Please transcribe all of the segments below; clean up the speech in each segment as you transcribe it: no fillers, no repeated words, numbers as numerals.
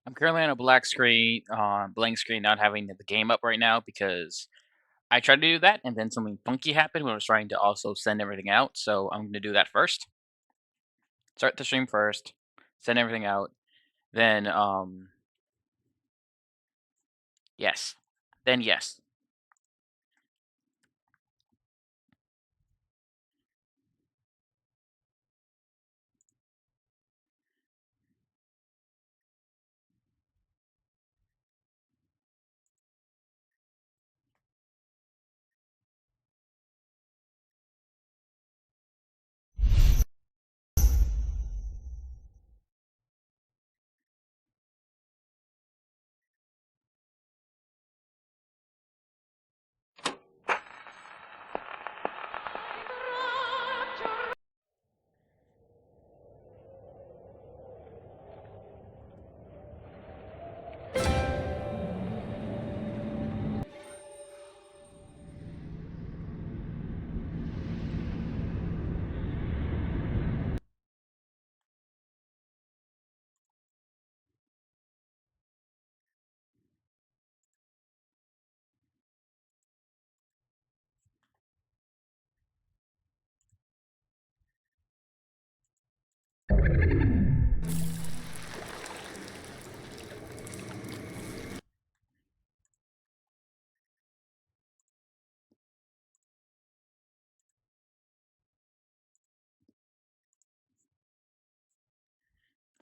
I'm currently on a black screen, blank screen, not having the game up right now because I tried to do that and then something funky happened when I was trying to also send everything out. So I'm going to do that first. Start the stream first, send everything out, then yes, then yes.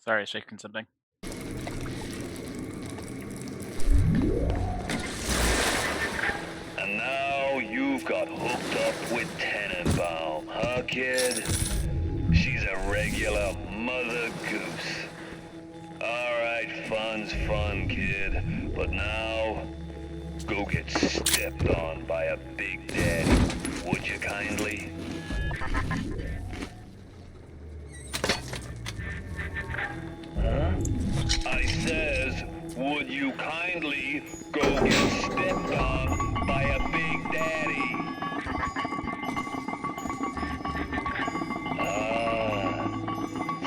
Sorry, I was shaking something. And now you've got hooked up with Tenenbaum, huh, kid? She's a regular mother goose. Alright, fun's fun, kid. But now, go get stepped on by a big daddy. Would you kindly? Huh? I says, would you kindly go get stepped on by a big daddy?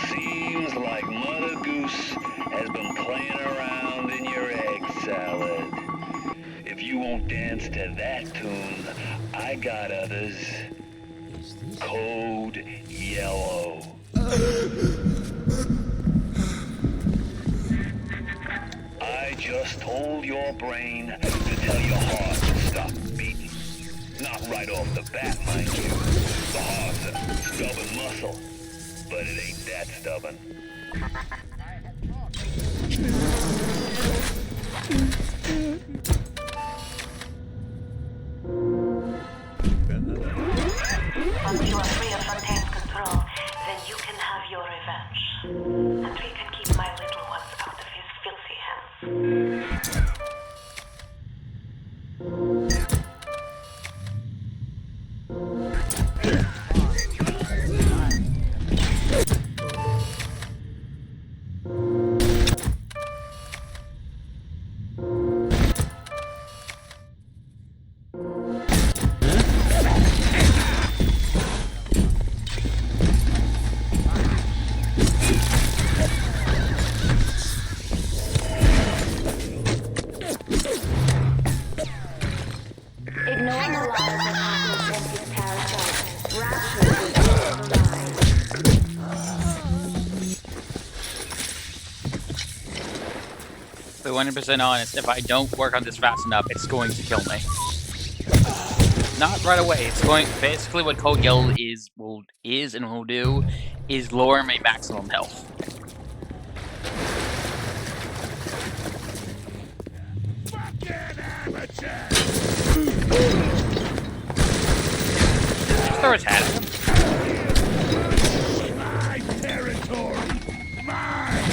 Seems like Mother Goose has been playing around in your egg salad. If you won't dance to that tune, I got others. Code Yellow. I just told your brain to tell your heart to stop beating. Not right off the bat, mind you. The heart's a stubborn muscle, but it ain't that stubborn. Once you are free of Fontaine's control, then you can have your revenge. And we can keep my little ones out of his filthy hands. To be 100% honest, if I don't work on this fast enough, it's going to kill me. Not right away. It's going basically what Code Yellow is and will do is lower my maximum health. Just throw his hat at him. My territory! Mine!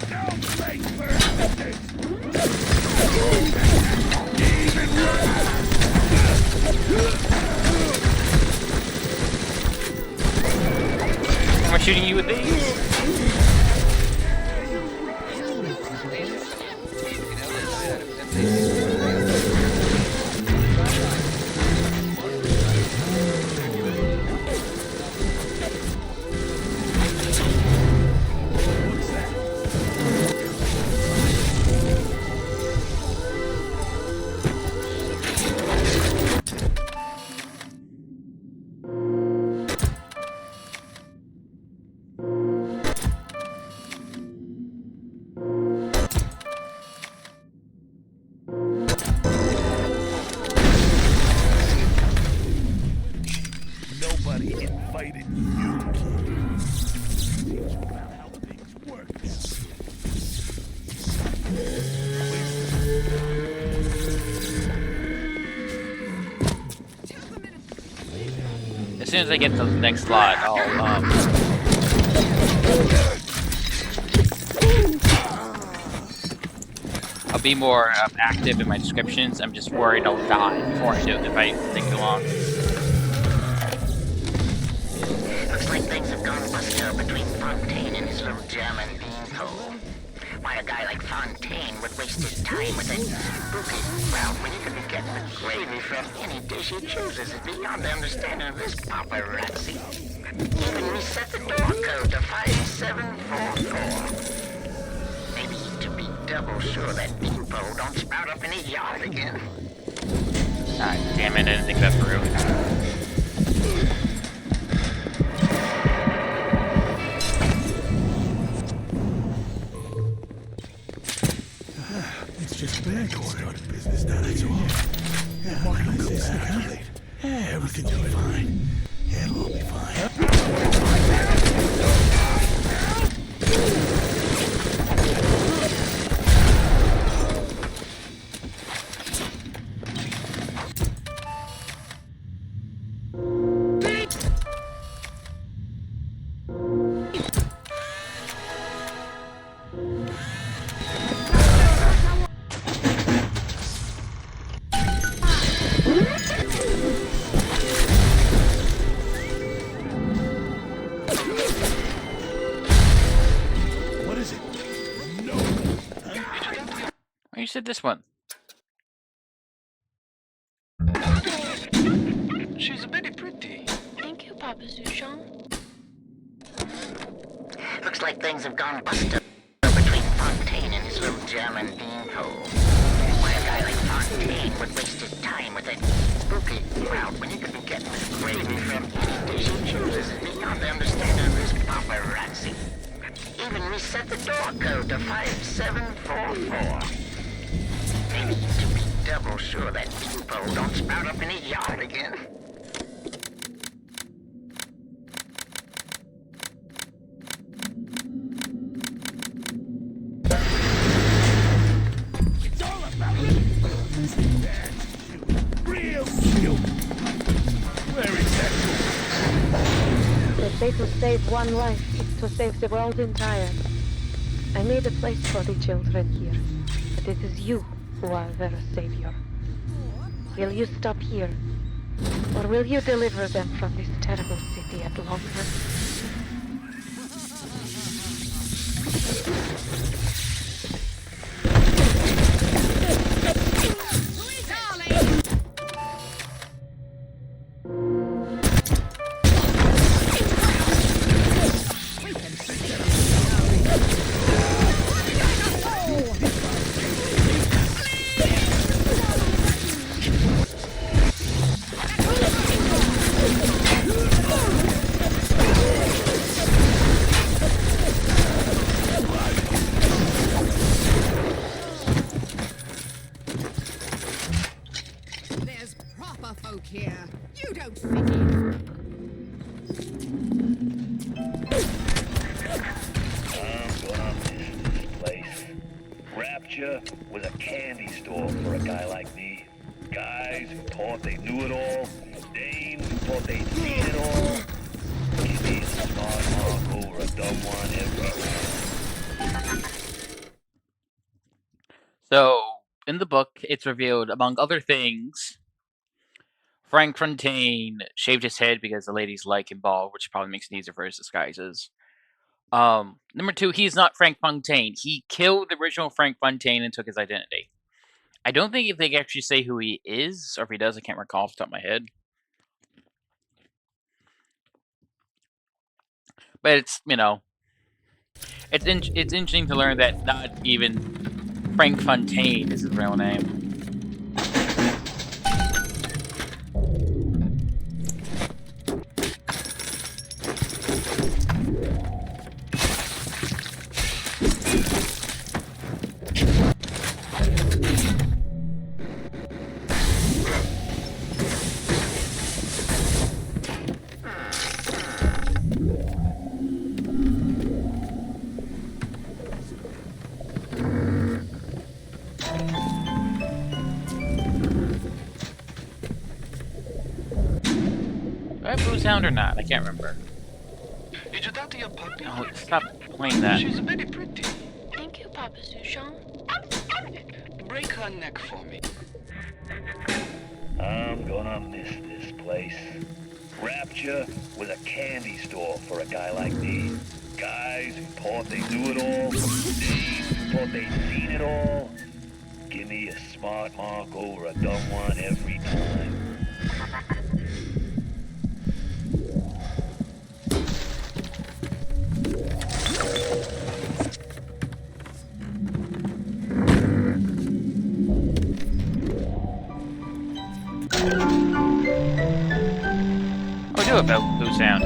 No place for assistance! Am I shooting you with these? Nobody invited you, kid. Teach you about how things work As soon as I get to the next slot, I'll be more active in my descriptions. I'm just worried I'll die before I do it if I take too long. Looks like things have gone buster between Fontaine and his little German beanpole. Why a guy like Fontaine would waste his time with that spooky crowd when he could be getting the gravy from any dish he chooses is beyond the understanding of this paparazzi. Even reset the door code to 5744. Maybe to be double sure that beanpole don't sprout up in his yard again. Ah, damn it, I didn't think that through. It's just bad order. Started business down at all. Yeah, Mark will come back late. Yeah, everything will be fine. Yeah, it'll all be fine. What is it? No. Oh, you said this one. She's very pretty. Thank you, Papa Sushon. Looks like things have gone buster between Fontaine and his little German beanpole. Why a guy like Fontaine would waste his time with that spooky crowd when he could be getting the gravy from any dish he chooses is beyond the understanding of this paparazzi. Even reset the door code to 5744. Maybe to be double sure that beanpole don't sprout up in his yard again. Real cute. Where is that? They say to save one life is to save the world entire. I made a place for the children here, but it is you who are their savior. Will you stop here, or will you deliver them from this terrible city at long run? There's proper folk here. You don't fit in. I'm gonna miss this place. Rapture was a candy store for a guy like me. Guys who thought they knew it all, dames who thought they'd seen it all. Give me a smart mark over a dumb one every time. So, in the book, it's revealed, among other things, Frank Fontaine shaved his head because the ladies like him bald, which probably makes it easier for his disguises. Number two, he's not Frank Fontaine. He killed the original Frank Fontaine and took his identity. I don't think if they actually say who he is, or if he does, I can't recall off the top of my head. But it's, you know, it's interesting to learn that not even Frank Fontaine is his real name. sound or not? I can't remember. Did you talk to your puppy? Oh, stop playing that. She's very pretty. Thank you, Papa Sushon. Break her neck for me. I'm gonna miss this place. Rapture was a candy store for a guy like me. Guys who thought they knew it all, dames who thought they'd seen it all. Give me a smart mark over a dumb one every time. Oh, do about Boo sound.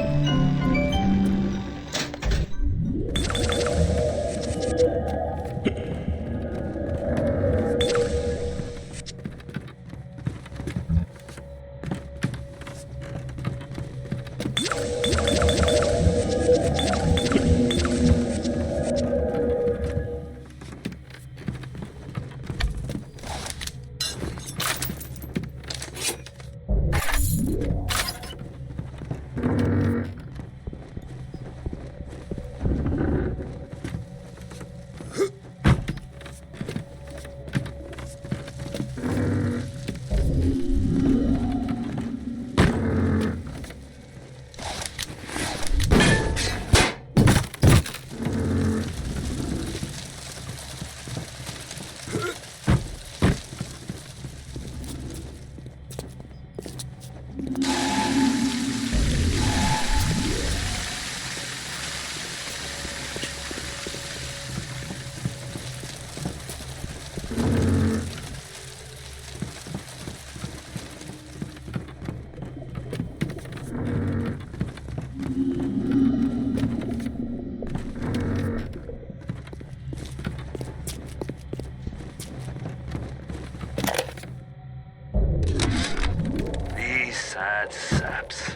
Sad saps.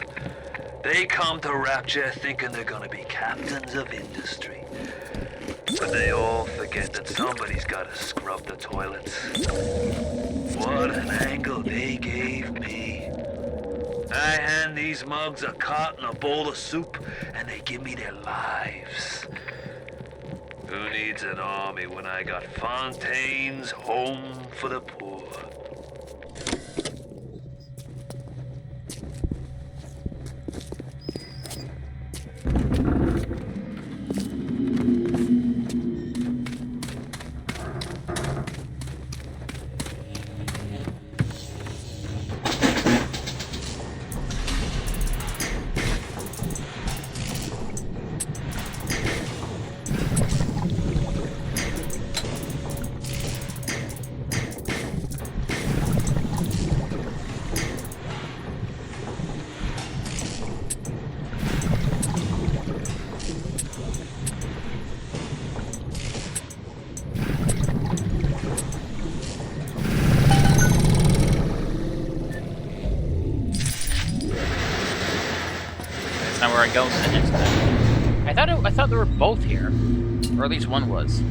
They come to Rapture thinking they're gonna be captains of industry. But they all forget that somebody's gotta scrub the toilets. What an angle they gave me. I hand these mugs a cot and a bowl of soup, and they give me their lives. Who needs an army when I got Fontaine's Home for the Poor? Not where I go next time. I thought they were both here, or at least one was.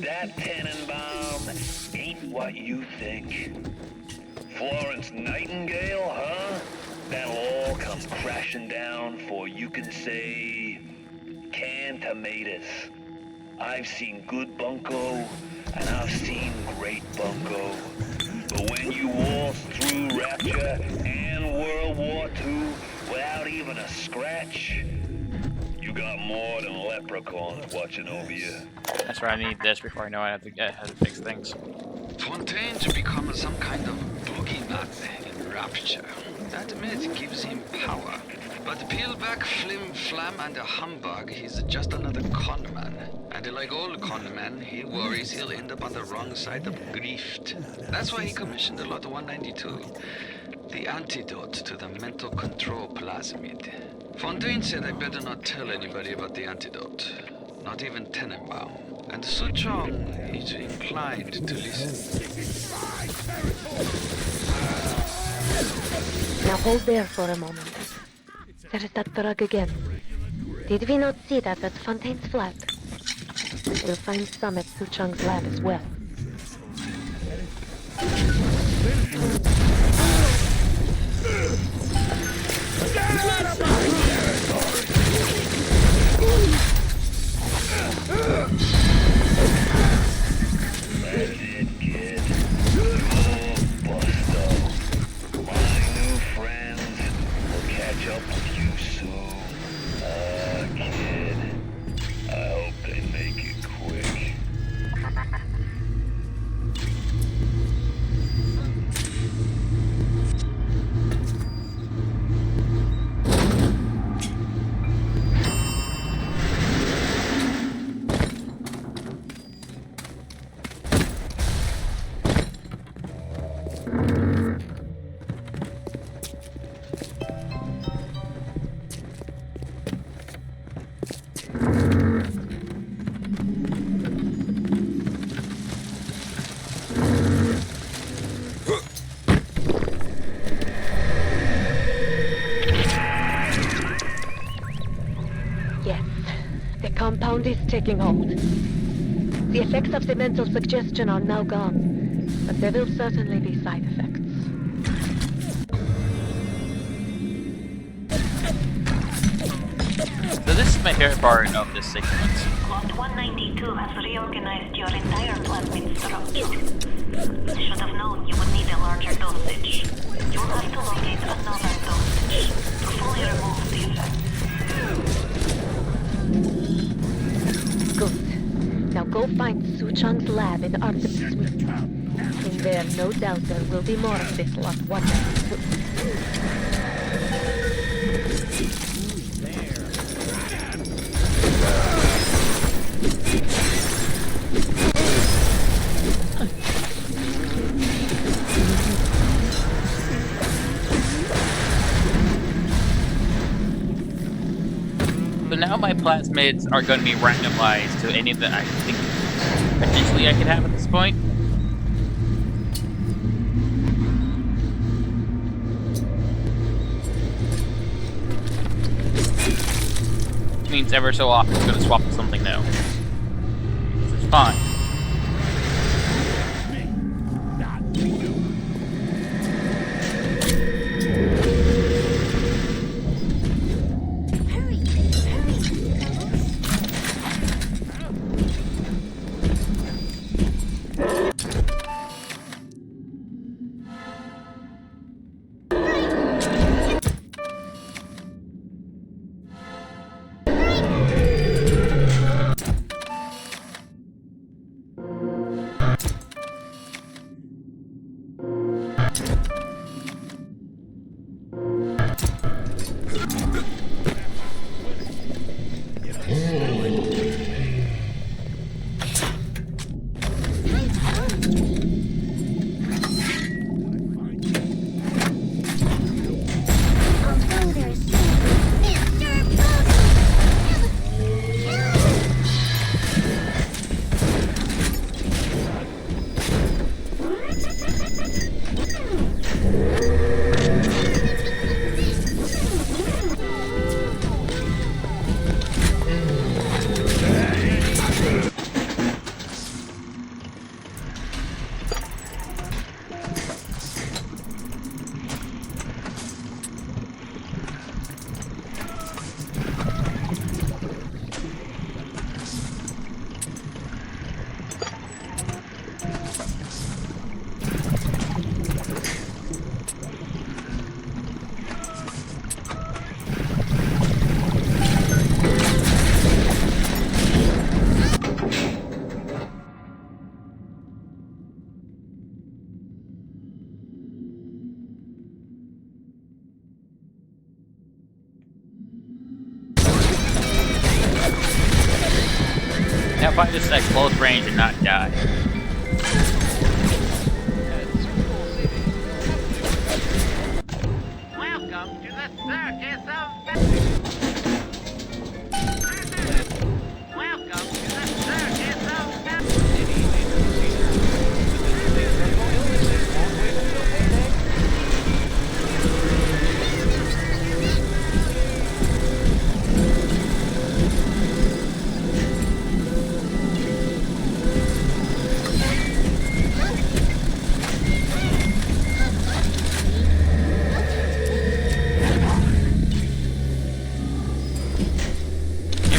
That Tannenbaum ain't what you think. Florence Nightingale, huh? That'll all come crashing down for you can say canned tomatoes. I've seen good bunco, and I've seen great bunco. But when you waltz through Rapture and World War II without even a scratch, you got more than leprechauns watching over you. That's where I need this before I know how to fix things. Fontaine's become some kind of boogeyman in Rapture. That myth gives him power. But peel back flim flam and a humbug, he's just another conman. And like all conmen, he worries he'll end up on the wrong side of grift. That's why he commissioned Lot 192, the antidote to the mental control plasmid. Fontaine said I better not tell anybody about the antidote, not even Tannenbaum. And Suchong is inclined to listen. Now hold there for a moment. There is that drug again. Did we not see that at Fontaine's flat? We'll find some at Su Chang's lab as well. That's it, kid. You're Busto. My new friends will catch up with you soon. Kid. I hope they make it quick. Yes, the compound is taking hold. The effects of the mental suggestion are now gone, but there will certainly be side effects. So this is my favorite part of this sequence. Lot 192 has reorganized your entire plasmid structure. Should have known you would need a larger dosage. You'll have to locate another dosage to fully remove the effects. Good. Now go find Su Chang's lab in Artemis Suite. In there, no doubt there will be more of this Lot 192. So now my plasmids are going to be randomized to any that I think potentially I could have at this point. Which means ever so often it's going to swap to something new. This is fine. Now if I just at close range and not die. Welcome to the circus of Welcome to the circus of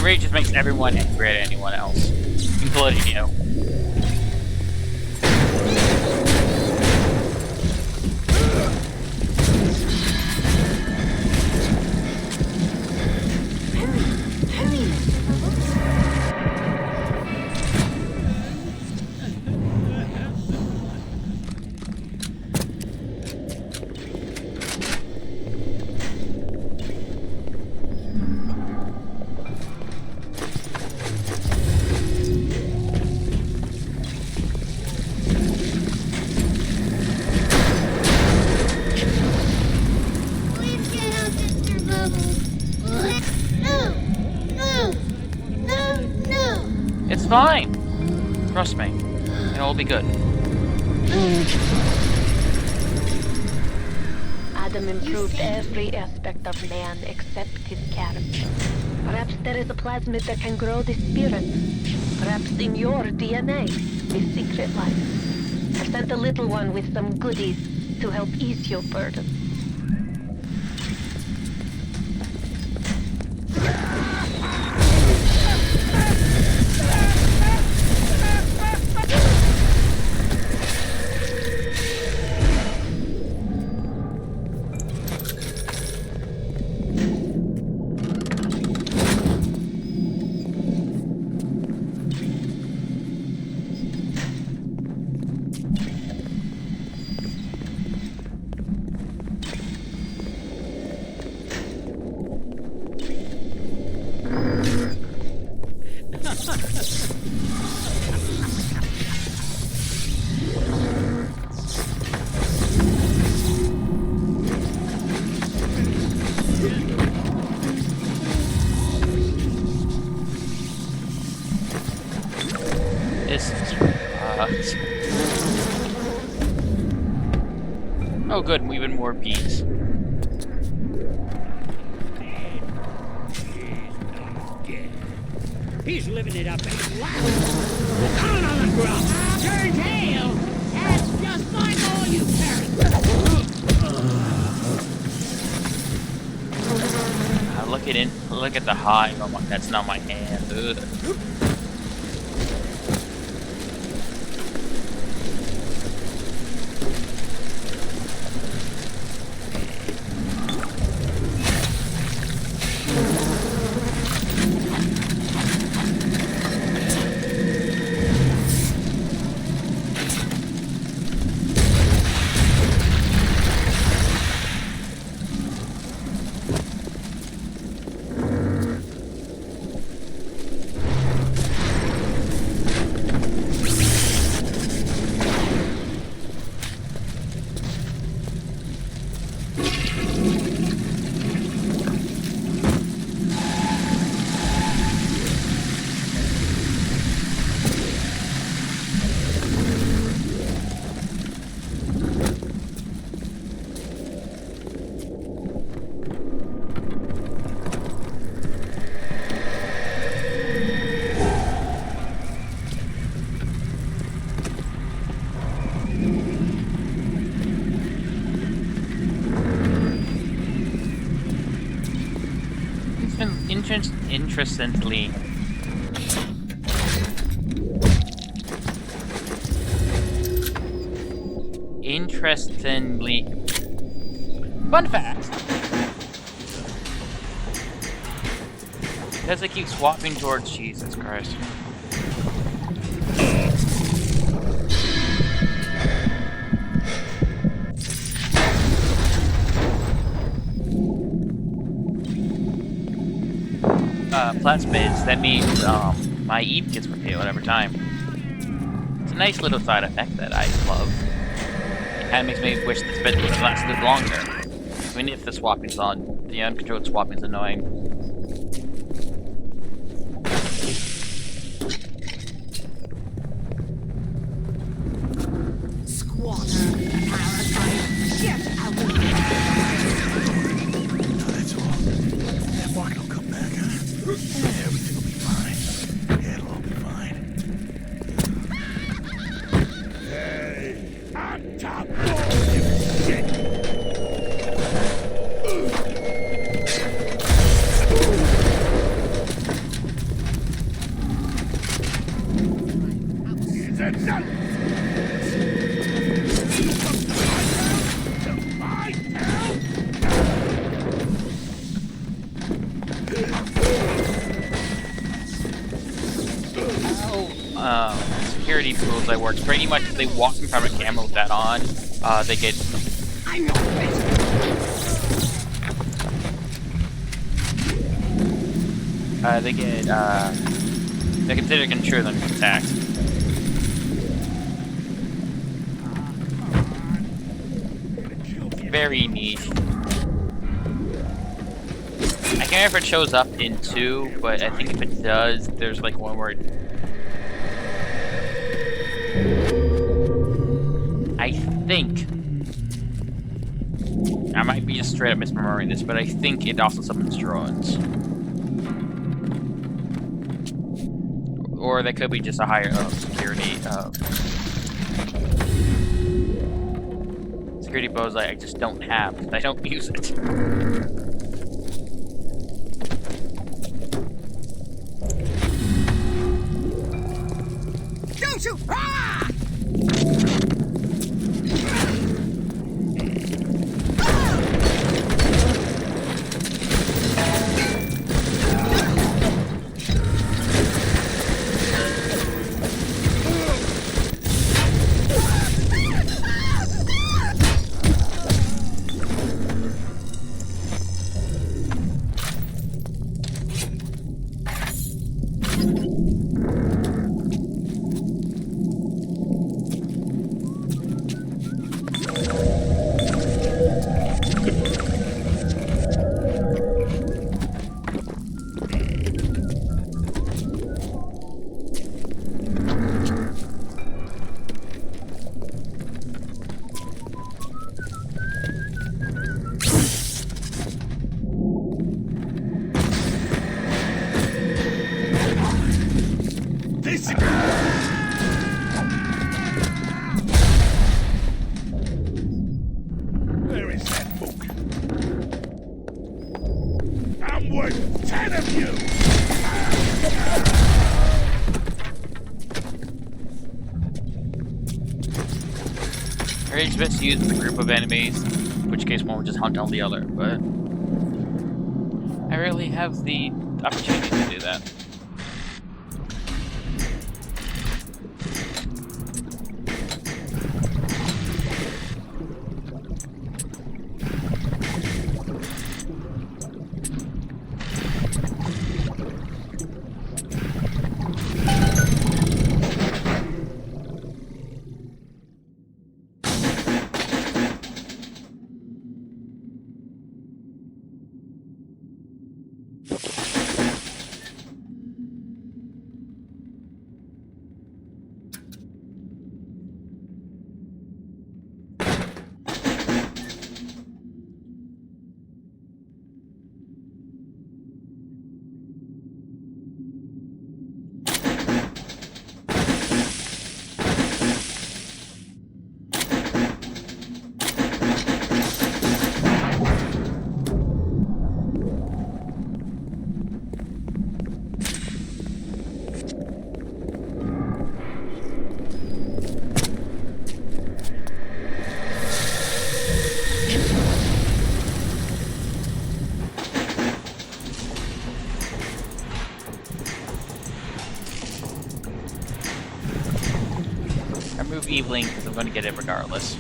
rage just makes everyone angry at anyone else, including you. Please get out, Mr. Bubbles. No! No! No! No! It's fine. Trust me. It'll all be good. Adam improved every aspect of man except his character. Perhaps there is a plasmid that can grow the spirit. Perhaps in your DNA, the secret life. I've sent the little one with some goodies to help ease your burden. This oh good, even more bees. He's living it up and he's laughing. Down on the ground. Turn tail. That's just like all you parents. Look at the hive. Oh my, that's not my hand. Ugh. Interestingly, fun fact, because I keep swapping towards Jesus Christ. Plasmids, that means my Eve gets revealed every time. It's a nice little side effect that I love. It kind of makes me wish this bit would have lasted longer. Even if the swapping's on, the uncontrolled swapping's annoying. Squatter, parasite, get out of here. That's all. That market will come back, huh? Yeah, everything will be fine. Yeah, it'll all be fine. Hey, on top floor, you shit! rules that works. Pretty much, if they walk in front of a camera with that on, they get. I know better. They get. They're considered insured under attack. Very niche. I can't remember if it shows up in 2, but I think if it does, there's like one where I think I might be just straight up misremembering this, but I think it also summons drones. Or that could be just a higher security security bows I just don't have. I don't use it. Don't you? Ah! Where is that book? I'm worth 10 of you! Or it's best to use with a group of enemies, in which case one would just hunt down the other, but I rarely have the opportunity to do that. Remove Eveling because I'm going to get it regardless.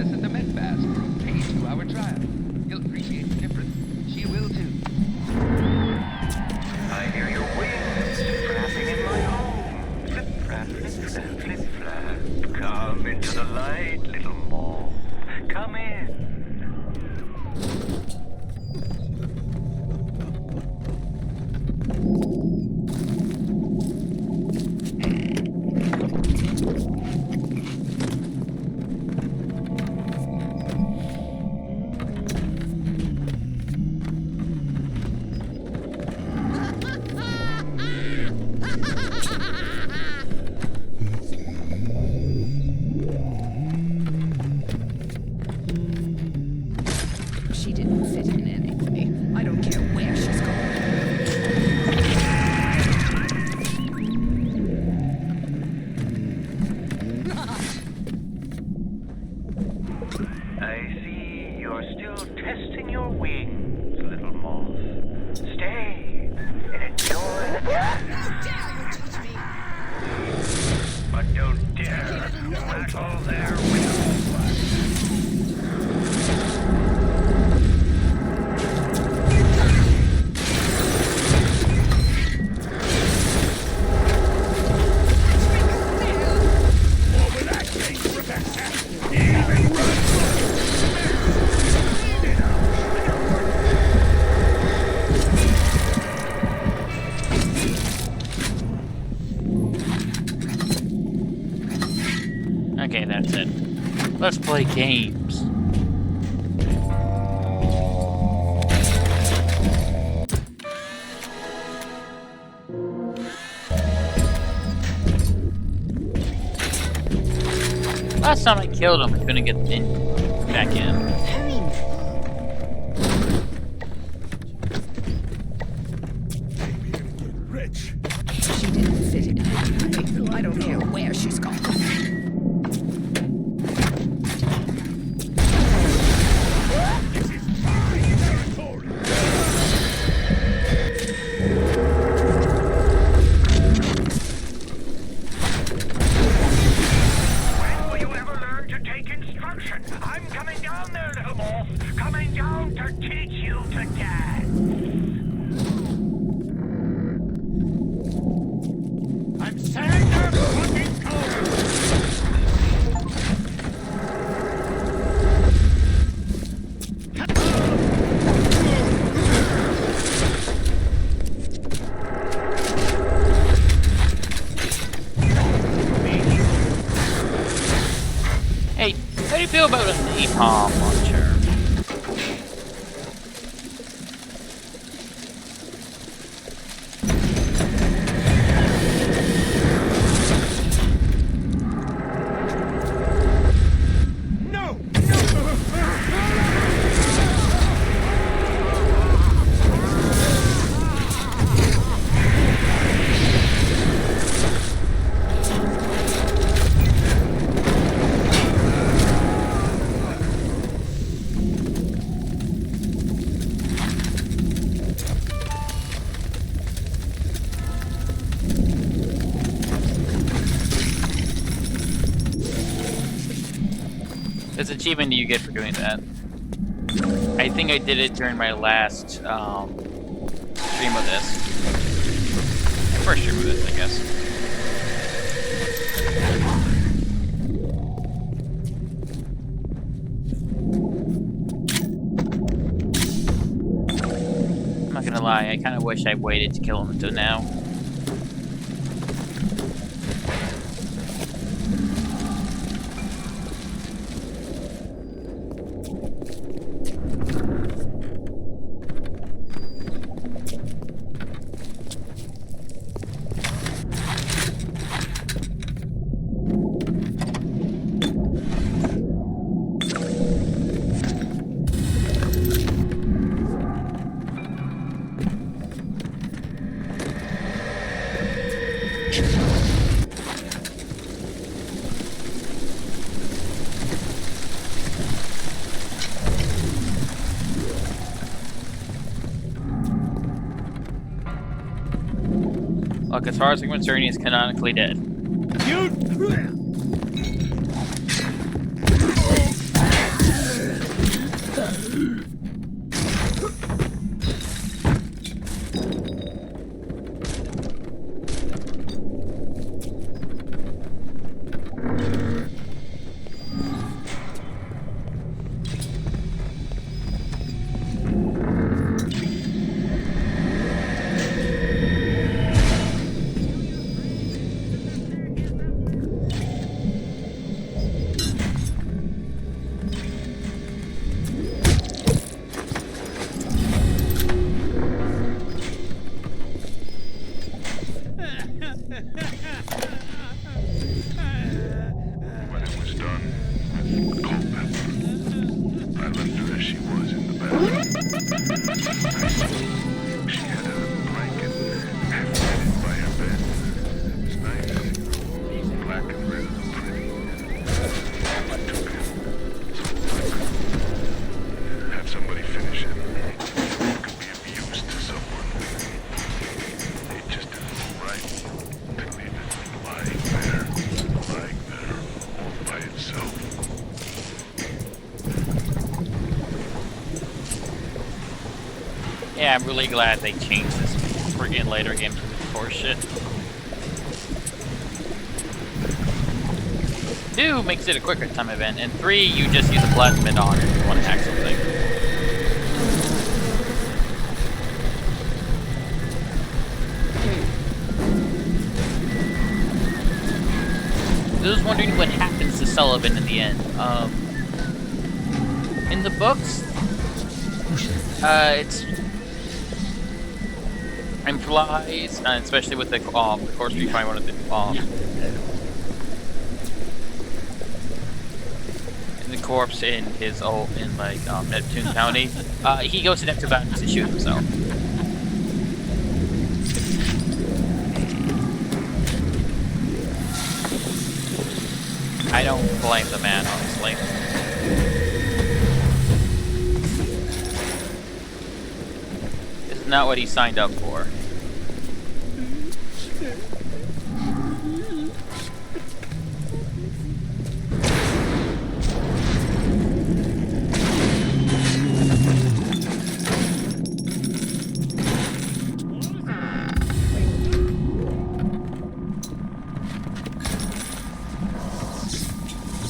us at the MedFast for a paid 2-hour trial. He'll appreciate the difference. She will too. I hear your wings flapping in my home. Flip, flap, flip, flap, flip, flap. Come into the light, little moth. Come in. She didn't fit in anyway. I don't care where she's going. I see you're still testing your wings, little moth. Stay and enjoy the but don't dare rattle their wheels. Over that gate, Rebecca! Even run! Okay, that's it. Let's play games. Last time I killed him, I couldn't get back in. Rich! She didn't fit in anyway. I don't care where she's going. This is my territory! When will you ever learn to take instruction? I'm coming down there, little moth. Coming down to teach you to dance. I'm Sandra fucking Cole! Hey, how do you feel about a napalm launcher? No! There's an achievement you get for doing that. I think I did it during my last stream of this. First stream of this, I guess. I'm not gonna lie, I kind of wish I waited to kill him until now. Look, as far as I'm concerned, he's canonically dead. You... left her as she was in the bathroom. She had a blanket half hidden by her bed. It was nice, black and red and pretty. I took it so I could have somebody finish it. It could be of use to someone. It just didn't feel right to leave it lying there all by itself. Yeah, I'm really glad they changed this in later games with horse shit. 2 makes it a quicker time event, and 3 you just use a plasmid on if you want to hack something. I was wondering what happens to Sullivan in the end. In the books, it's implies, especially with the course we find one of the in the corpse in his Neptune County. He goes to Neptune County to shoot himself. I don't blame the man, honestly. This is not what he signed up for.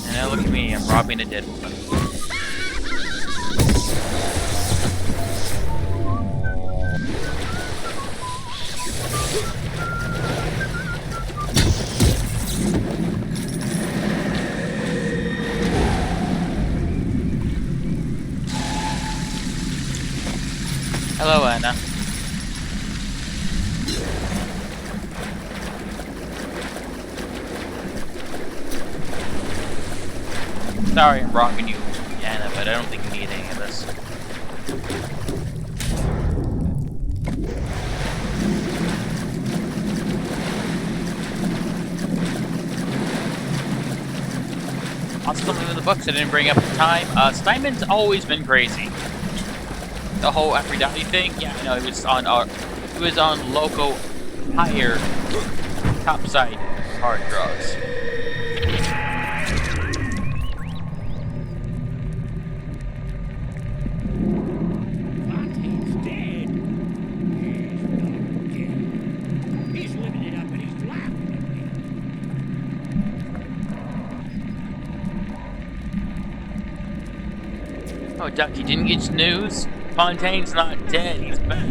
And now look at me, I'm robbing a dead woman. Hello, Anna. Sorry I'm rocking you, Anna, but I don't think you need any of this. Also, something in the books I didn't bring up at the time. Steinman's always been crazy. The whole Aphrodite thing, yeah, I know, it was on local higher topside hard drugs. Fontaine's dead. He's living it up and he's laughing at me. Oh, Duck, you didn't get news? Fontaine's not dead, he's back.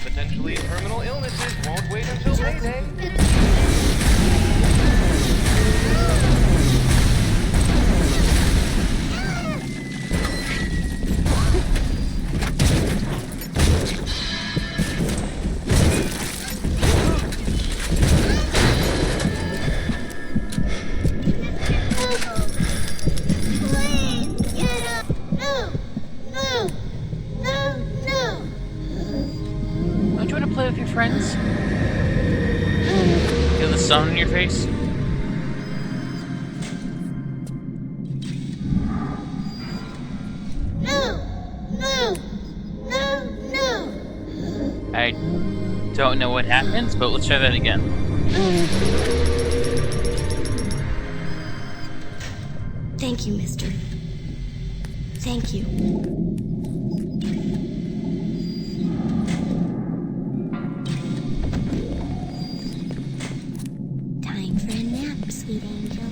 Potentially terminal illnesses won't wait until payday. Play with your friends? Feel the sun in your face? I don't know what happens, but let's try that again. Thank you, mister. Thank you. Time for a nap, sweet angel.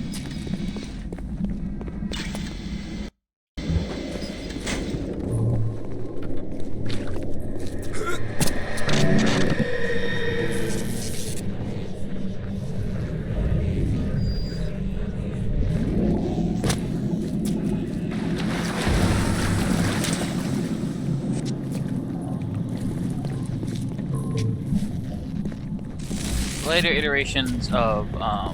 later iterations of a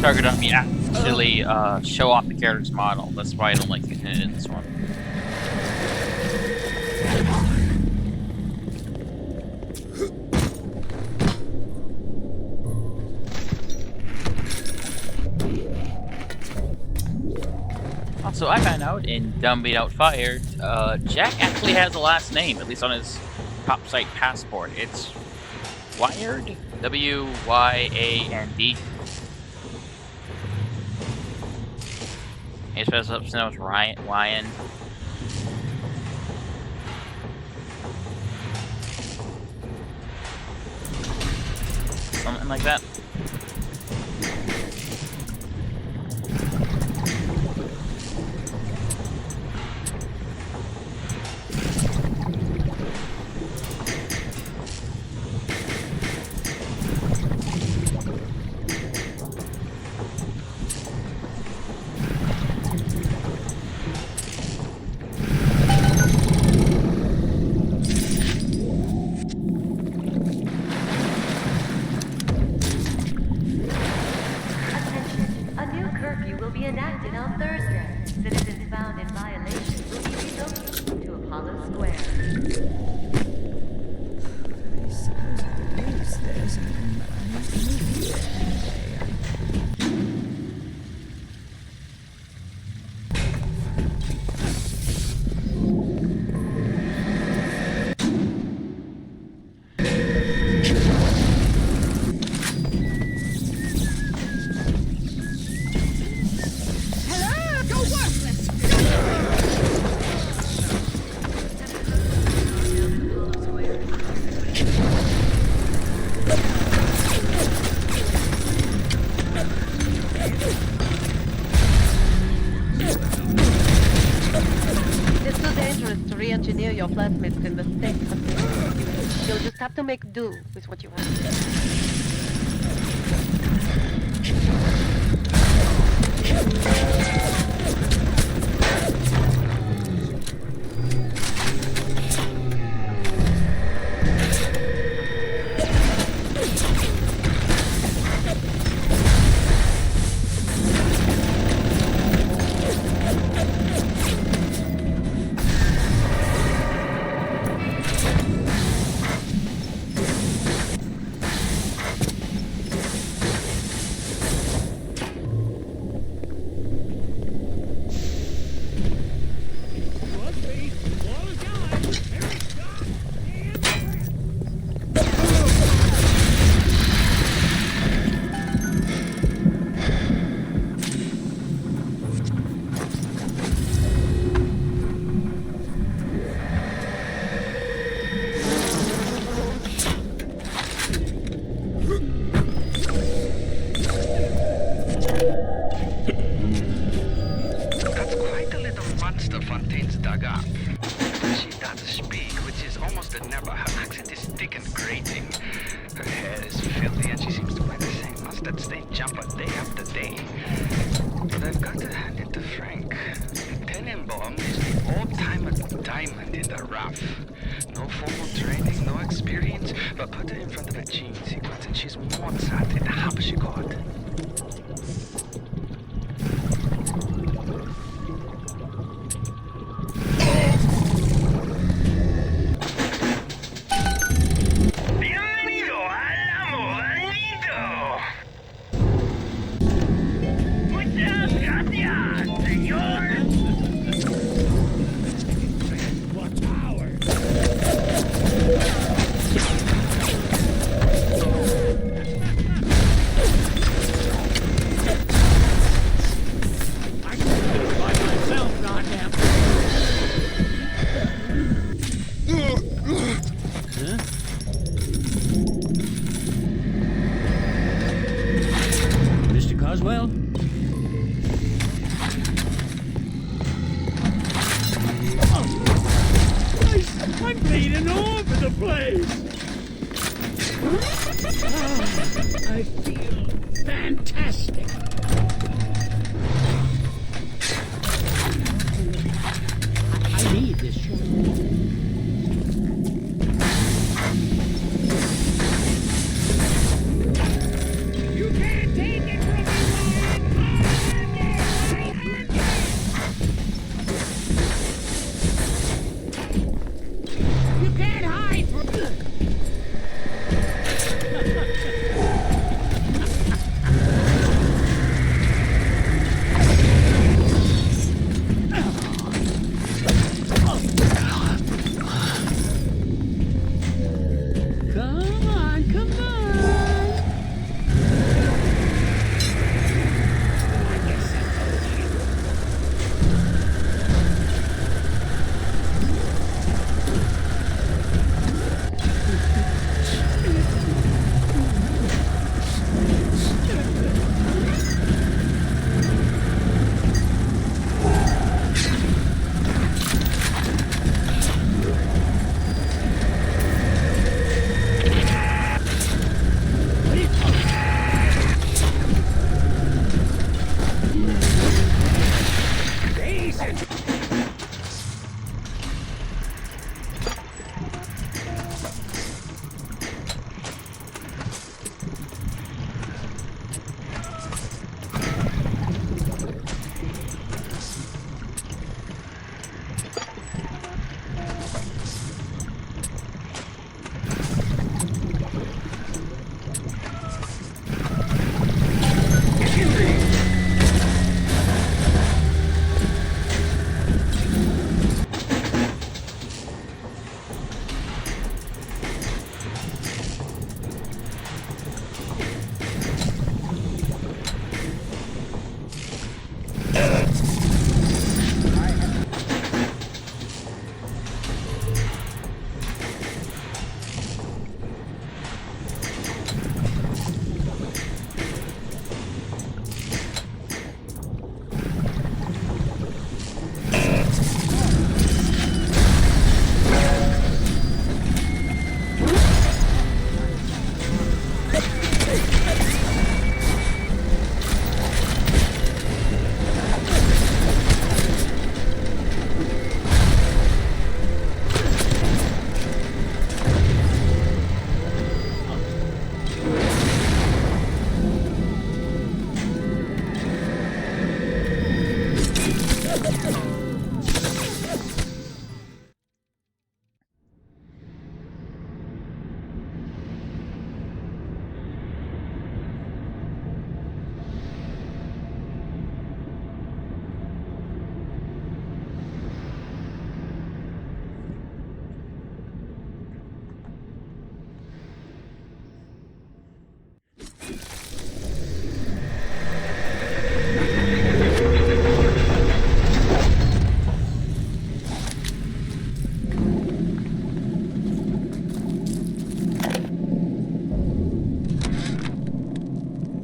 target on me actually show off the character's model. That's why I don't like using it in this one. Also, I found out in Dumb Beat Out Fired, Jack actually has a last name, at least on his top site passport. It's Wyand, W-Y-A-N-D. He spells up as Wyand. Something like that. Re-engineer your plasmids in the state of you'll just have to make do with what you have. I'm bleeding all over the place! I feel fantastic. I need this shot. You can't take it from me, you can't hide from Come on, come on. I guess that's okay.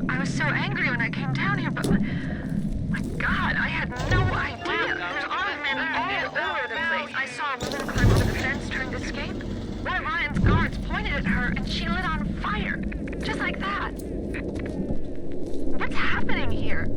I was so angry when I came down here, but my God, I had no idea. There's armed men all over the place. I saw a woman climb over the fence trying to escape. One of Ryan's guards pointed at her and she lit on fire. Just like that. What's happening here?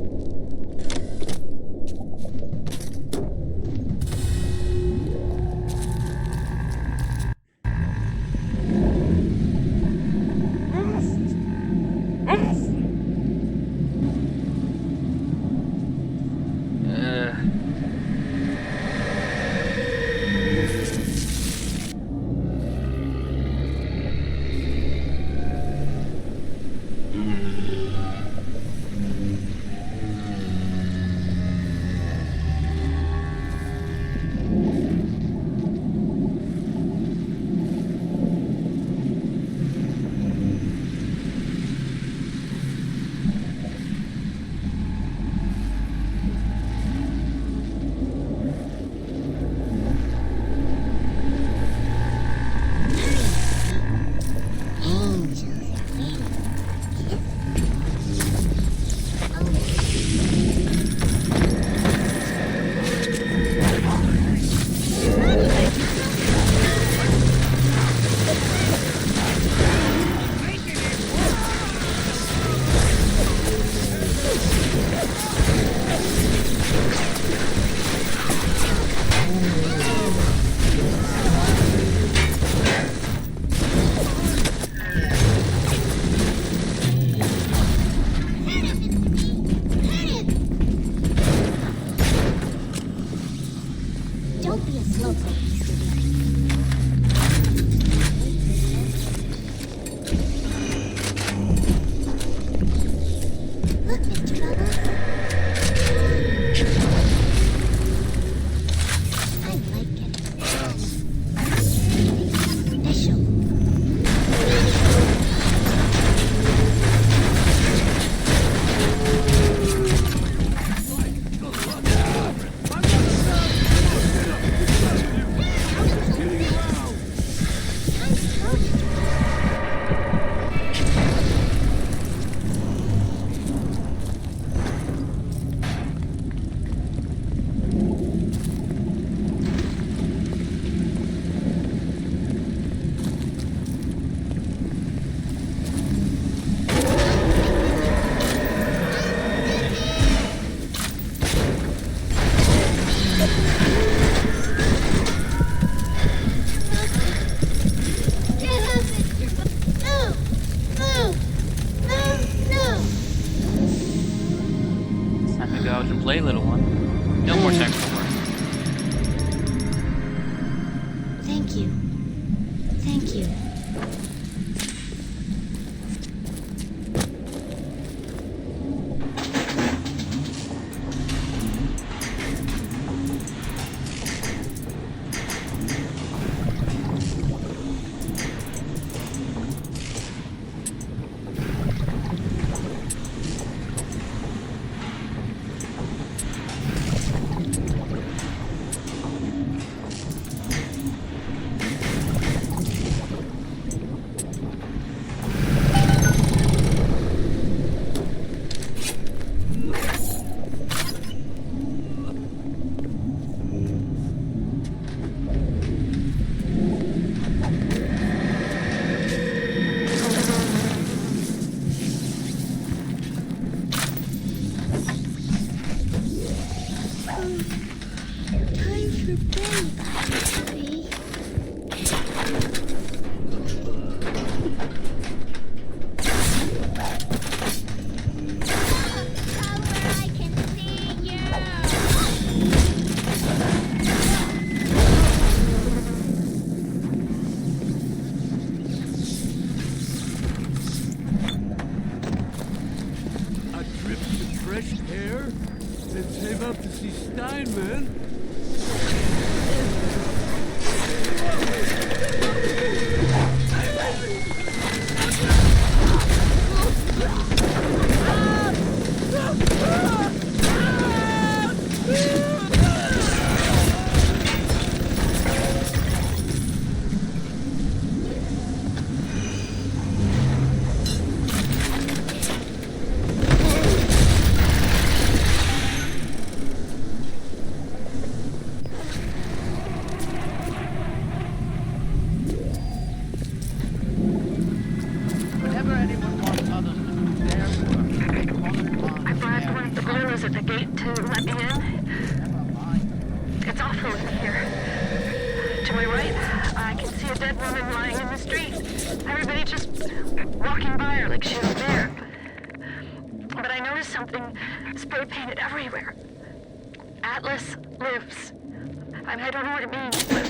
Don't be a slowpoke, Scooby. Look, Mr. Bubbles. I like it. Special. Time to go out and play, little one. No more time for work. Thank you. Thank you. Time for bed, Bobby. I can see you. A trip to fresh air? Then save up to see Steinman? Whenever anyone wants others to do their work, I bribed one of the gorillas at the gate to let me in. It's awful in here. To my right, I can see a dead woman lying in the street. Everybody just walking by her like she was there. But I noticed something spray painted everywhere. Atlas lives. I mean, I don't know what it means, but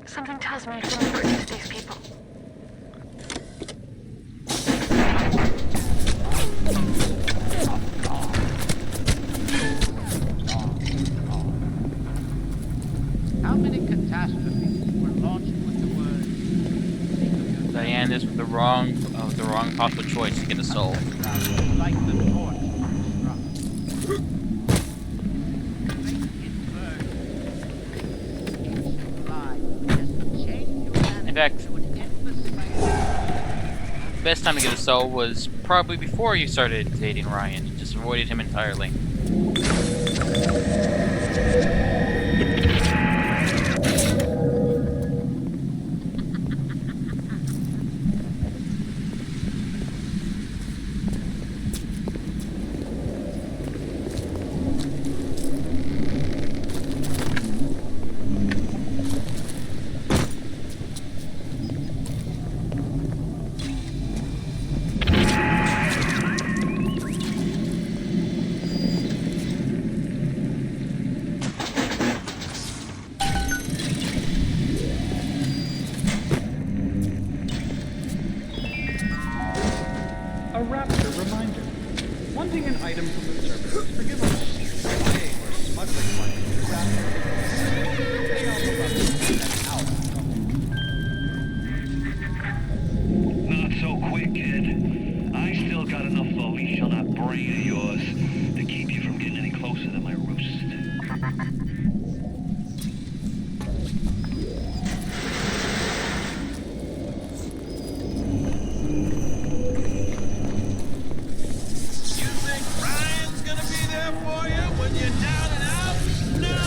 something tells me it's important to these people. how many catastrophes were launched with the word Diane is with the wrong possible choice to get a soul. like the torch struck? In fact, the best time to get a soul was probably before you started dating Ryan. You just avoided him entirely. item from the surface. Forgive us. Buying or smuggling money is They also got an Not so quick, kid. I still got enough of a leash on that brain of yours to keep you from getting any closer to my roost. Ryan's gonna be there for you when you're down and out? No!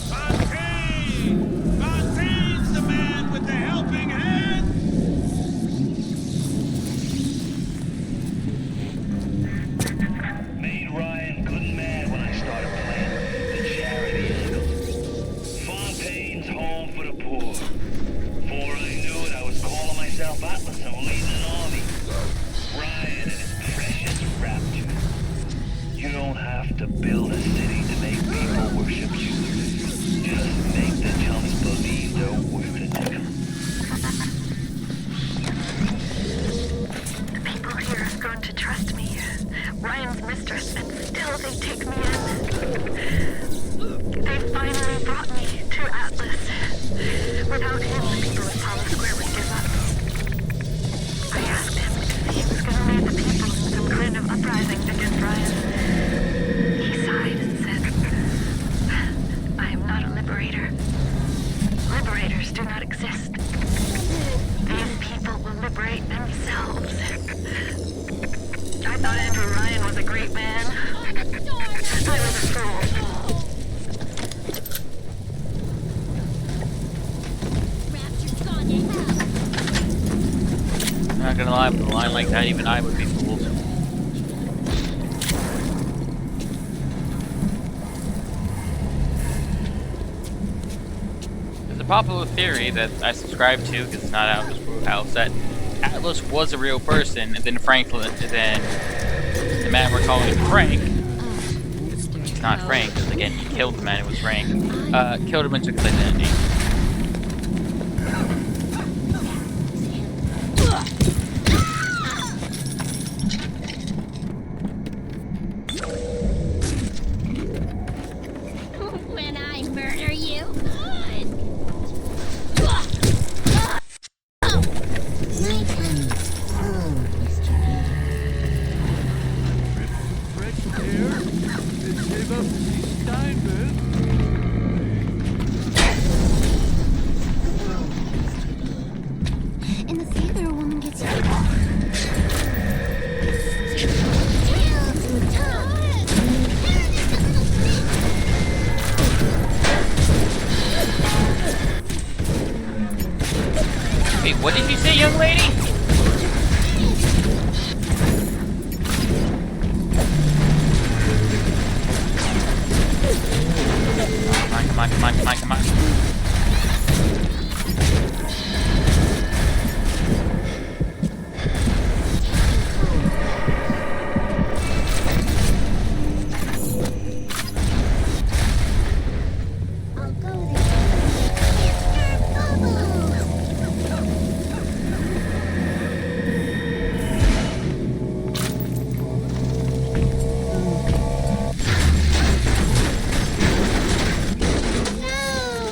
Fontaine! Fontaine's the man with the helping hand! Made Ryan good and mad when I started playing the charity angle. Fontaine's home for the poor. Before I knew it, I was calling myself Atlas and leading an army. Ryan and his precious rapture. You don't have to build a city to make people worship you. Just make the chumps believe they're worth it. The people here have grown to trust me. Ryan's mistress, and still they take me in. They finally brought me to Atlas. Without him, the people of Palo Square would give up. I asked him if he was going to lead the people in some kind of uprising against Ryan. He sighed and said, I am not a liberator. Liberators do not exist. These people will liberate themselves. I thought Andrew Ryan was a great man. I was a fool. Rapture's gone to hell. Not gonna lie, with a line like that, even I would be fooled. There's a popular theory that I subscribe to, because it's not out of this house, that Atlas was a real person, and then Franklin, and then the man we're calling Frank, he's not Frank, because again, he killed the man who was Frank, killed him and took his identity. When I murder you. Fresh air and save up to see Steinman. And the theater woman gets Wait, what did you say, young lady? Come on, come on, come on, come on, come on. I'll go there. Bubbles!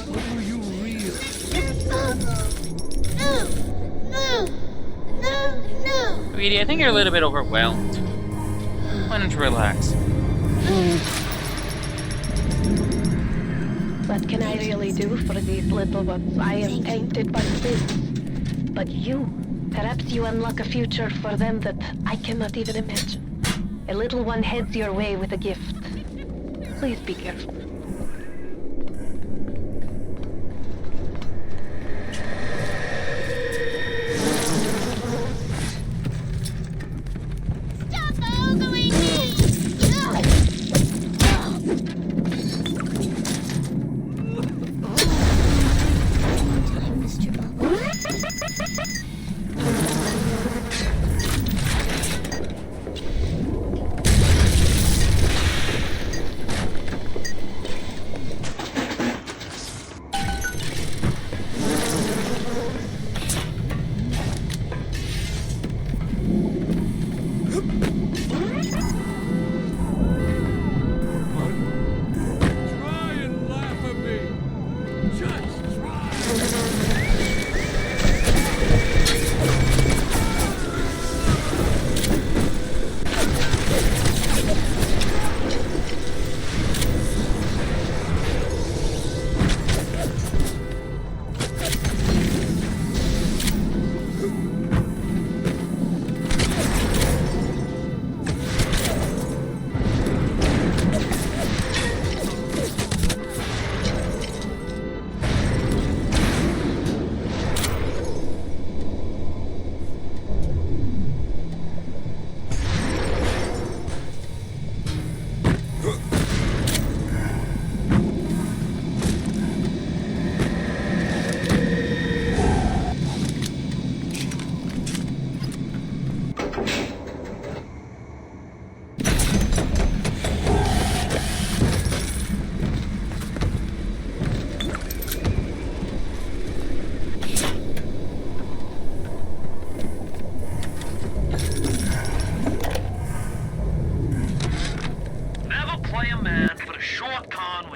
What are you real? Sweetie, I think you're a little bit overwhelmed. Why don't you relax? What can I really do for these little ones? I am tainted by sins. But you, perhaps you unlock a future for them that I cannot even imagine. A little one heads your way with a gift. Please be careful. Stop ogling me! Time, Mr. Bubbles.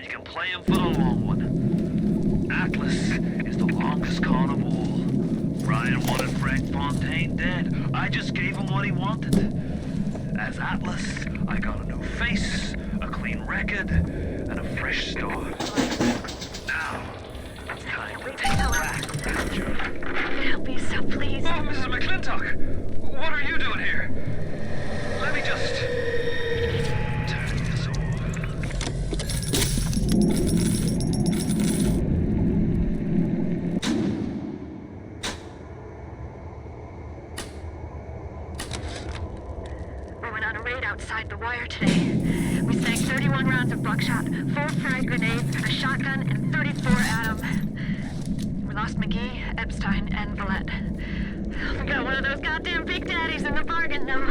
you can play him for the long one. Atlas is the longest con of all. Ryan wanted Frank Fontaine dead. I just gave him what he wanted. As Atlas, I got a new face, a clean record, and a fresh start. Now, it's time to take back Rapture. I'll be so pleased. Oh, Mrs. McClintock! What are you doing here? Let me just turn this off. We went on a raid outside the wire today. We snagged 31 rounds of buckshot, 4 frag grenades, a shotgun, and 34 atom. We lost McGee, Epstein, and Villette. We got one of those goddamn big daddies in the bargain, though.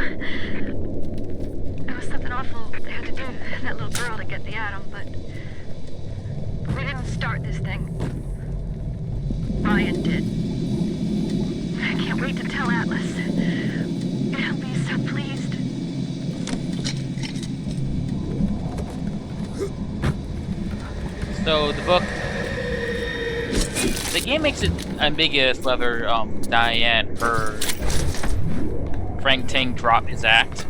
It was something awful they had to do to that little girl to get the atom, but we didn't start this thing. Ryan did. I can't wait to tell Atlas. He'll be so pleased. So the game makes it ambiguous whether Diane heard Frank Ting drop his act.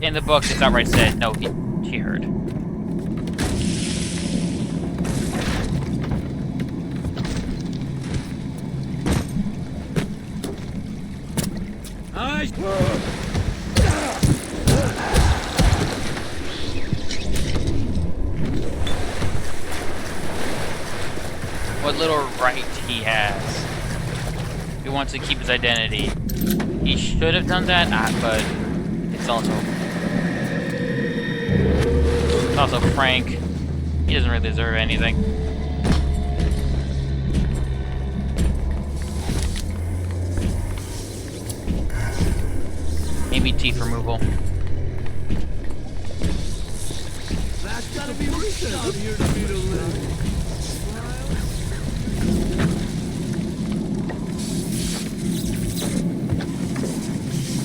In the book, it's outright said no, she heard. What little right he has. He wants to keep his identity. He should have done that, but it's also Frank. He doesn't really deserve anything. Maybe teeth removal. That's gotta be recent. I'm here to meet a lady.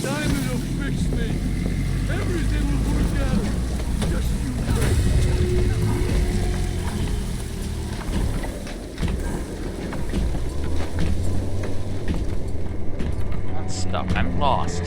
Diamond will fix me. Everything will work out. Just you wait. Not stuck. I'm lost.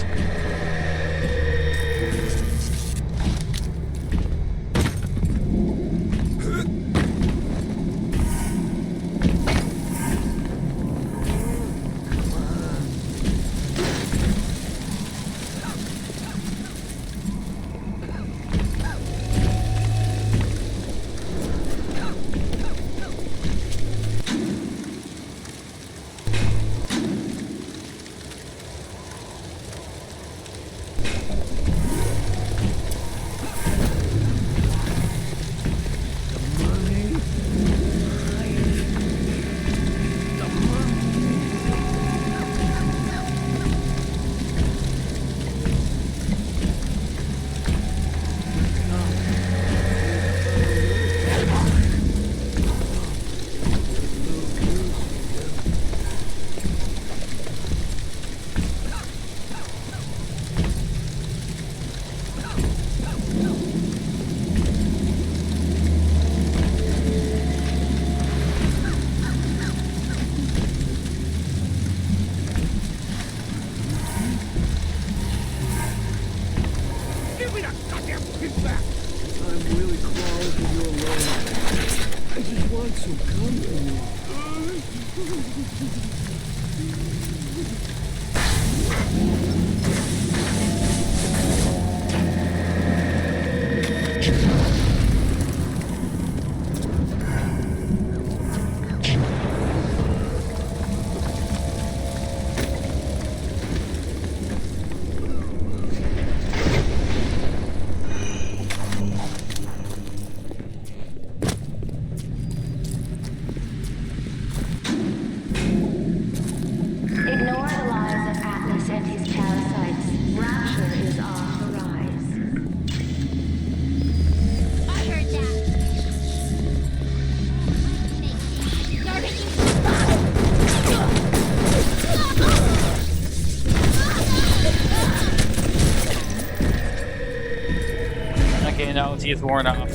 Okay, now he is worn off.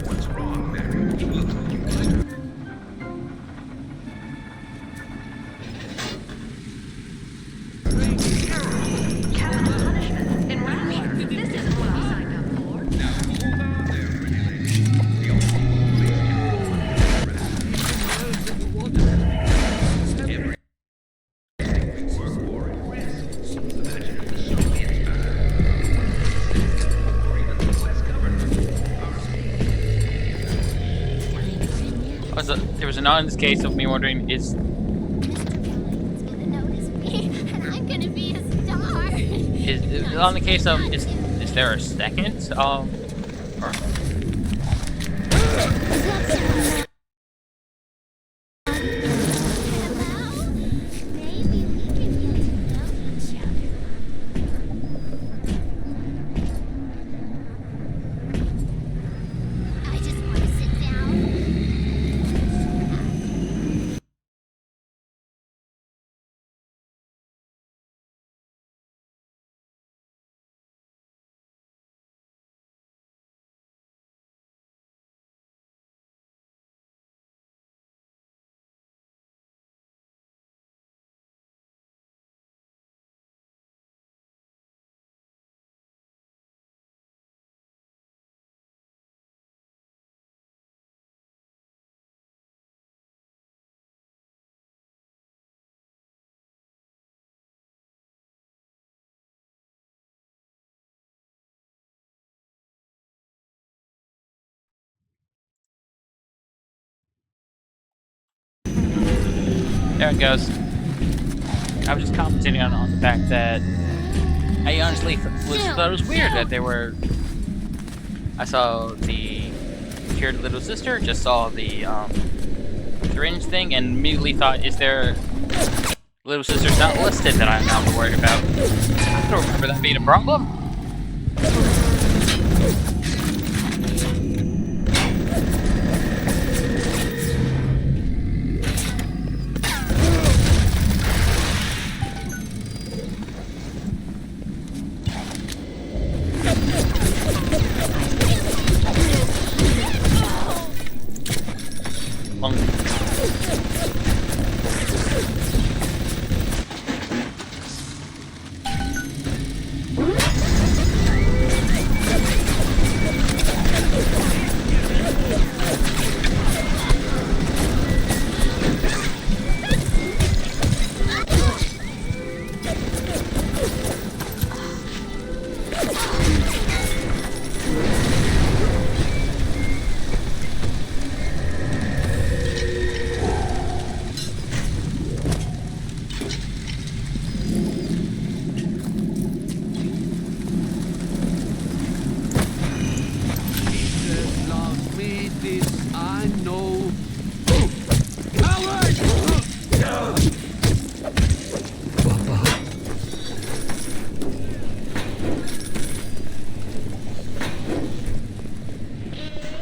What's wrong, Mary? You look like you missed Capital punishment in Rapture. This isn't what I signed up for. Now hold on there, pretty lady. The only people who place you every work war at risk. Imagine if the Soviets or even the US government. There was an honest case of me wondering, is Mr. Paladin's gonna notice me, and I'm gonna be a star. on the case of is there a second? Or Maybe we can get to know each other. I just want to sit down. there it goes. I was just commenting on the fact that I honestly thought it was weird that there were. I saw the cured little sister, just saw the syringe thing, and immediately thought, is there little sister's not listed that I'm not worried about? I don't remember that being a problem. Jesus loves me, this I know. Coward! Papa.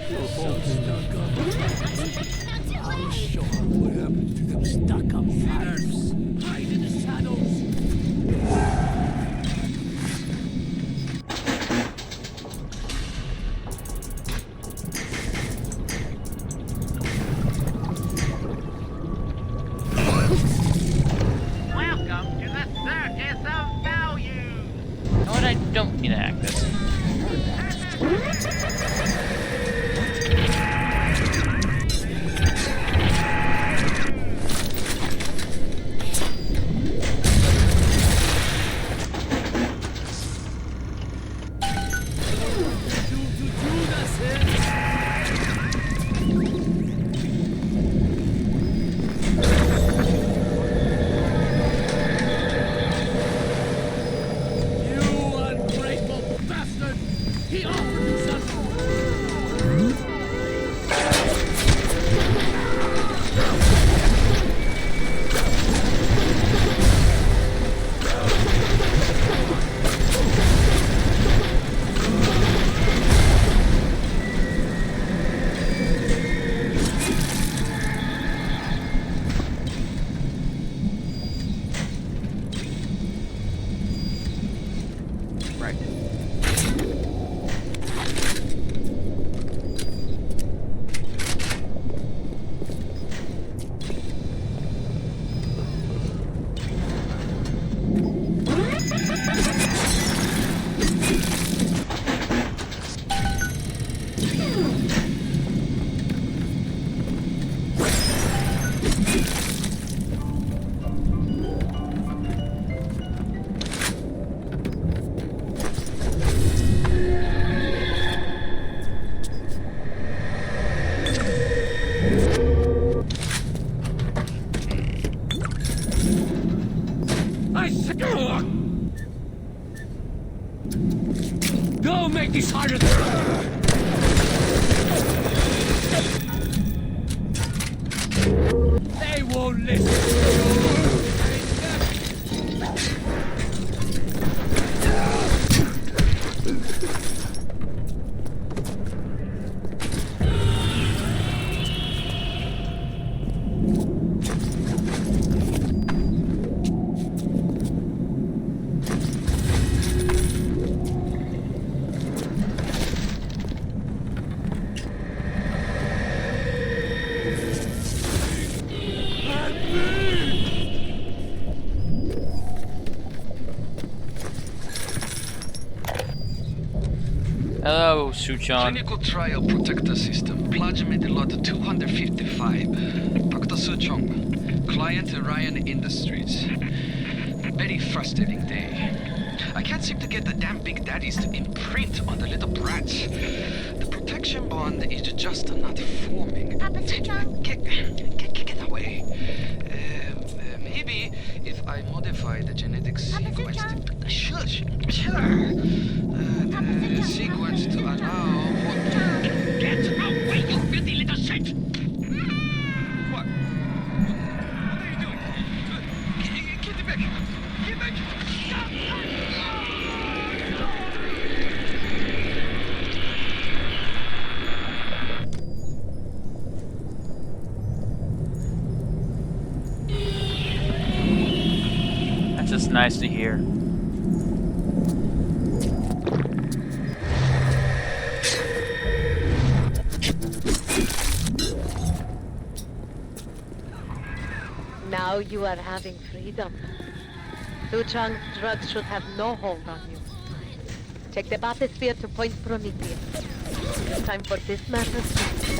You're all stuck up. I'll show 'em what happens to them stuck-up sinners. Hide in the shadows. Welcome to the Circus of Value. Oh, and I don't need to hack this. Suchong. Clinical trial protector system. Plasmid lot 255. Dr. Suchong. Client Ryan Industries. Very frustrating day. I can't seem to get the damn big daddies to imprint on the little brats. The protection bond is just not forming. Papa Suchong? Get away. Maybe if I modify the genetic sequence. Shush. The sequence to allow. Get away, you filthy little shit! What? What are you doing? Get back! Get back! That's just nice to hear. Now you are having freedom. Suchong's drugs should have no hold on you. Take the bathysphere to Point Prometheus. Time for this madness to stop.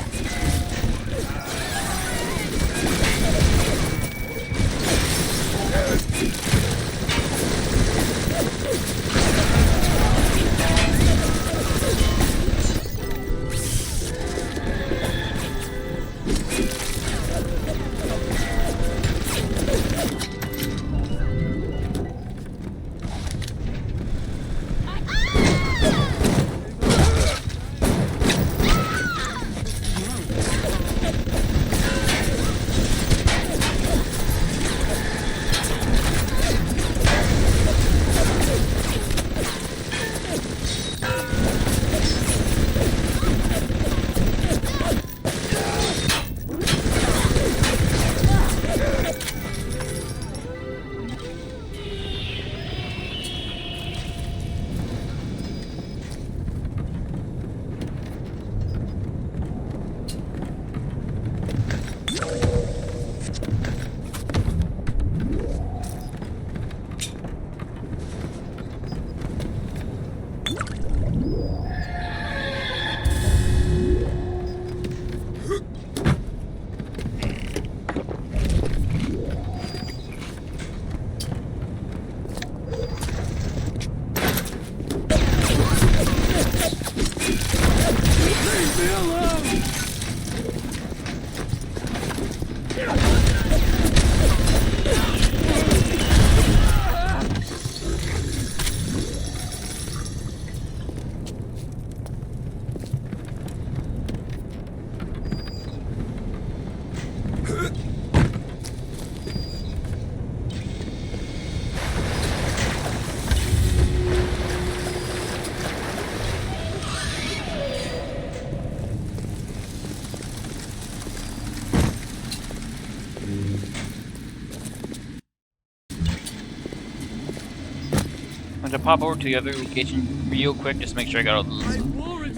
I'm gonna pop over to the other location real quick, just make sure I got all those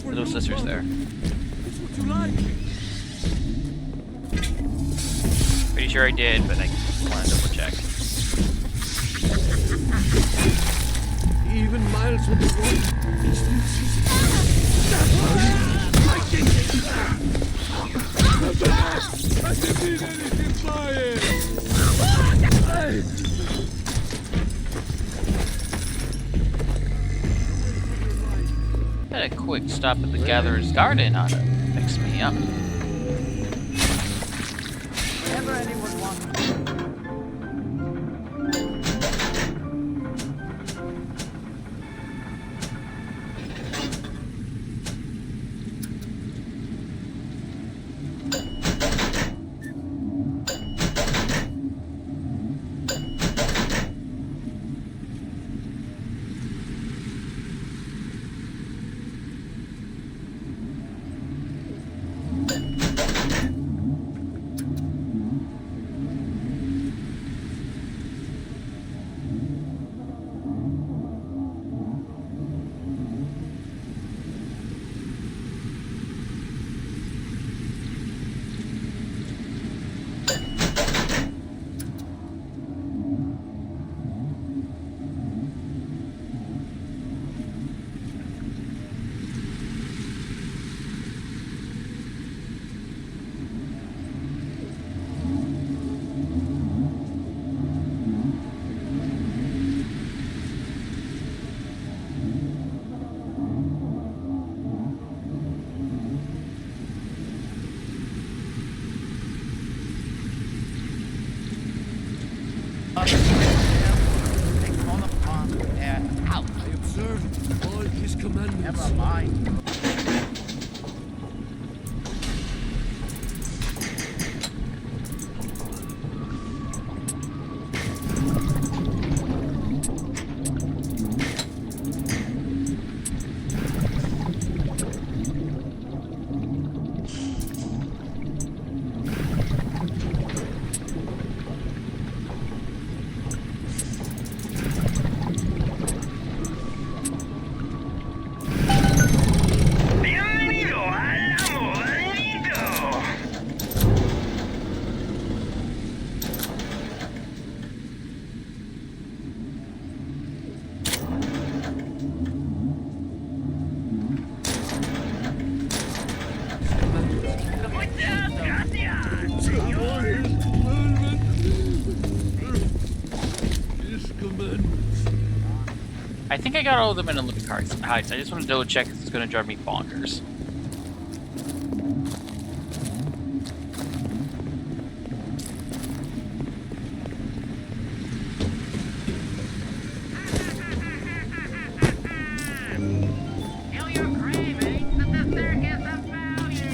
little sisters there. It's what you like. Pretty sure I did, but I want to double check. Even miles from the road, he still sees it. I can get you back. I didn't need anything by it. Had a quick stop at the Gatherer's Garden ought to mix me up. Whenever anyone wants. All the pawns, they're out. I observed all his commandments. Never mind. Bienvenido al Amoranito. Muchas gracias, señor. His commandments. I think I got all of them in a living heist. I just want to double check if it's going to drive me bonkers. Feel your cravings, but the circus of value.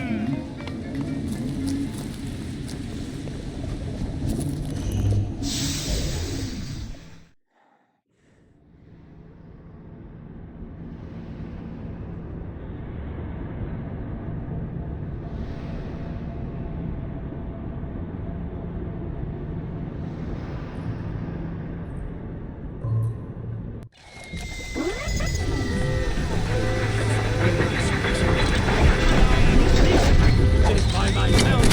By myself.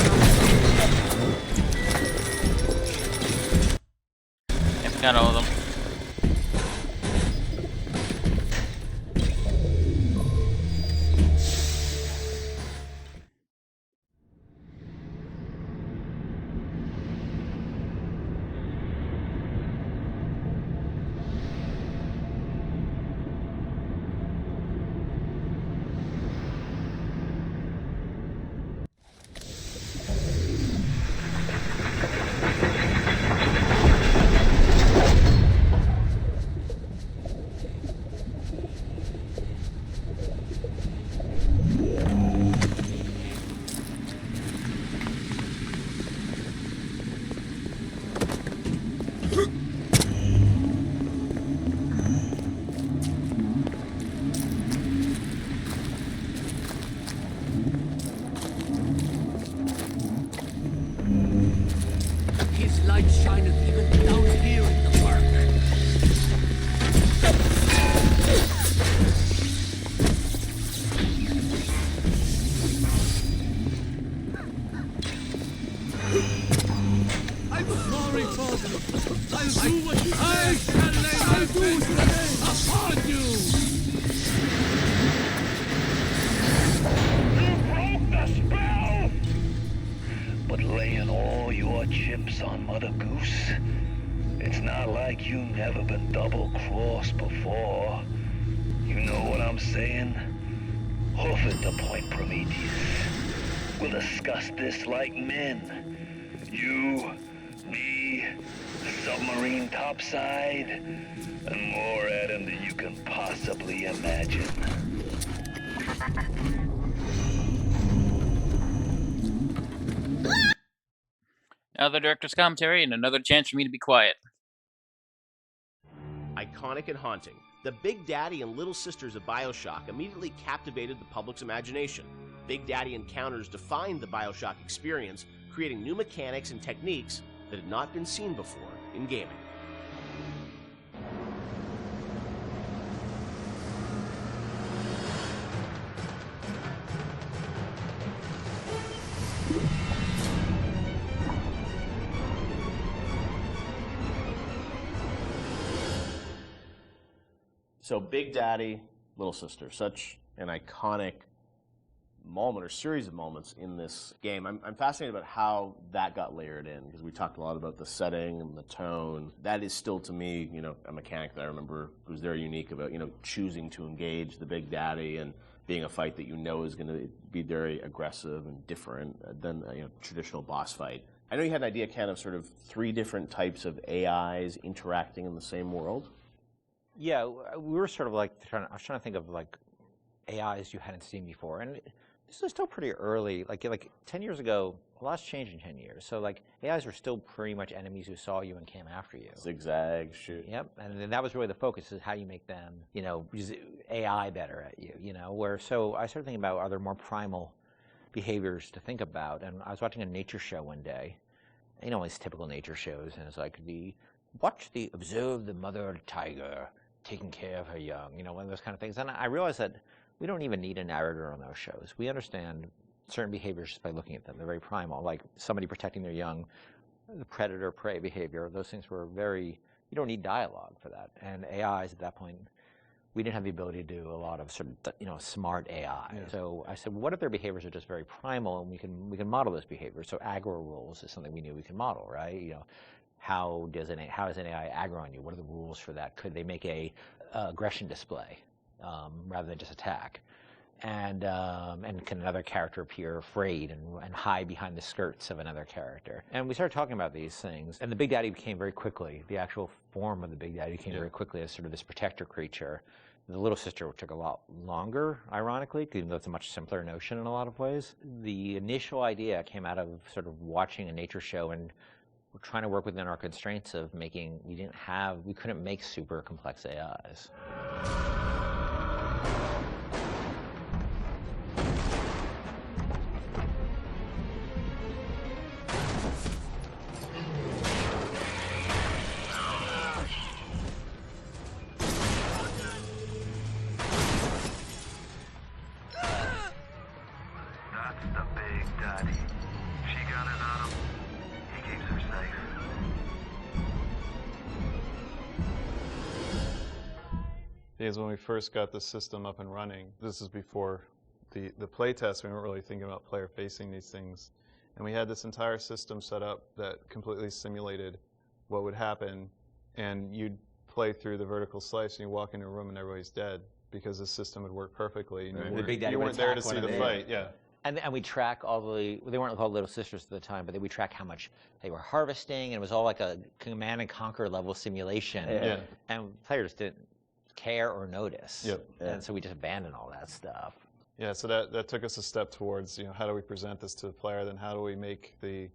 Yep, got all of them. His light shineth even down here in the park. I'm sorry, Father. I'll do what you say. I'll do what you say upon you. You broke the spell! But laying all your chips on Mother Goose, it's not like you never been double-crossed before. You know what I'm saying? Hoof it to Point Prometheus. We'll discuss this like men. You, me, submarine topside, and more at him than you can possibly imagine. Another director's commentary and another chance for me to be quiet. Iconic and haunting, the Big Daddy and Little Sisters of Bioshock immediately captivated the public's imagination. Big Daddy encounters defined the Bioshock experience, creating new mechanics and techniques that had not been seen before in gaming. So Big Daddy, Little Sister, such an iconic moment or series of moments in this game. I'm fascinated about how that got layered in, because we talked a lot about the setting and the tone. That is still, to me, a mechanic that I remember was very unique about, choosing to engage the Big Daddy and being a fight that is going to be very aggressive and different than a traditional boss fight. I know you had an idea, Ken, of sort of 3 different types of AIs interacting in the same world. Yeah, we were sort of like I was trying to think of like AIs you hadn't seen before, and this is still pretty early. Like 10 years ago, a lot's changed in 10 years. So like AIs were still pretty much enemies who saw you and came after you. Zigzag, shoot. Yep, and then that was really the focus, is how you make them, use AI better at you. So I started thinking about, are there more primal behaviors to think about? And I was watching a nature show one day, it's typical nature shows, and it's like observe the mother tiger taking care of her young, one of those kind of things. And I realized that we don't even need a narrator on those shows. We understand certain behaviors just by looking at them. They're very primal, like somebody protecting their young, the predator-prey behavior. Those things were you don't need dialogue for that. And AIs at that point, we didn't have the ability to do a lot of sort of, smart AI. Yeah. So I said, well, what if their behaviors are just very primal, and we can model those behaviors? So aggro rules is something we knew we can model, right? How does an AI aggro on you? What are the rules for that? Could they make a aggression display rather than just attack? And can another character appear afraid and hide behind the skirts of another character? And we started talking about these things, and the Big Daddy became very quickly, the actual form of the Big Daddy became very quickly as sort of this protector creature. The little sister took a lot longer, ironically, even though it's a much simpler notion in a lot of ways. The initial idea came out of sort of watching a nature show, and we're trying to work within our constraints of we couldn't make super complex AIs. That's the Big Daddy. She got it on him. He keeps her safe. Because when we first got the system up and running, this is before the playtest, we weren't really thinking about player facing these things. And we had this entire system set up that completely simulated what would happen, and you'd play through the vertical slice and you walk into a room and everybody's dead because the system would work perfectly. And Right. you weren't there to see the fight. Yeah. And we track they weren't called Little Sisters at the time, but we track how much they were harvesting, and it was all like a Command and Conquer level simulation. Yeah. And players didn't care or notice. Yep. And so we just abandoned all that stuff. Yeah, so that took us a step towards, how do we present this to the player, then how do we make the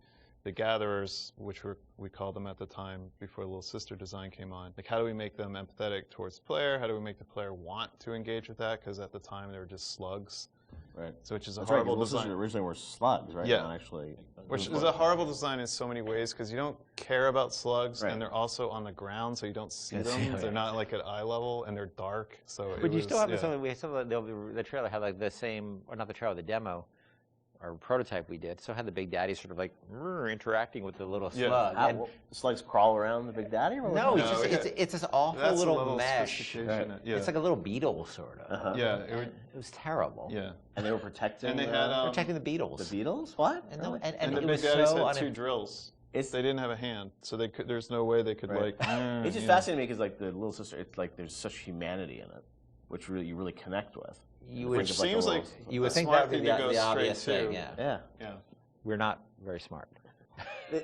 gatherers, which we called them at the time before Little Sister design came on, like how do we make them empathetic towards the player? How do we make the player want to engage with that? Because at the time they were just slugs. Right. So which is That's a horrible right, design. Originally were slugs, right? Yeah. Not actually. Which is a horrible design in so many ways, because you don't care about slugs, Right. and they're also on the ground, so you don't see them. They're not like at eye level, and they're dark. So But you still have something. We still the trailer had like the same, or not the trailer, the demo, or prototype we did. So had the Big Daddy sort of like interacting with the little slug. And slugs crawl around the Big Daddy? Or no, it's this awful little mesh. Right. Yeah. It's like a little beetle, sort of. Uh-huh. Yeah, it was terrible. Yeah. And they were protecting. And they had protecting the beetles. The beetles? What? And, Really? and the it Big was Daddies so had 2 drills. They didn't have a hand, so there's no way they could Right. like. It's just fascinating me because like the Little Sister, it's like there's such humanity in it, which you really connect with. Which seems like you would think smart that would thing be to go the straight obvious to. thing. Yeah. We're not very smart.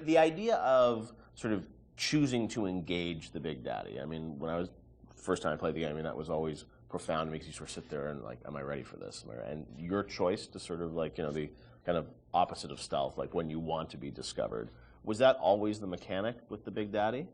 The idea of sort of choosing to engage the Big Daddy. I mean, when I was first time I played the game, I mean that was always profound. It makes you sort of sit there and like, am I ready for this? And your choice to sort of like the kind of opposite of stealth, like when you want to be discovered. Was that always the mechanic with the Big Daddy?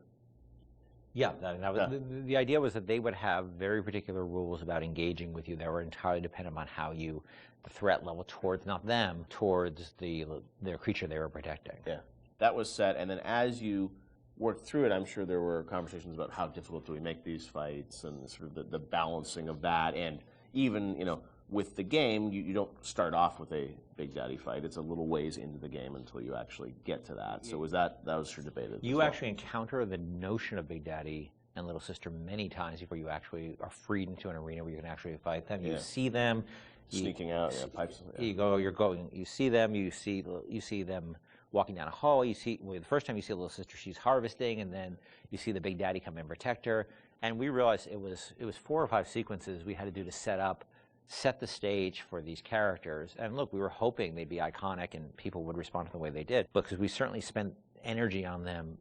Yeah, the idea was that they would have very particular rules about engaging with you that were entirely dependent on how the threat level towards, not them, towards their creature they were protecting. Yeah, that was set, and then as you worked through it, I'm sure there were conversations about how difficult do we make these fights and sort of the balancing of that, and even, with the game, you don't start off with a Big Daddy fight. It's a little ways into the game until you actually get to that. So that was sure debated. You actually encounter the notion of Big Daddy and Little Sister many times before you actually are freed into an arena where you can actually fight them. You see them sneaking out, pipes. You see them. You see them walking down a hall. The first time you see Little Sister, she's harvesting, and then you see the Big Daddy come in and protect her. And we realized it was 4 or 5 sequences we had to do to set up set the stage for these characters. And look, we were hoping they'd be iconic and people would respond to the way they did, because we certainly spent energy on them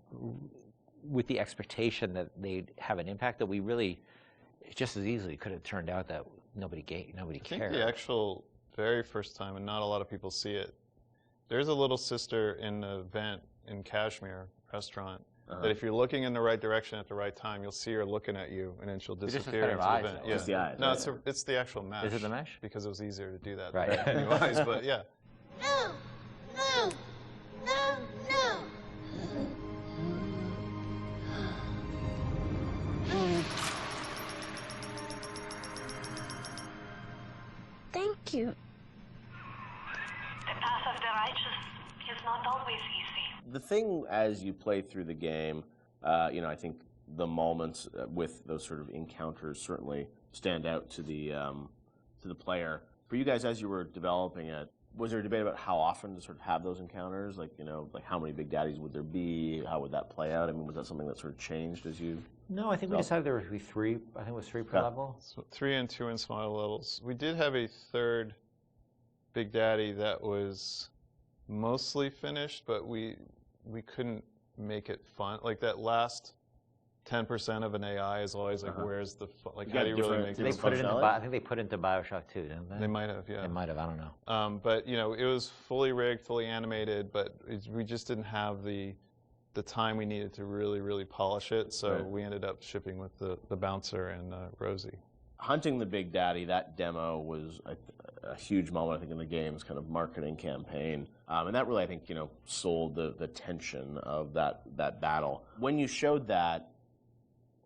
with the expectation that they'd have an impact that we really just as easily could have turned out that nobody cared. I think the actual very first time, and not a lot of people see it, there's a little sister in the vent in Kashmir restaurant that if you're looking in the right direction at the right time, you'll see her looking at you, and then she'll disappear into the vent. Just the eyes. No, it's the actual mesh. Is it the mesh? Because it was easier to do that right. than new eyes, but yeah. No! No! No! No! Thank you. The path of the righteous is not always easy. The thing as you play through the game, I think the moments with those sort of encounters certainly stand out to the player. For you guys, as you were developing it, was there a debate about how often to sort of have those encounters? Like how many Big Daddies would there be? How would that play out? I mean, was that something that sort of changed as you? No, I think we decided there would be 3. I think it was 3 per level. So 3 and 2 in smaller levels. We did have a third Big Daddy that was mostly finished, but we couldn't make it fun. Like that last 10% of an AI is always like, where's the fun? Like, how do you really make it fun? I think they put it into Bioshock too, didn't they? They might have, yeah. They might have, I don't know. But it was fully rigged, fully animated, but we just didn't have the time we needed to really, really polish it. So we ended up shipping with the bouncer and Rosie. Hunting the Big Daddy, that demo was a huge moment, I think, in the game's kind of marketing campaign. And that really, I think, sold the tension of that battle. When you showed that,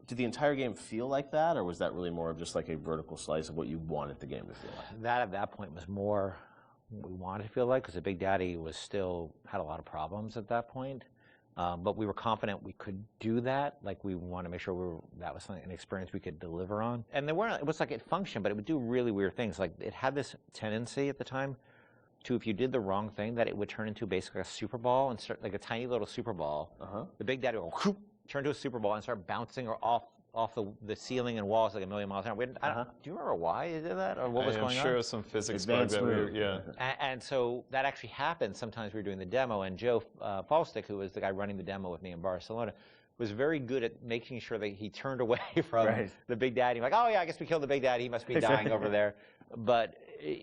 did the entire game feel like that, or was that really more of just like a vertical slice of what you wanted the game to feel like? That at that point was more what we wanted to feel like, because the Big Daddy had a lot of problems at that point. But we were confident we could do that. Like, we wanted to make sure that was an experience we could deliver on. And it was like it functioned, but it would do really weird things. Like, it had this tendency at the time to, if you did the wrong thing, that it would turn into basically a super ball and start like a tiny little super ball. The Big Daddy would go, turn to a super ball and start bouncing off the ceiling and walls like a million miles an hour. Do you remember why he did that, or what was going on? I'm sure it was some physics bug that yeah. And so that actually happened. Sometimes we were doing the demo, and Joe Falstick, who was the guy running the demo with me in Barcelona, was very good at making sure that he turned away from the Big Daddy. Like, oh yeah, I guess we killed the Big Daddy. He must be dying over there. But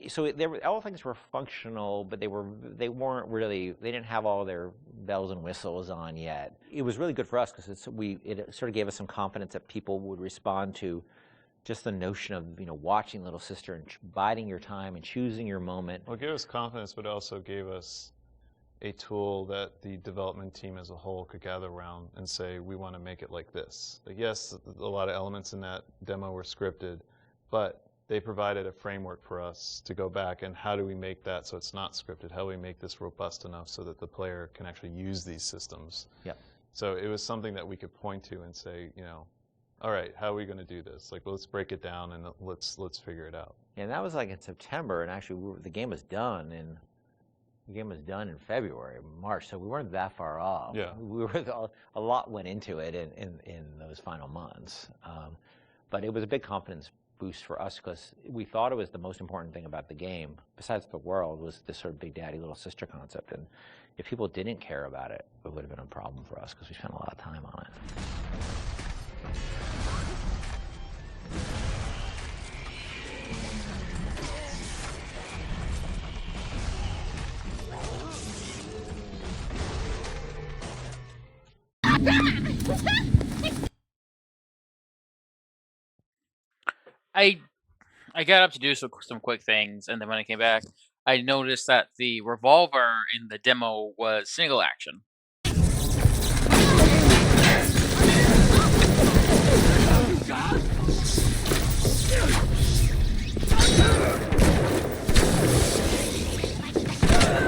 so all things were functional, but they weren't really. They didn't have all their bells and whistles on yet. It was really good for us because it sort of gave us some confidence that people would respond to just the notion of watching Little Sister and biding your time and choosing your moment. Well, it gave us confidence, but it also gave us a tool that the development team as a whole could gather around and say, we want to make it like this. Like, yes, a lot of elements in that demo were scripted, but they provided a framework for us to go back and how do we make that so it's not scripted? How do we make this robust enough so that the player can actually use these systems? Yep. So it was something that we could point to and say, all right, how are we going to do this? Like, let's break it down and let's figure it out. Yeah, and that was like in September, and actually the game was done in February, March, so we weren't that far off. Yeah. A lot went into it in those final months, but it was a big confidence boost for us because we thought it was the most important thing about the game, besides the world, was this sort of Big Daddy, Little Sister concept. And if people didn't care about it, it would have been a problem for us because we spent a lot of time on it. I got up to do some quick things, and then when I came back, I noticed that the revolver in the demo was single action.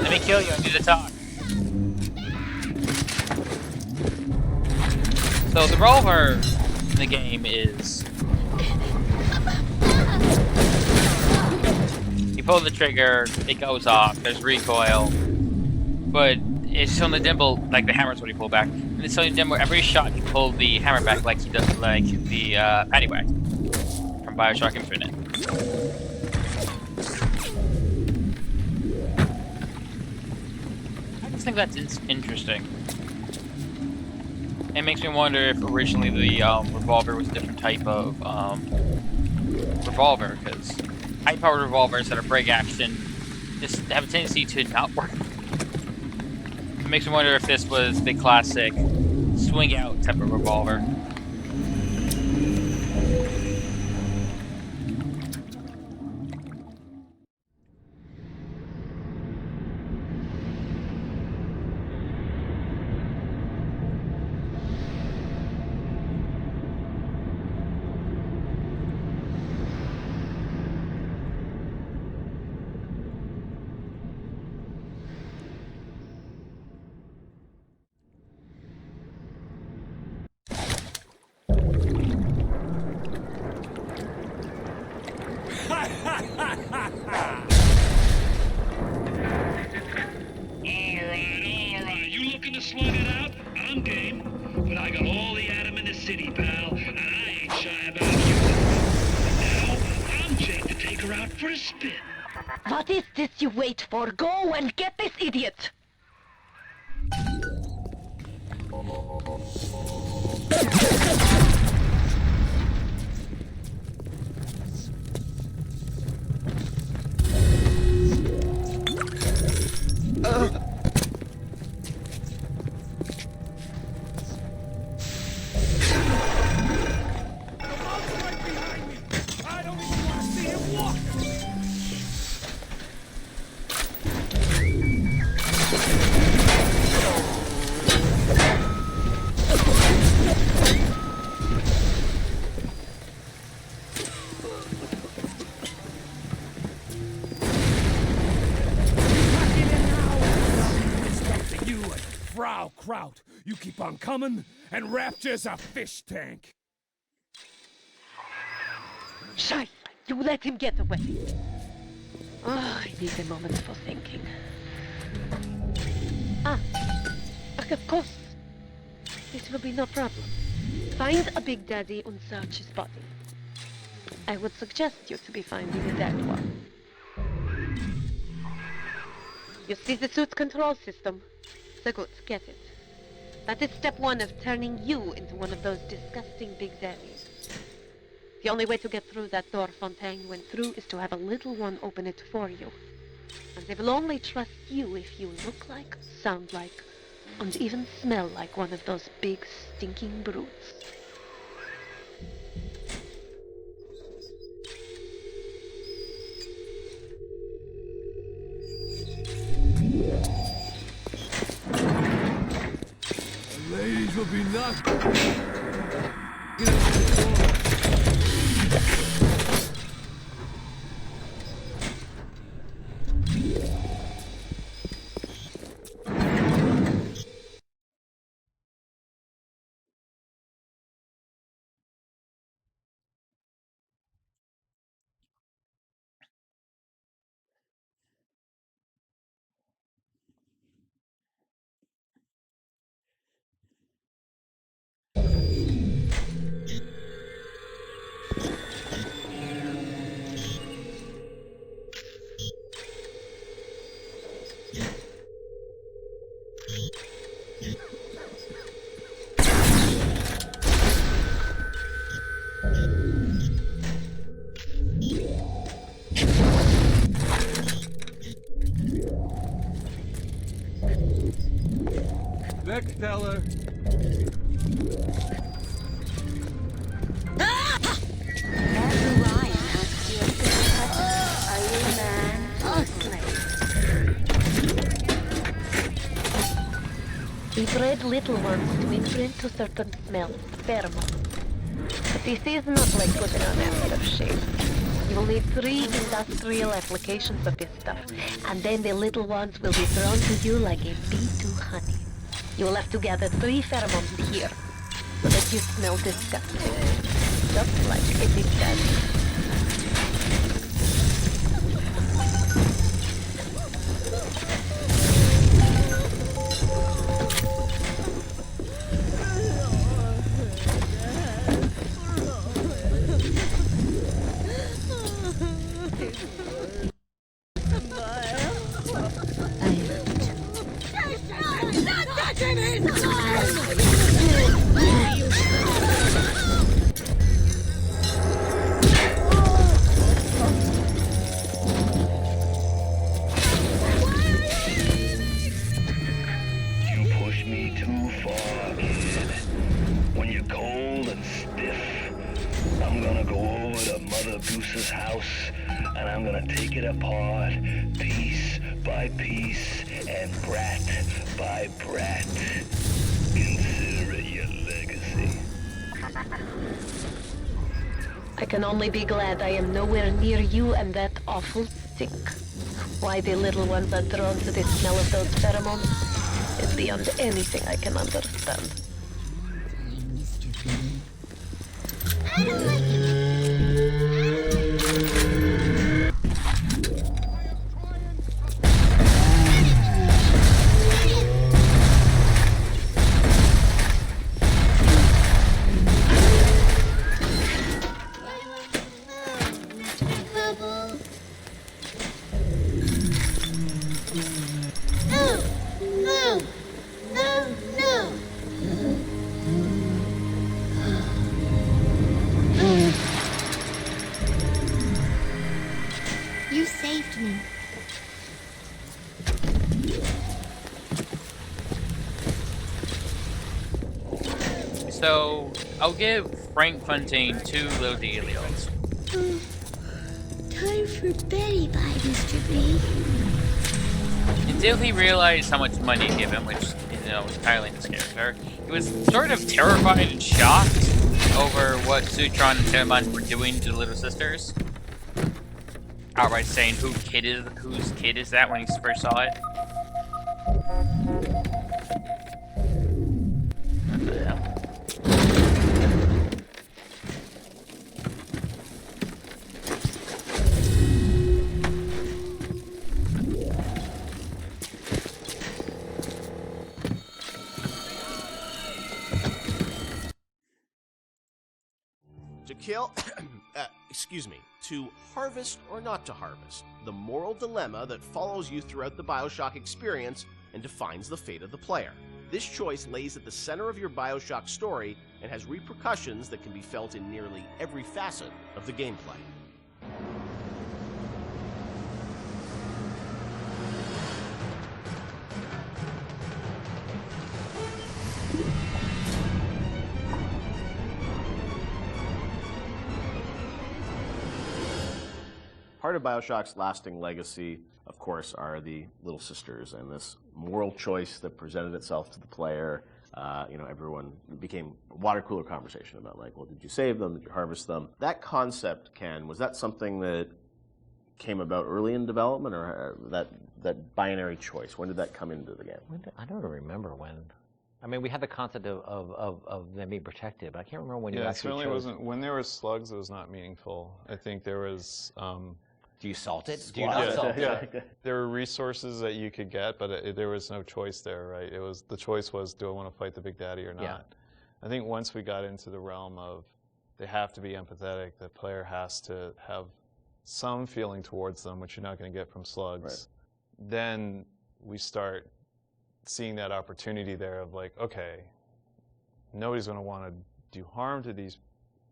Let me kill you, I need to talk. So the revolver in the game is... you pull the trigger, it goes off, there's recoil, but it's on the demo, like the hammer's what you pull back, and it's on the demo, every shot you pull the hammer back like he does, like the Paddywhack from Bioshock Infinite. think that's interesting. It makes me wonder if originally the revolver was a different type of revolver, because high-powered revolvers that are break action just have a tendency to not work. It makes me wonder if this was the classic swing-out type of revolver. Alright, you looking to slug it out? I'm game. But I got all the Adam in the city, pal, and I ain't shy about using it. Now, I'm Jake to take her out for a spin. What is this you wait for? Go and get this idiot! I don't even want to see him walk! Frau Kraut, you keep on coming, and Rapture's a fish tank. Scheiße, you let him get away. Oh, I need a moment for thinking. Of course. This will be no problem. Find a Big Daddy and search his body. I would suggest you to be finding a dead one. You see the suit's control system? So good, get it. That is step one of turning you into one of those disgusting Big Daddies. The only way to get through that door Fontaine went through is to have a little one open it for you. And they will only trust you if you look like, sound like, and even smell like one of those big stinking brutes. The ladies will be knocking. Next teller. We bred little ones to imprint to certain smells, pheromones. But this is not like putting on aftershave. You will need 3 industrial applications of this stuff, and then the little ones will be thrown to you like a bee to honey. You will have to gather 3 pheromones here, so that you smell disgusting. Just like a big daddy. Chicken inside! You push me too far, kid. When you're cold and stiff, I'm gonna go over to Mother Goose's house, and I'm gonna take it apart, piece by piece, and brat by brat. Consider it your legacy. I can only be glad I am nowhere near you and that awful sick. Why the little ones are drawn to the smell of those pheromones is beyond anything I can understand. I don't like Bubbles. No! No! No! No! You saved me. So I'll give Frank Fontaine 2 little dealios. Oh, time for Betty Bye, Mr. B. Until he realized how much money to give him, which, was entirely his character, he was sort of terrified and shocked over what Sutron and Tenenbaum were doing to the little sisters. Outright saying whose kid is that when he first saw it. What the hell? To kill, to harvest or not to harvest, the moral dilemma that follows you throughout the Bioshock experience and defines the fate of the player. This choice lays at the center of your Bioshock story and has repercussions that can be felt in nearly every facet of the gameplay. Part of Bioshock's lasting legacy, of course, are the little sisters and this moral choice that presented itself to the player. Everyone became a water cooler conversation about well, did you save them? Did you harvest them? That concept, Ken, was that something that came about early in development, or that binary choice? When did that come into the game? I don't remember when. I mean, we had the concept of them being protected, but I can't remember when you Yeah, it actually certainly chose. wasn't. When there were slugs, it was not meaningful. I think there was. Do you salt it? Do you not salt it? Yeah. There were resources that you could get, but there was no choice there, right? The choice was, do I want to fight the Big Daddy or not? Yeah. I think once we got into the realm of they have to be empathetic, the player has to have some feeling towards them, which you're not going to get from slugs. Right. Then we start seeing that opportunity there of okay, nobody's going to want to do harm to these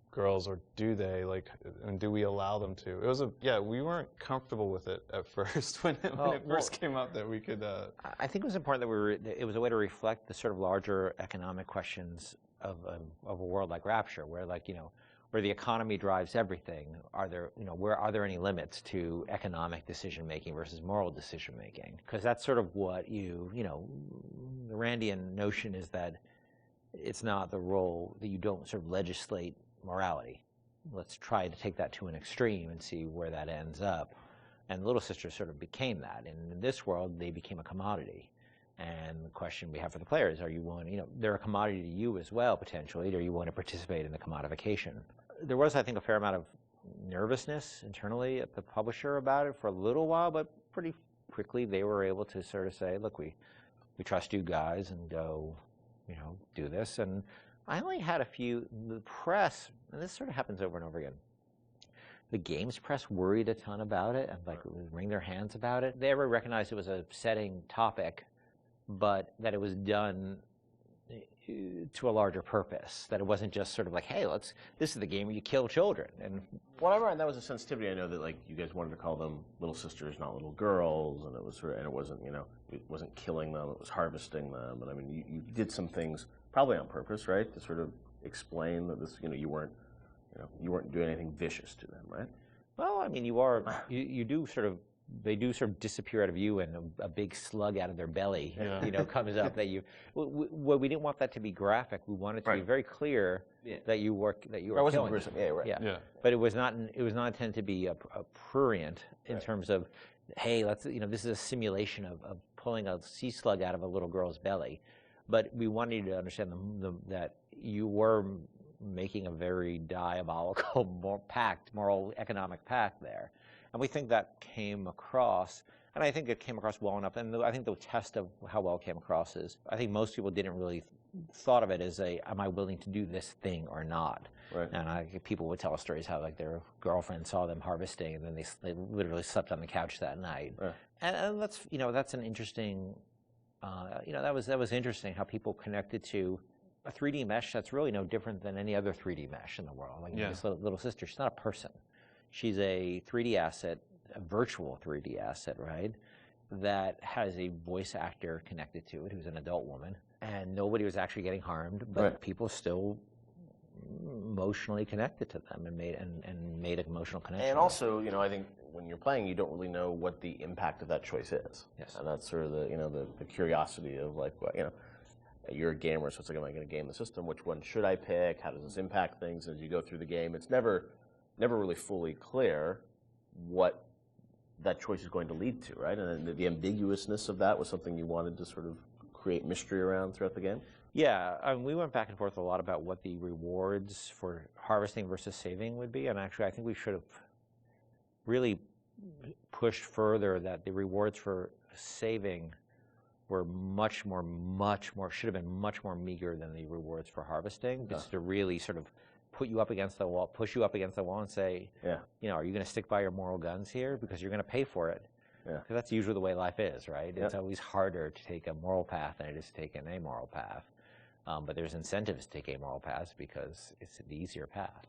girls, or do they? And do we allow them to? It was we weren't comfortable with it at first when it first came up that we could. I think it was important that it was a way to reflect the sort of larger economic questions of a world like Rapture, where where the economy drives everything. Are there any limits to economic decision making versus moral decision making? Because that's sort of what the Randian notion is that it's not the role that you don't sort of legislate morality. Let's try to take that to an extreme and see where that ends up. And Little Sisters sort of became that. And in this world, they became a commodity. And the question we have for the players, are you willing, they're a commodity to you as well, potentially. Do you want to participate in the commodification? There was, I think, a fair amount of nervousness internally at the publisher about it for a little while, but pretty quickly they were able to sort of say, look, we trust you guys, and go, do this. And I only had a few, the press, and this sort of happens over and over again. The games press worried a ton about it and would wring their hands about it. They ever recognized it was a setting topic but that it was done to a larger purpose, that it wasn't just sort of like, hey, this is the game where you kill children. And whatever, and that was a sensitivity. I know that like you guys wanted to call them little sisters, not little girls, and it was and it wasn't, it wasn't killing them, it was harvesting them. And I mean, you did some things probably on purpose, right, to sort of explain that this, you weren't doing anything vicious to them, right? Well, I mean, you do sort of, they do sort of disappear out of you, and a big slug out of their belly, comes up that you. Well, we didn't want that to be graphic. We wanted to be very clear that you were killing them. Yeah, right. Yeah. But it was not intended to be a prurient in terms of, hey, this is a simulation of pulling a sea slug out of a little girl's belly. But we wanted you to understand that you were making a very diabolical moral economic pact there. And we think that came across, and I think it came across well enough. And I think the test of how well it came across is, I think most people didn't really thought of it as am I willing to do this thing or not? Right. And people would tell us stories how like their girlfriend saw them harvesting, and then they literally slept on the couch that night. Right. And that's an interesting, that was interesting how people connected to a 3D mesh that's really no different than any other 3D mesh in the world. Like this little sister, she's not a person. She's a 3D asset, a virtual 3D asset, right? That has a voice actor connected to it, who's an adult woman, and nobody was actually getting harmed, but people still emotionally connected to them and made an emotional connection. And also, I think when you're playing, you don't really know what the impact of that choice is. Yes. And that's sort of the curiosity of like, you're a gamer, so it's like, am I going to game the system? Which one should I pick? How does this impact things as you go through the game? It's never really fully clear what that choice is going to lead to, right? And the ambiguousness of that was something you wanted to sort of create mystery around throughout the game? Yeah, we went back and forth a lot about what the rewards for harvesting versus saving would be, and actually I think we should have really pushed further that the rewards for saving were much more, should have been much more meager than the rewards for harvesting, just to really sort of put you up against the wall, push you up against the wall and say, are you going to stick by your moral guns here? Because you're going to pay for it. Yeah. Because that's usually the way life is, right? It's always harder to take a moral path than it is to take an amoral path. But there's incentives to take amoral paths because it's the easier path.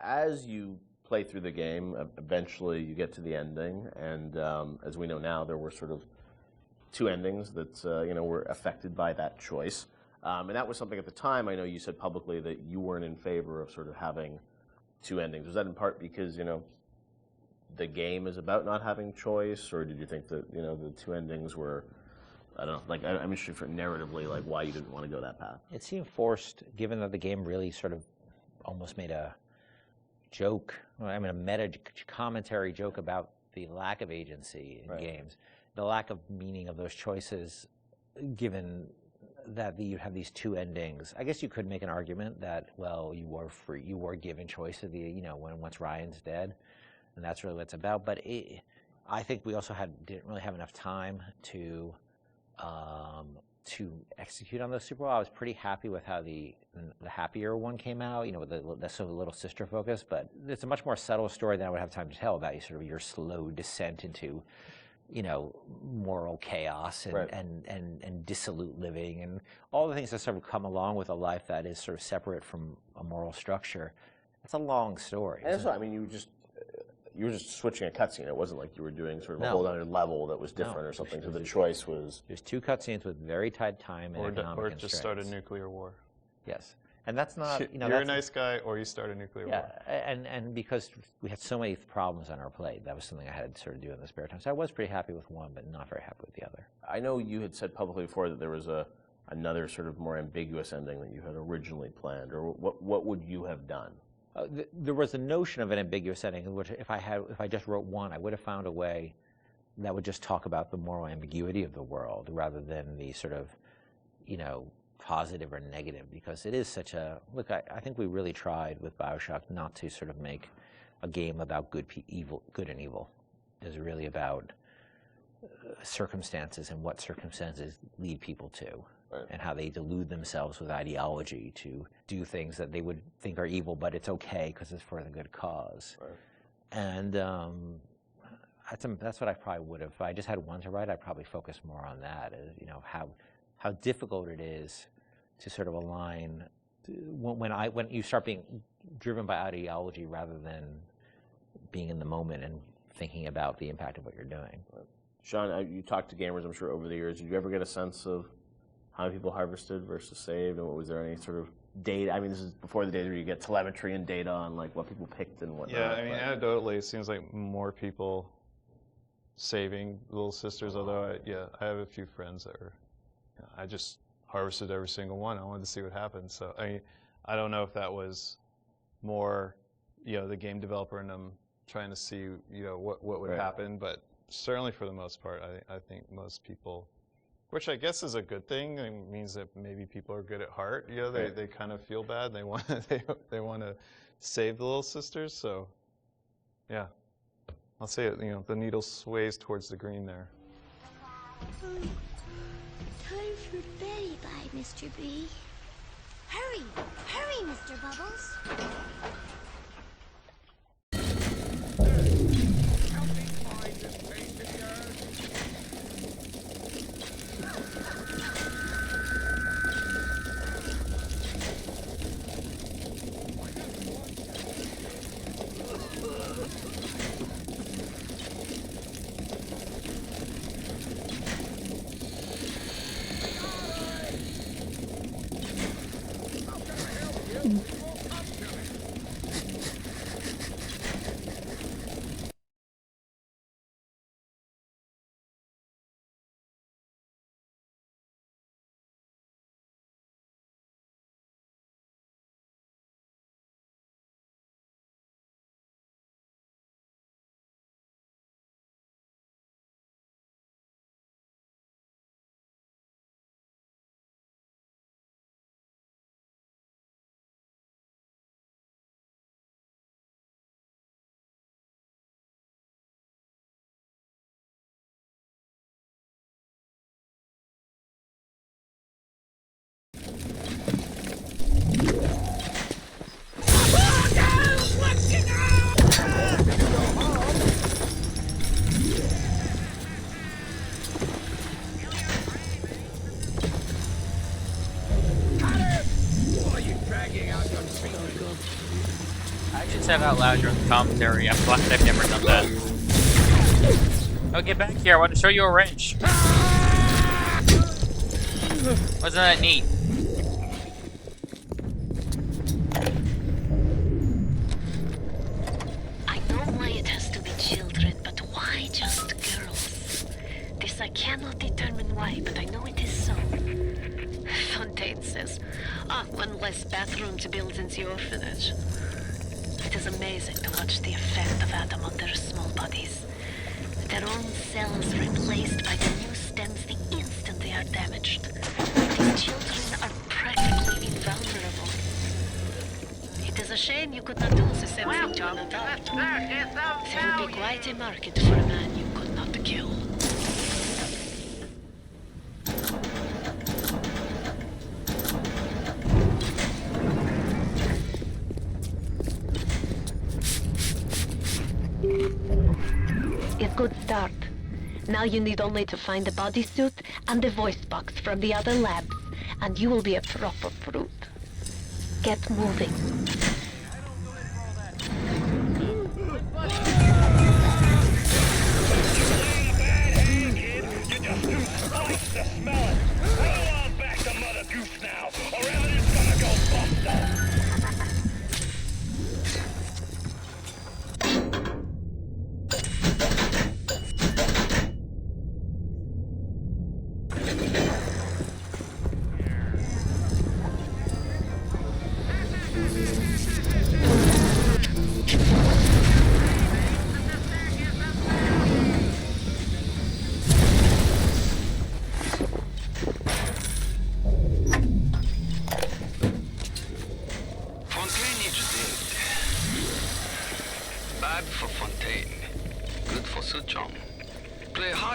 As you play through the game, eventually you get to the ending, and as we know now, there were sort of two endings that were affected by that choice. And that was something at the time, I know you said publicly that you weren't in favor of sort of having two endings. Was that in part because, the game is about not having choice, or did you think that, the two endings were, I don't know, like, I'm interested for narratively, like, why you didn't want to go that path? It seemed forced, given that the game really sort of almost made a joke, a meta commentary joke about the lack of agency in games, the lack of meaning of those choices, given that you have these two endings. I guess you could make an argument that, well, you were free, you were given choice of the, once Ryan's dead, and that's really what it's about. But I think we also didn't really have enough time to execute on those super well. I was pretty happy with how the happier one came out, with the sort of little sister focus, but it's a much more subtle story than I would have time to tell about your slow descent into, moral chaos and dissolute living and all the things that sort of come along with a life that is sort of separate from a moral structure. It's a long story. And that's you were just switching a cutscene. It wasn't like you were doing sort of a whole other level that was different or something. So the choice was... There's two cutscenes with very tight time and economic constraints. Or just start a nuclear war. Yes. And that's not... You're a nice guy, or you start a nuclear war. And because we had so many problems on our plate, that was something I had to sort of do in the spare time. So I was pretty happy with one, but not very happy with the other. I know you had said publicly before that there was another sort of more ambiguous ending that you had originally planned, or what would you have done? There was a notion of an ambiguous ending, in which if I just wrote one, I would have found a way that would just talk about the moral ambiguity of the world rather than the sort of, positive or negative, because it is such a look. I think we really tried with Bioshock not to sort of make a game about good and evil. It's really about circumstances and what circumstances lead people to, Right. and how they delude themselves with ideology to do things that they would think are evil, but it's okay because it's for the good cause. Right. And that's what I probably would have. If I just had one to write, I'd probably focus more on that. You know, how difficult it is to sort of align when you start being driven by ideology rather than being in the moment and thinking about the impact of what you're doing. Right. Sean, you talked to gamers, I'm sure, over the years. Did you ever get a sense of how many people harvested versus saved, and was there any sort of data? I mean, this is before the days where you get telemetry and data on like what people picked and whatnot. Yeah, I mean, anecdotally, it seems like more people saving little sisters. Although, I have a few friends that were. I just harvested every single one. I wanted to see what happened. So I mean, I don't know if that was more, the game developer and them trying to see, what would happen, but certainly for the most part, I think most people, which I guess is a good thing. It means that maybe people are good at heart. They kind of feel bad. They want they want to save the little sisters. So, yeah, I'll say it. The needle sways towards the green there. Time for bed, bye, Mr. B. Hurry, hurry, Mr. Bubbles. I should say it out loud during the commentary. I'm glad I've never done that. Oh, get back here. I want to show you a wrench. Wasn't that neat? I know why it has to be children, but why just girls? This I cannot determine why, but I know it is so. Fontaine says, one less bathroom to build in the orphanage. It is amazing to watch the effect of Adam on their small bodies. Their own cells replaced by the new stems the instant they are damaged. These children are practically invulnerable. It is a shame you could not do the same thing, Jonathan. There would be quite a market for a man you could not kill. A good start. Now you need only to find the bodysuit and the voice box from the other labs, and you will be a proper fruit. Get moving.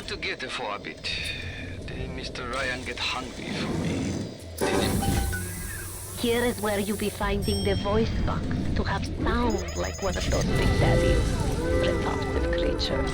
have to get there for a bit. Then Mr. Ryan get hungry for me. Here is where you'll be finding the voice box to have sound like one of those big daddies. Repulsive creatures.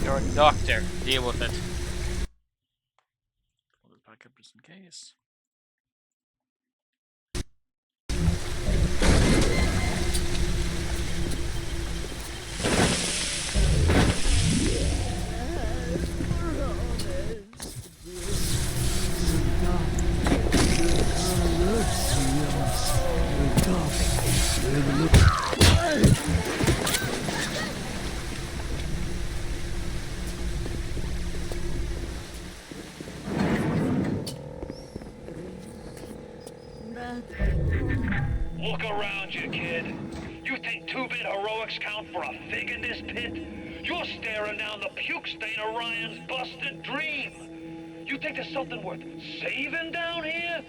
You're a doctor. Deal with it. Pull it back up just in case. Look around you, kid. You think two-bit heroics count for a fig in this pit? You're staring down the puke stain of Ryan's busted dream. You think there's something worth saving down here?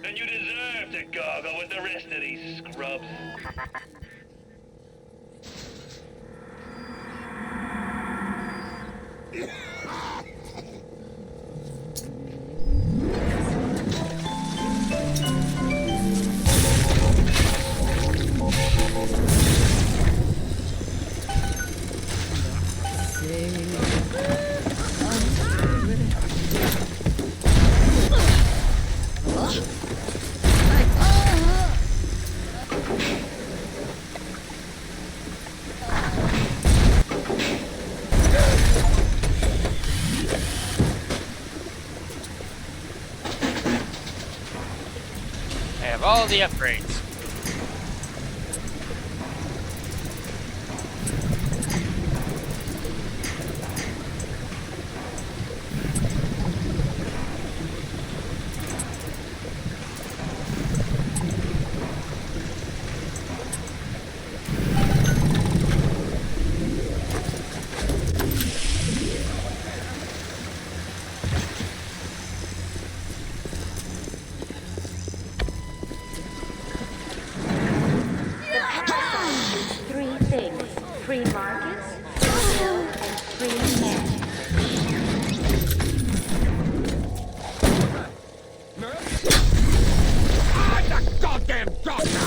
Then you deserve to gargle with the rest of these scrubs. I have all the upgrades. Free markets, and free men. I'm the goddamn doctor!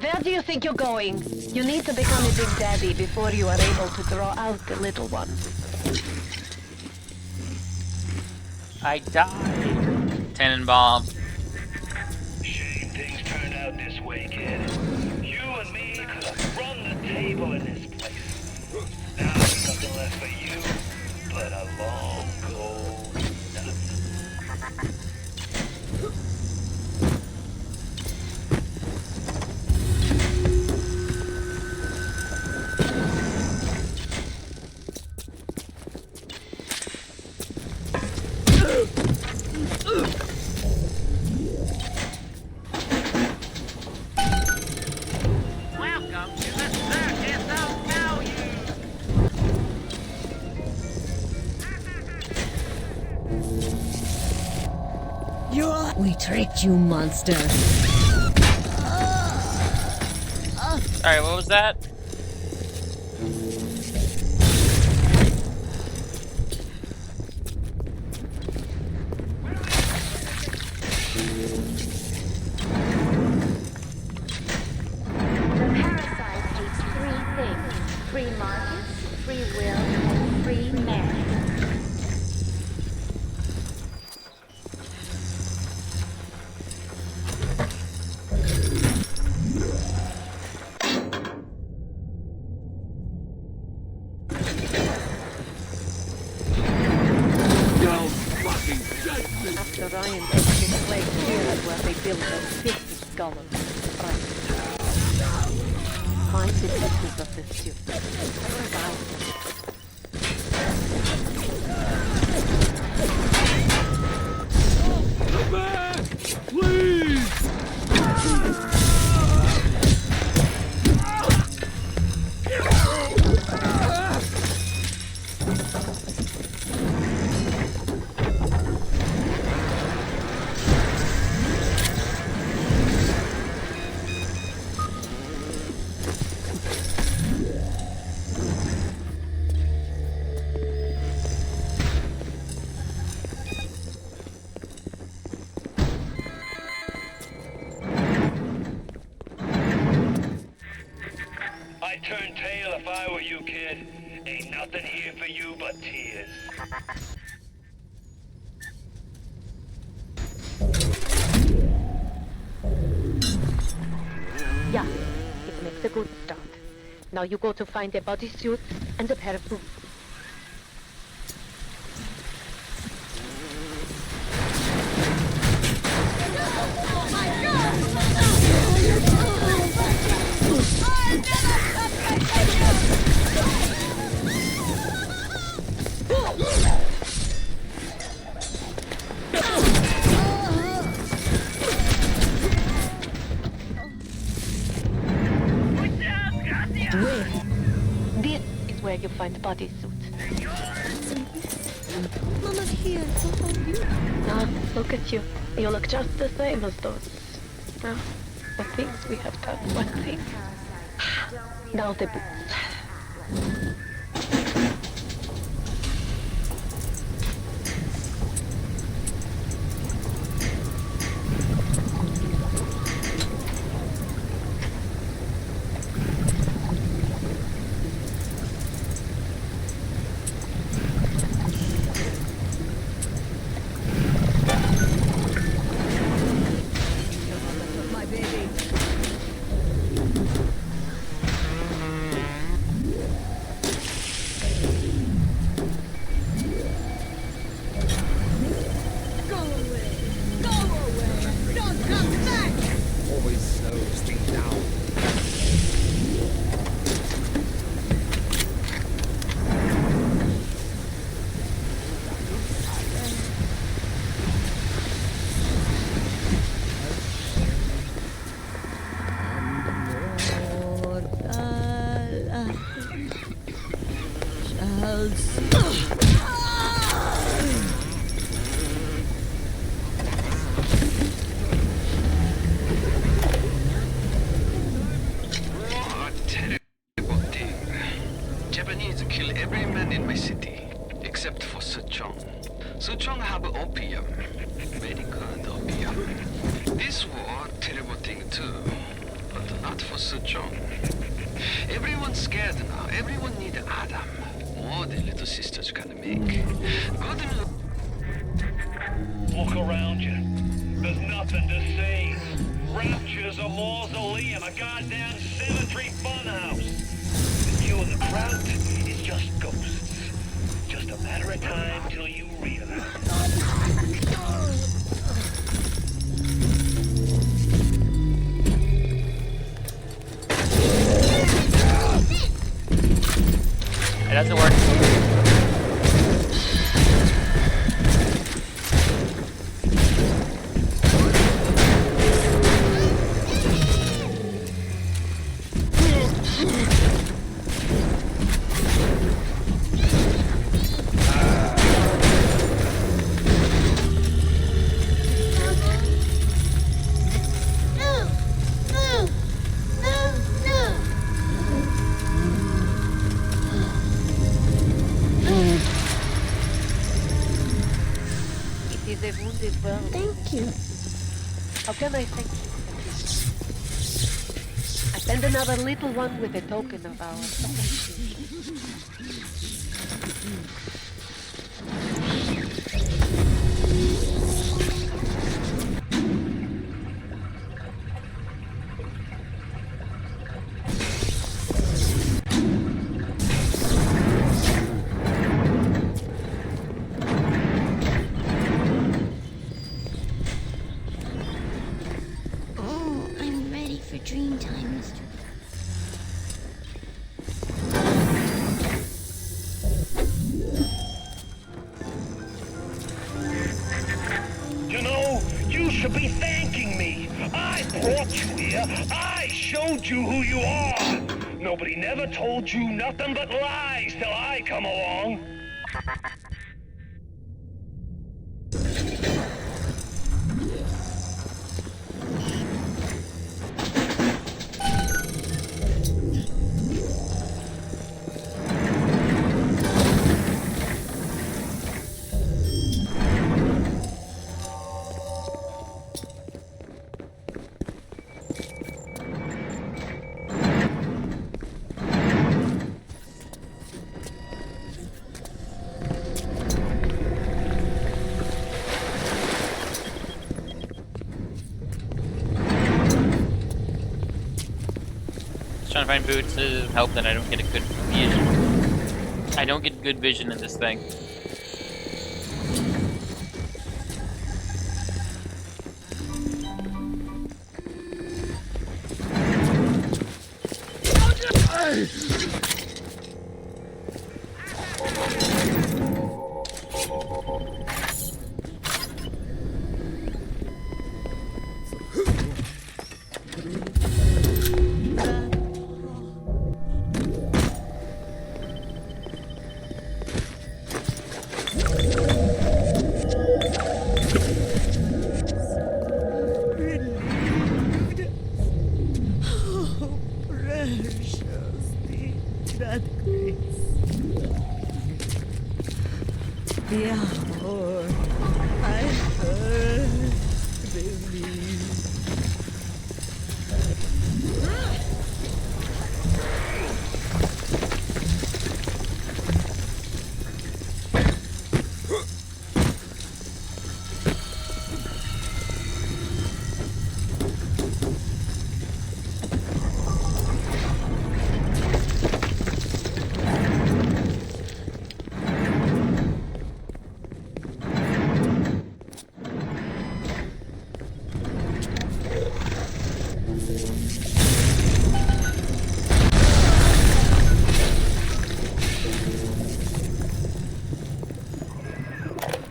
Where do you think you're going? You need to become a big daddy before you are able to draw out the little one. I died. Tenenbaum. Shame things turned out this way, kid. You and me could have run the table in this place. Now there's nothing left for you but a long, cold nut. Welcome to the circus of value. We tricked you, monster. Sorry, what was that? The parasite takes three things: free markets, free will, and free man. After Ryan takes his place, here is where they build the 50 golems. Right. Find the pieces of the suit. Revive them. Come back! Please! I'd turn tail if I were you, kid. Ain't nothing here for you but tears. Yeah, it makes a good start. Now you go to find a bodysuit and a pair of boots. This is where you find bodysuit. Mama's here to hold you. Now, look at you. You look just the same as those. Now, the things we have done, one thing. Now the boots. My baby. Go away. Go away. Don't come back. Always slows things down. A terrible thing. Japanese kill every man in my city, except for Suchong. Suchong have opium. Very good opium. This war, terrible thing too. But not for Suchong. Everyone's scared now. Everyone need Adam. More the little sister's gonna make. Good Look around you. There's nothing to see. Rapture's a mausoleum, a goddamn cemetery funhouse. And you and the crowd is just ghosts. Just a matter of time till you realize. It doesn't work. It is a wounded world. Thank you. How can I thank you? I send another little one with a token of our appreciation. Oh, I'm ready for dream time, Mr. You know, you should be thanking me. I brought you here. I showed you who you are. Nobody never told you nothing but lies till I come along. Trying to find boots to help that I don't get a good vision. I don't get good vision in this thing. Relieved. Oh, precious thing, that grace. The hour I first believed.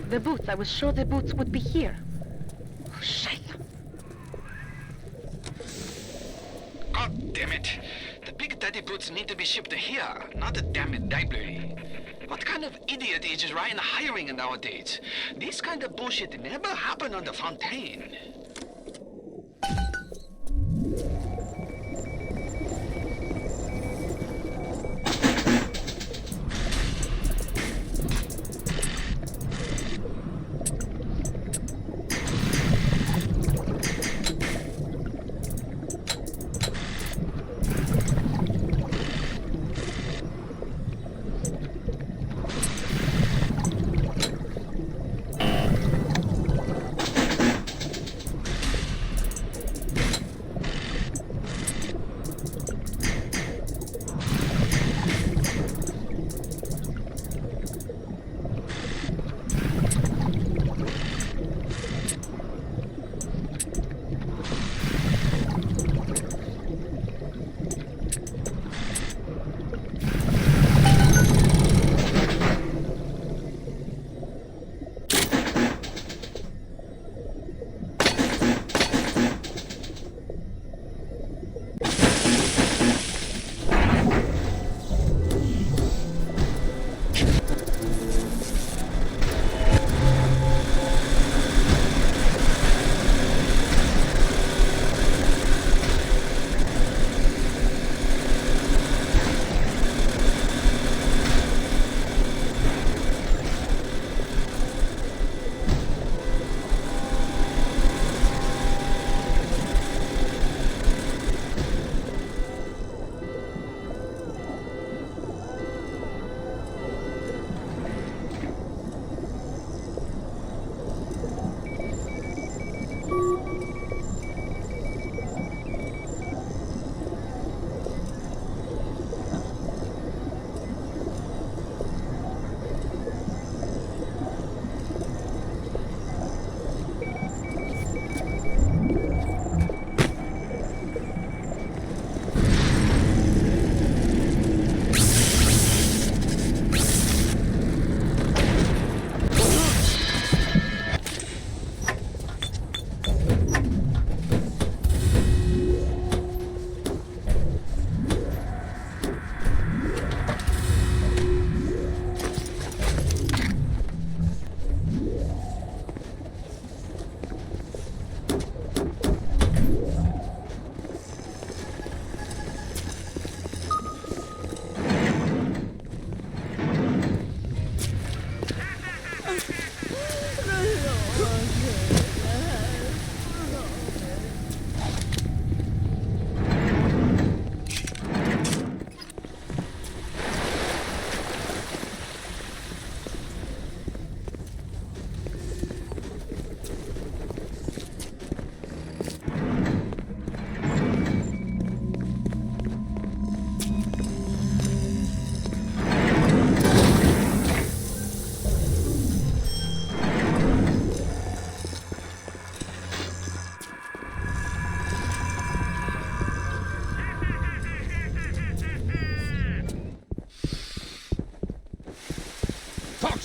The boots. I was sure the boots would be here. Oh, shit. God damn it. The Big Daddy boots need to be shipped here, not the damn library. What kind of idiot is Ryan hiring nowadays? This kind of bullshit never happened on the Fontaine.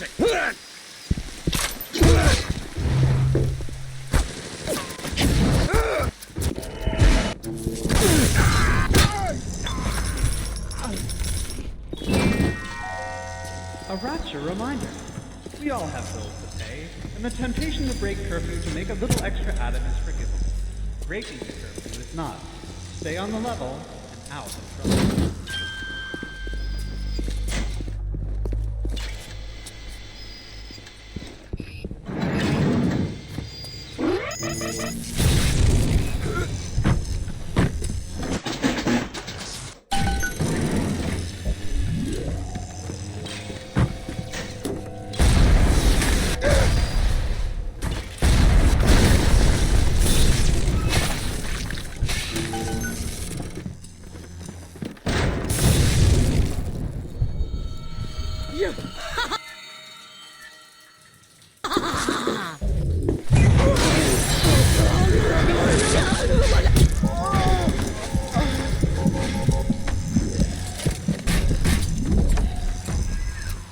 it! A rapture reminder. We all have bills to pay, and the temptation to break curfew to make a little extra Adam is forgivable. Breaking the curfew is not. Stay on the level and out of trouble.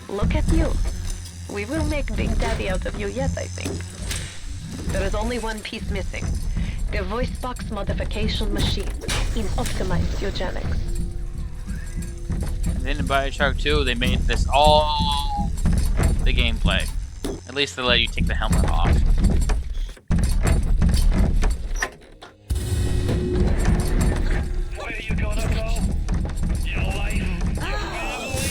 Look at you. We will make Big Daddy out of you yet, I think. There is only one piece missing. The voice box modification machine in optimized eugenics. And then in Bioshock 2, they made this all the gameplay. At least they let you take the helmet off. Where you gonna go? Your life? Your family?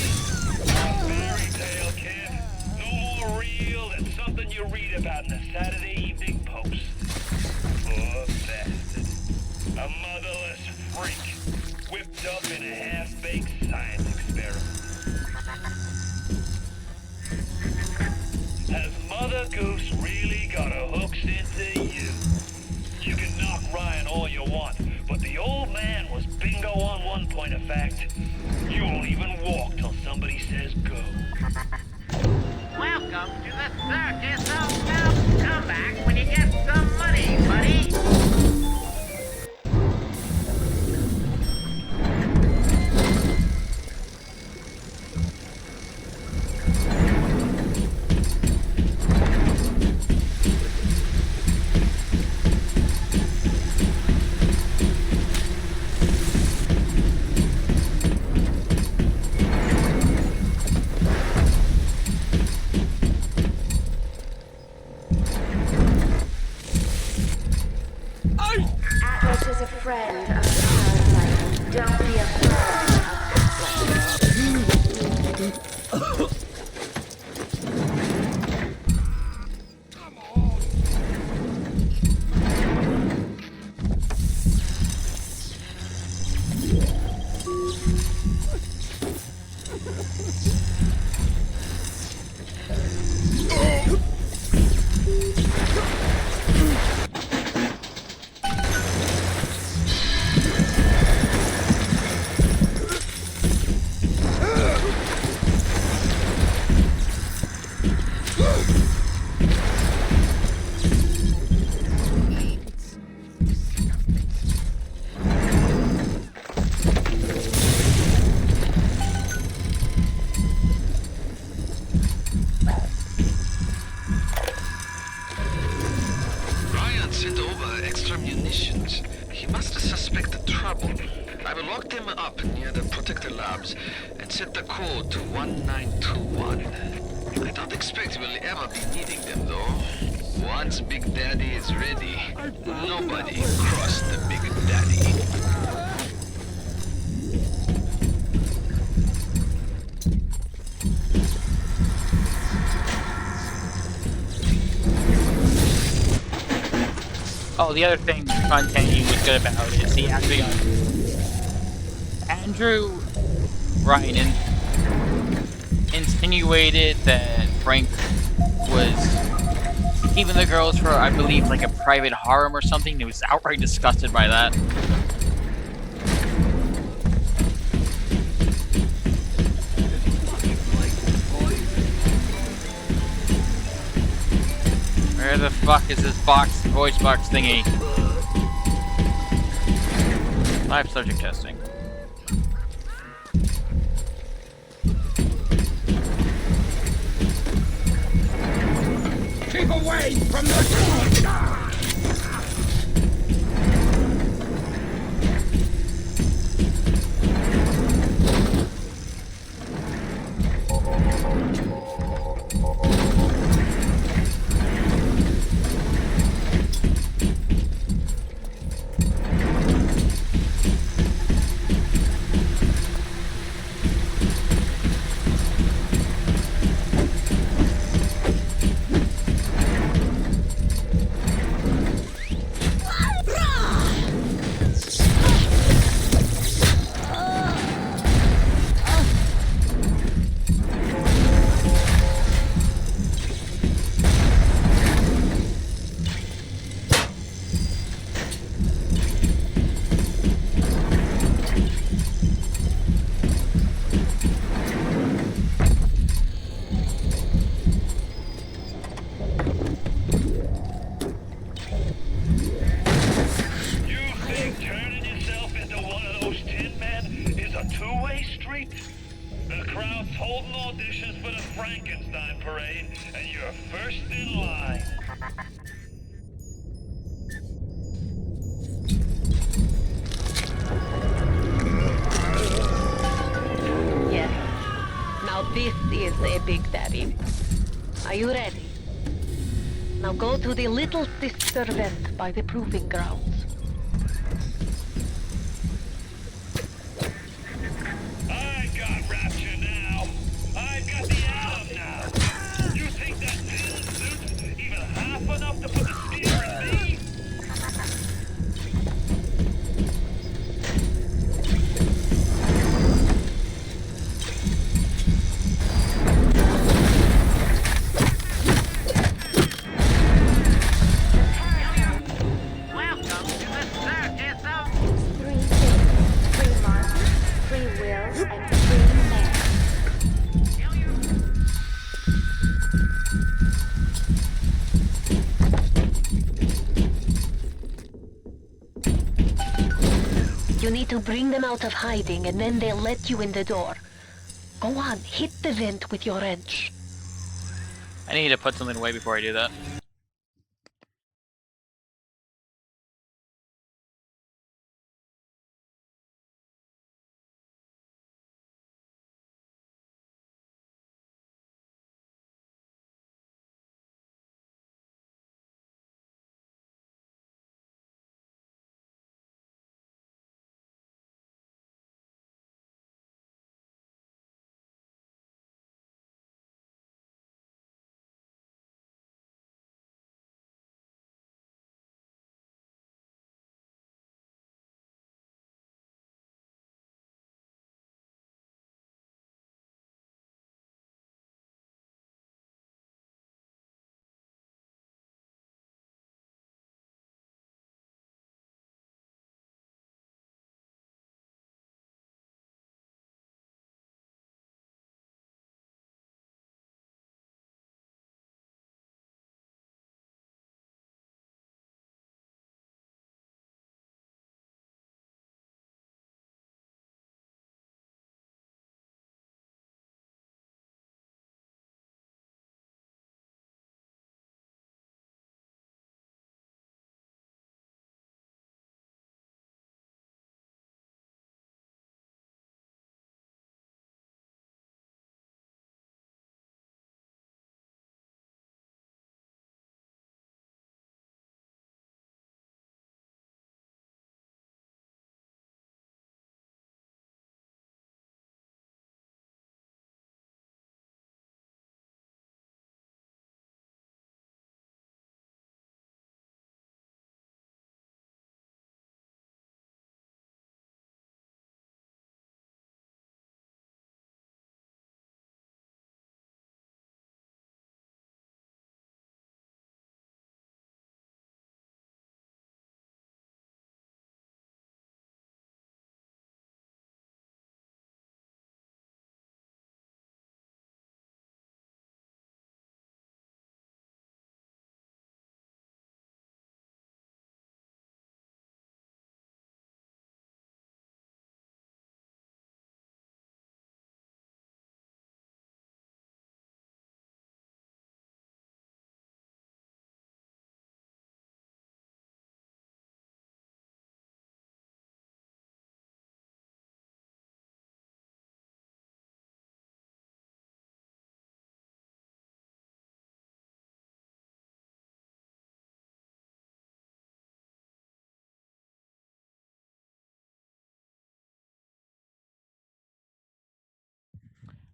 A fairy tale, kid. No more real than something you read about in the Saturday Evening Post. Poor bastard. A motherless freak, whipped up in a half-baked science experiment. Has Mother Goose really got her hooks into you? You can knock Ryan all you want, but the old man was bingo on one point of fact. You won't even walk till somebody says go. Welcome to the circus of Mount. Come back when you get some money, buddy. Atlas is a friend of the parasite. Don't be a friend of the Ryan sent over extra munitions. He must have suspected trouble. I will lock them up near the protector labs and set the code to 1921. I don't expect we'll ever be needing them, though. Once Big Daddy is ready, nobody cross the Big Daddy. Oh, the other thing Fontaine was good about is he actually got Andrew Ryan insinuated that Frank was keeping the girls for, I believe, like a private harem or something. He was outright disgusted by that. Where the fuck is this voice box thingy? Live subject testing. Keep away from the door! two-way street. The crowd's holding auditions for the Frankenstein parade, and you're first in line. Yes. Now this is a Big Daddy. Are you ready? Now go to the Little Sister vent by the proving grounds. I got Rapture now. I've got the Atom now. You think that tin suit's even half enough to put the steer in me? Welcome to the circus of... Three things. Free mind, free will, and free man. You need to bring them out of hiding and then they'll let you in the door. Go on, hit the vent with your wrench. I need to put something away before I do that.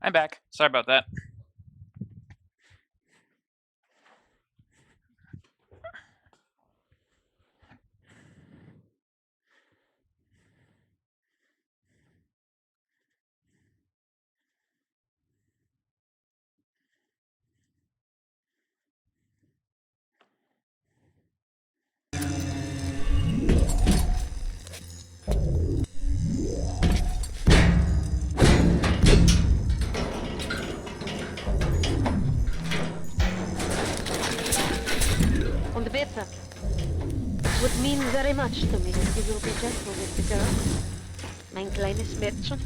I'm back. Sorry about that. Und bitte, es would mean very much to me if you will be gentle with the girl. Mein kleines Mädchen.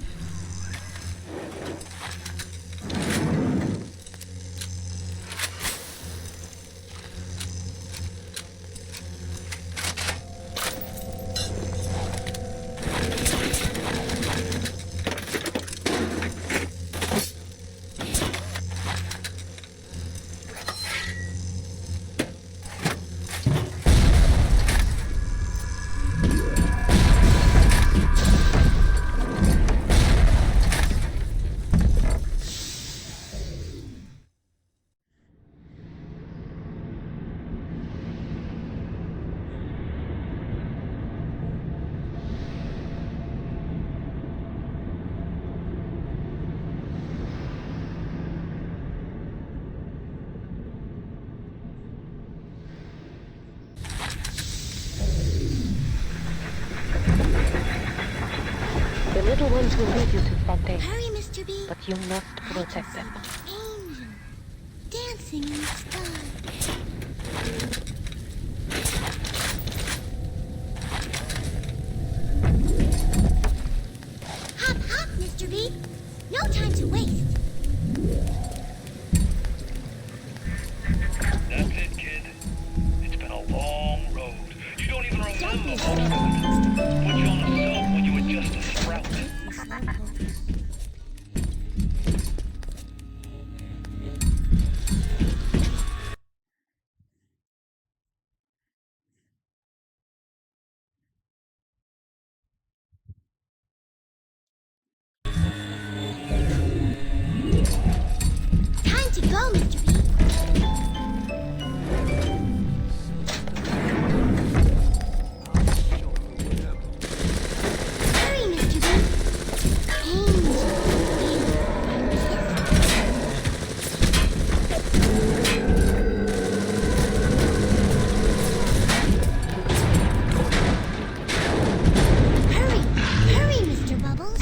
The little ones will lead you to Fontaine. Hurry, Mr. B. But you must protect them. Angel dancing in the sky. Hop, hop, Mr. B. No time to waste. That's it, kid. It's been a long road. You don't even remember most of it. Put you on a silk when you were just a sprout. Time to go, Mr. B. Hurry, Mr. B. Angel Hurry, hurry, Mr. Bubbles.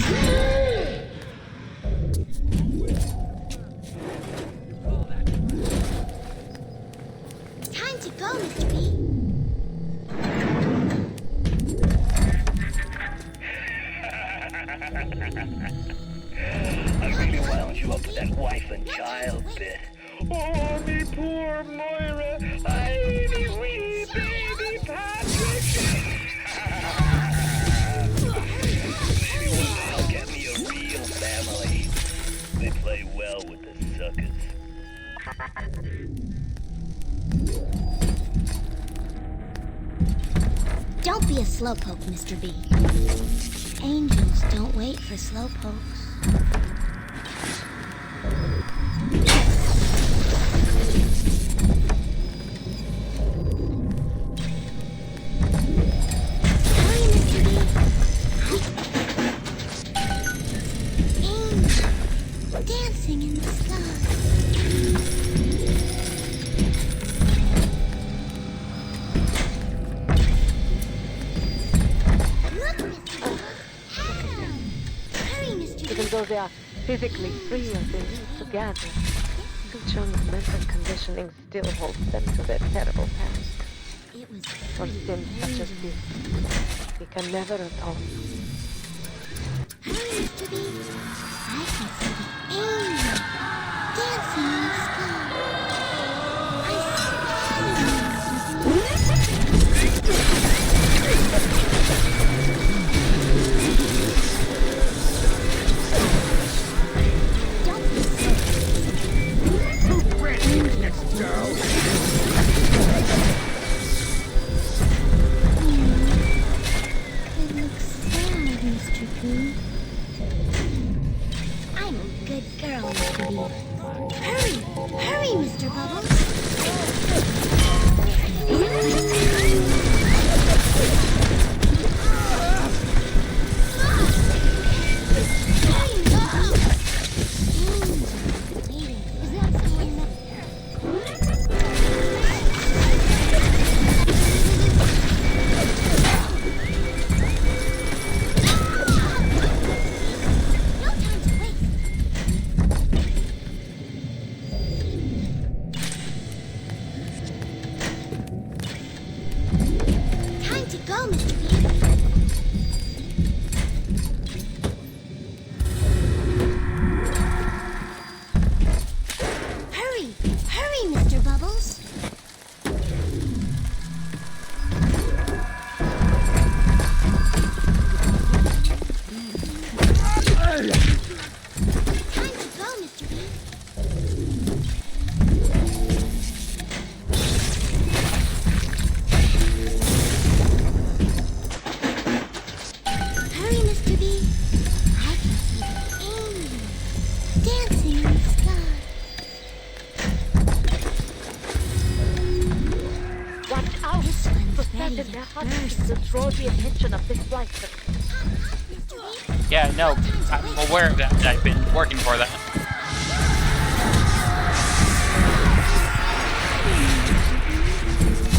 Time to go, Mr. B. I really wound you up with that wife and child bit. Oh, me poor Moira. I wee baby Patrick. Maybe one day I'll get me a real family. They play well with the suckers. Don't be a slowpoke, Mr. B. Angels don't wait for slowpokes. Hurry, Mr. B. Angel dancing in the sky. Look, Mr. B. Hurry, Mr. B. Even though they are physically free as they live together, Suchung's mental conditioning still holds them to their terrible past. It was For sins such as this, we can never atone. Hurry, Mr. B. I can see the angel dancing in the sky. It looks sad, Mr. Goose. I'm good girl, Mr. B. Hurry! Hurry, Mr. Bubbles! Time to go, Mr. B. Hurry! Hurry, Mr. Bubbles! Time to go, Mr. B. Hurry, Mr. B. I can see the angels dancing in the sky. Watch out! This one's The ready in to their heart burst. to draw the attention of this flight. Yeah, no, I'm aware of that. I've been working for that.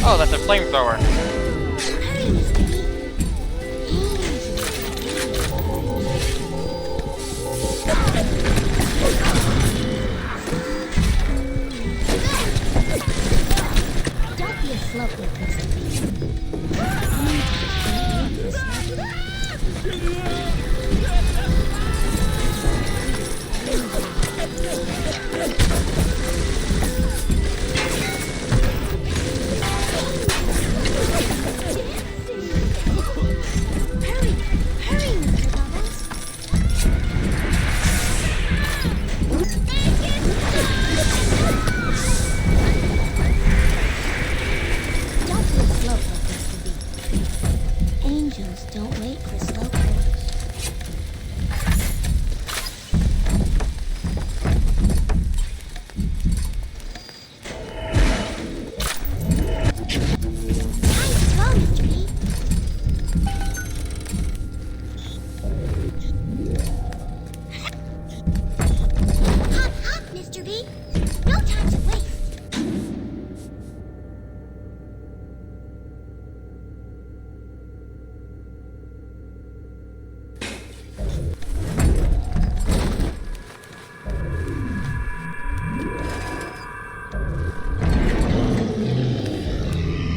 Oh, that's a flamethrower. Hurry, Mr. B. Don't be a slowpoke, Mr. B. Hurry! Hurry, Mr. Bubbles! Don't be a slowpoke, Mr. B. Angels don't wait for slowpokes. Time to go, Mr. B. Hop, hop, Mr. B. No time to waste.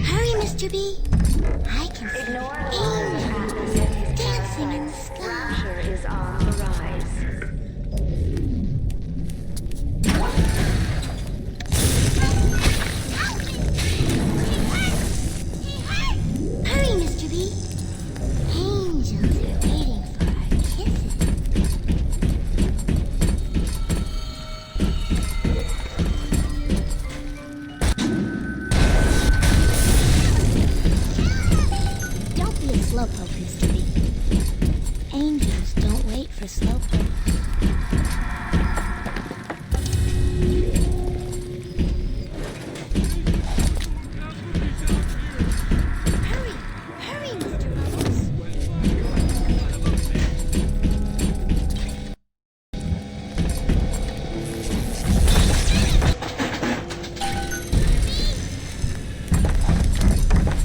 Hurry, Mr. B. I can see angels dancing in the sky. Is on the rise. Hurry, Mr. B. Angels are waiting for our kisses. Don't be a slowpoke, Mr. B. Angels don't wait for slowpokes. Hurry! Hurry, Mr. Bubbles!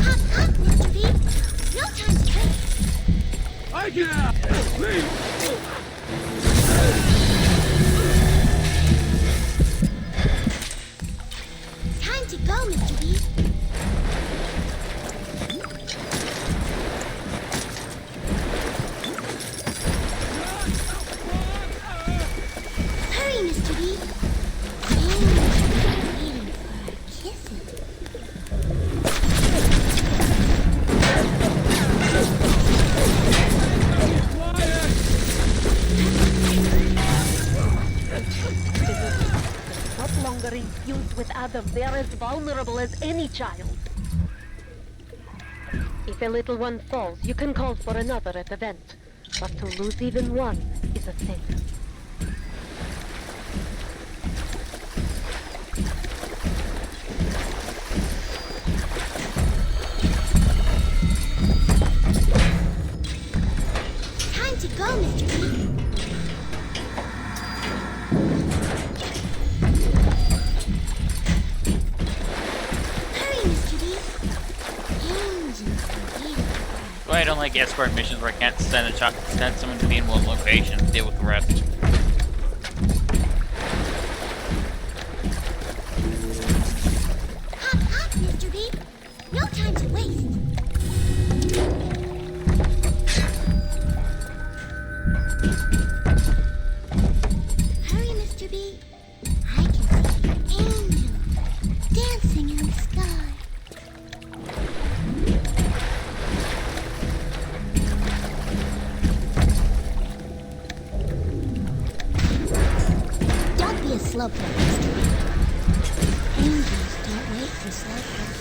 Hop, hop, Mr. B! No time to waste! I get out! Please! Time to go, Mr. B! Hurry, Mr. B! Angels are waiting for our kisses. Not longer infused with Adam, they are as vulnerable as any child. If a little one falls, you can call for another at the vent. But to lose even one is a sin. of like escort missions where I can't send someone to be in one location and deal with the rest. Hop, Mr. B. No time to waste. Hurry, Mr. B. I can see angels dancing in the sky. Don't be a slowpoke, Mr. B. Angels don't wait for slowpokes.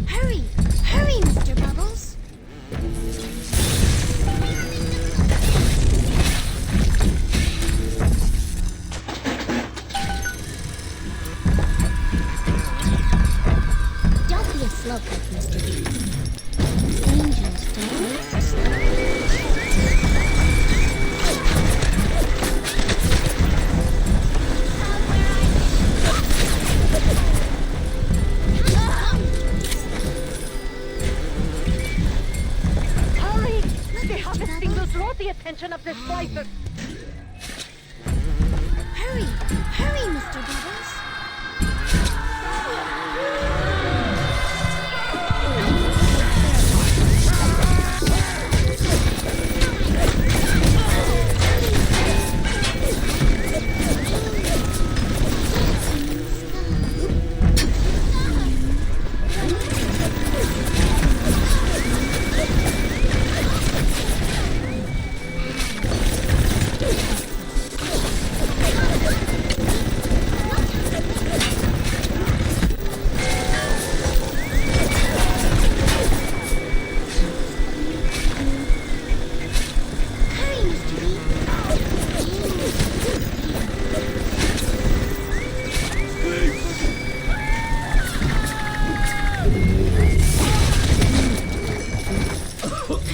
Hurry! Hurry, Mr. Bubbles! Don't be a slowpoke, Mr. B. Angels don't wait for slowpokes. Hurry! They harvesting will draw the attention of the slicers. Hurry! Hurry, Mr. Bubbles!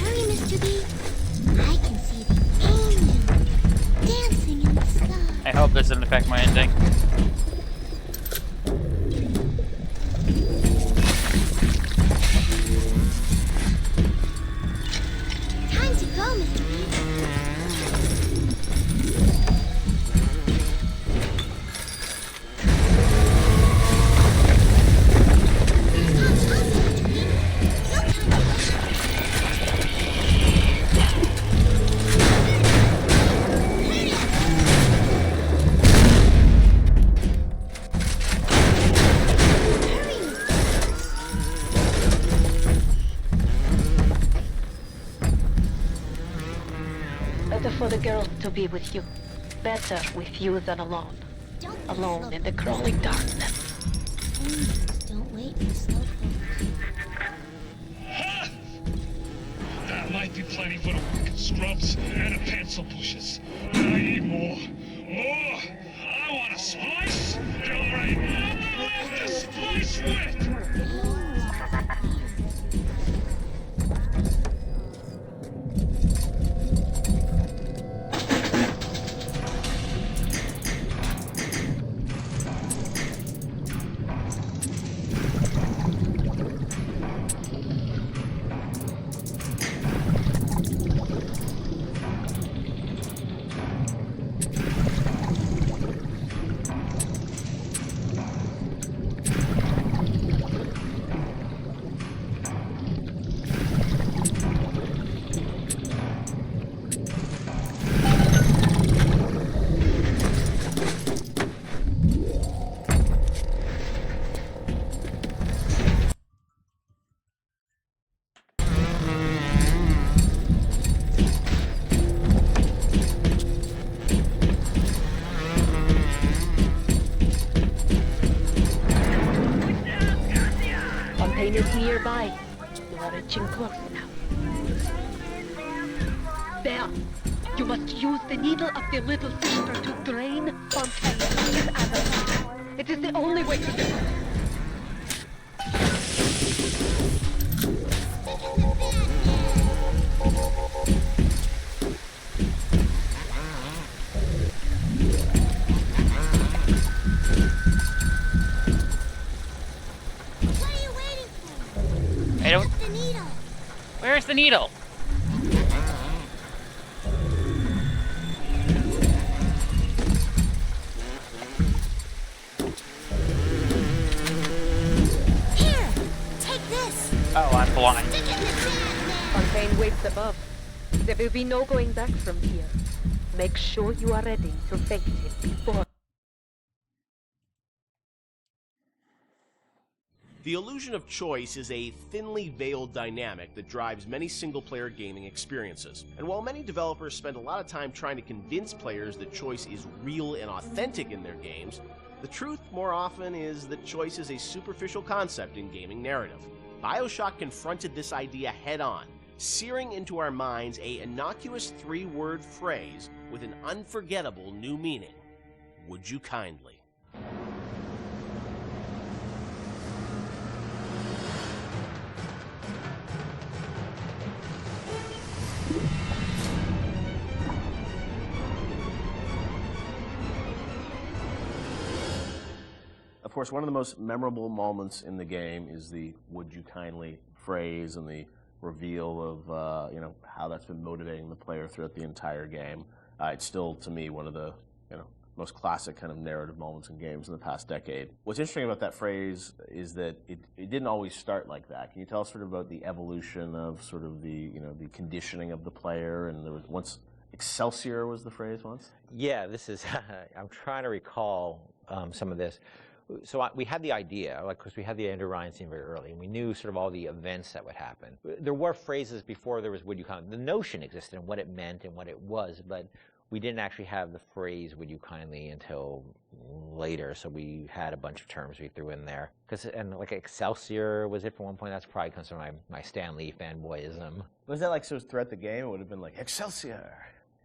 Hurry, Mr. B. Hurry, Mr. B. I can see the angels dancing in the sky. I hope this doesn't affect my ending. Time to go, Mr. B. Better for the girl to be with you. Better with you than alone. Alone in the crawling darkness. Angels don't wait for slowpokes. That might be plenty for the working scrubs and the pencil pushers. But I need more. More! I want a splice! All right, I'm left to splice with! Fontaine is nearby. You are reaching close now. There. You must use the needle of the little sister to drain Fontaine of his avatar. It is the only way to do it. Where's the needle? Here, take this. Oh, I'm blind. Stick it in the sand. Fontaine waits above. There will be no going back from here. Make sure you are ready to face him before. The illusion of choice is a thinly veiled dynamic that drives many single-player gaming experiences. And while many developers spend a lot of time trying to convince players that choice is real and authentic in their games, the truth more often is that choice is a superficial concept in gaming narrative. Bioshock confronted this idea head-on, searing into our minds a innocuous 3-word phrase with an unforgettable new meaning. Would you kindly? Of course, one of the most memorable moments in the game is the "Would you kindly" phrase and the reveal of how that's been motivating the player throughout the entire game. It's still, to me, one of the most classic kind of narrative moments in games in the past decade. What's interesting about that phrase is that it didn't always start like that. Can you tell us sort of about the evolution of sort of the the conditioning of the player? And there was once Excelsior was the phrase once. Yeah, this is. I'm trying to recall some of this. So we had the idea, because we had the Andrew Ryan scene very early, and we knew sort of all the events that would happen. There were phrases before there was "Would you kindly." The notion existed and what it meant and what it was, but we didn't actually have the phrase "Would you kindly" until later. So we had a bunch of terms we threw in there. And like Excelsior was it for one point. That's probably comes from my Stan Lee fanboyism. Was that like so throughout the game? It would have been like Excelsior.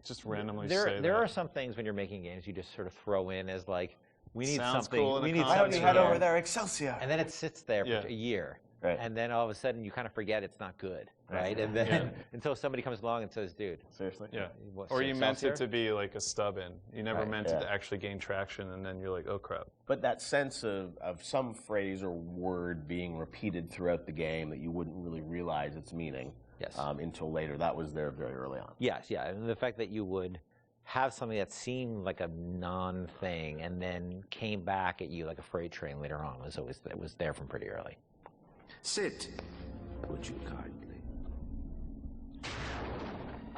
Just randomly There are some things when you're making games you just sort of throw in as like. We need Sounds something. cool We need Why don't you something head here. over there, Excelsior? And then it sits there for a year. Right. And then all of a sudden you kind of forget it's not good, right? And then until somebody comes along and says, "Dude, seriously." Yeah. What, Or you meant Excelsior? it to be like a stub in. You never Right. meant it to actually gain traction, and then you're like, oh crap. But that sense of some phrase or word being repeated throughout the game that you wouldn't really realize its meaning until later, that was there very early on. Yes, yeah. And the fact that you would have something that seemed like a non-thing and then came back at you like a freight train later on was there from pretty early. Sit, would you kindly?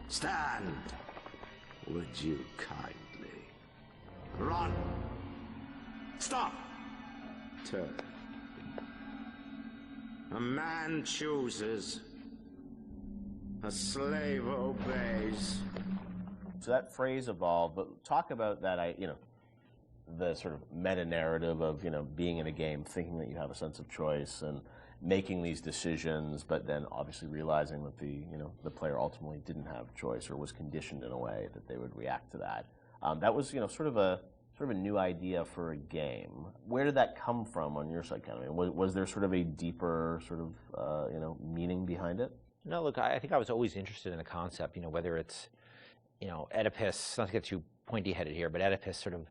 Stand, would you kindly? Run! Stop! Turn. A man chooses. A slave obeys. So that phrase evolved, but talk about that, the sort of meta-narrative of, being in a game, thinking that you have a sense of choice and making these decisions, but then obviously realizing that the player ultimately didn't have choice or was conditioned in a way that they would react to that. That was, sort of a new idea for a game. Where did that come from on your side, kind of? Was there sort of a deeper sort of, meaning behind it? No, look, I think I was always interested in the concept, whether it's Oedipus, not to get too pointy-headed here, but Oedipus sort of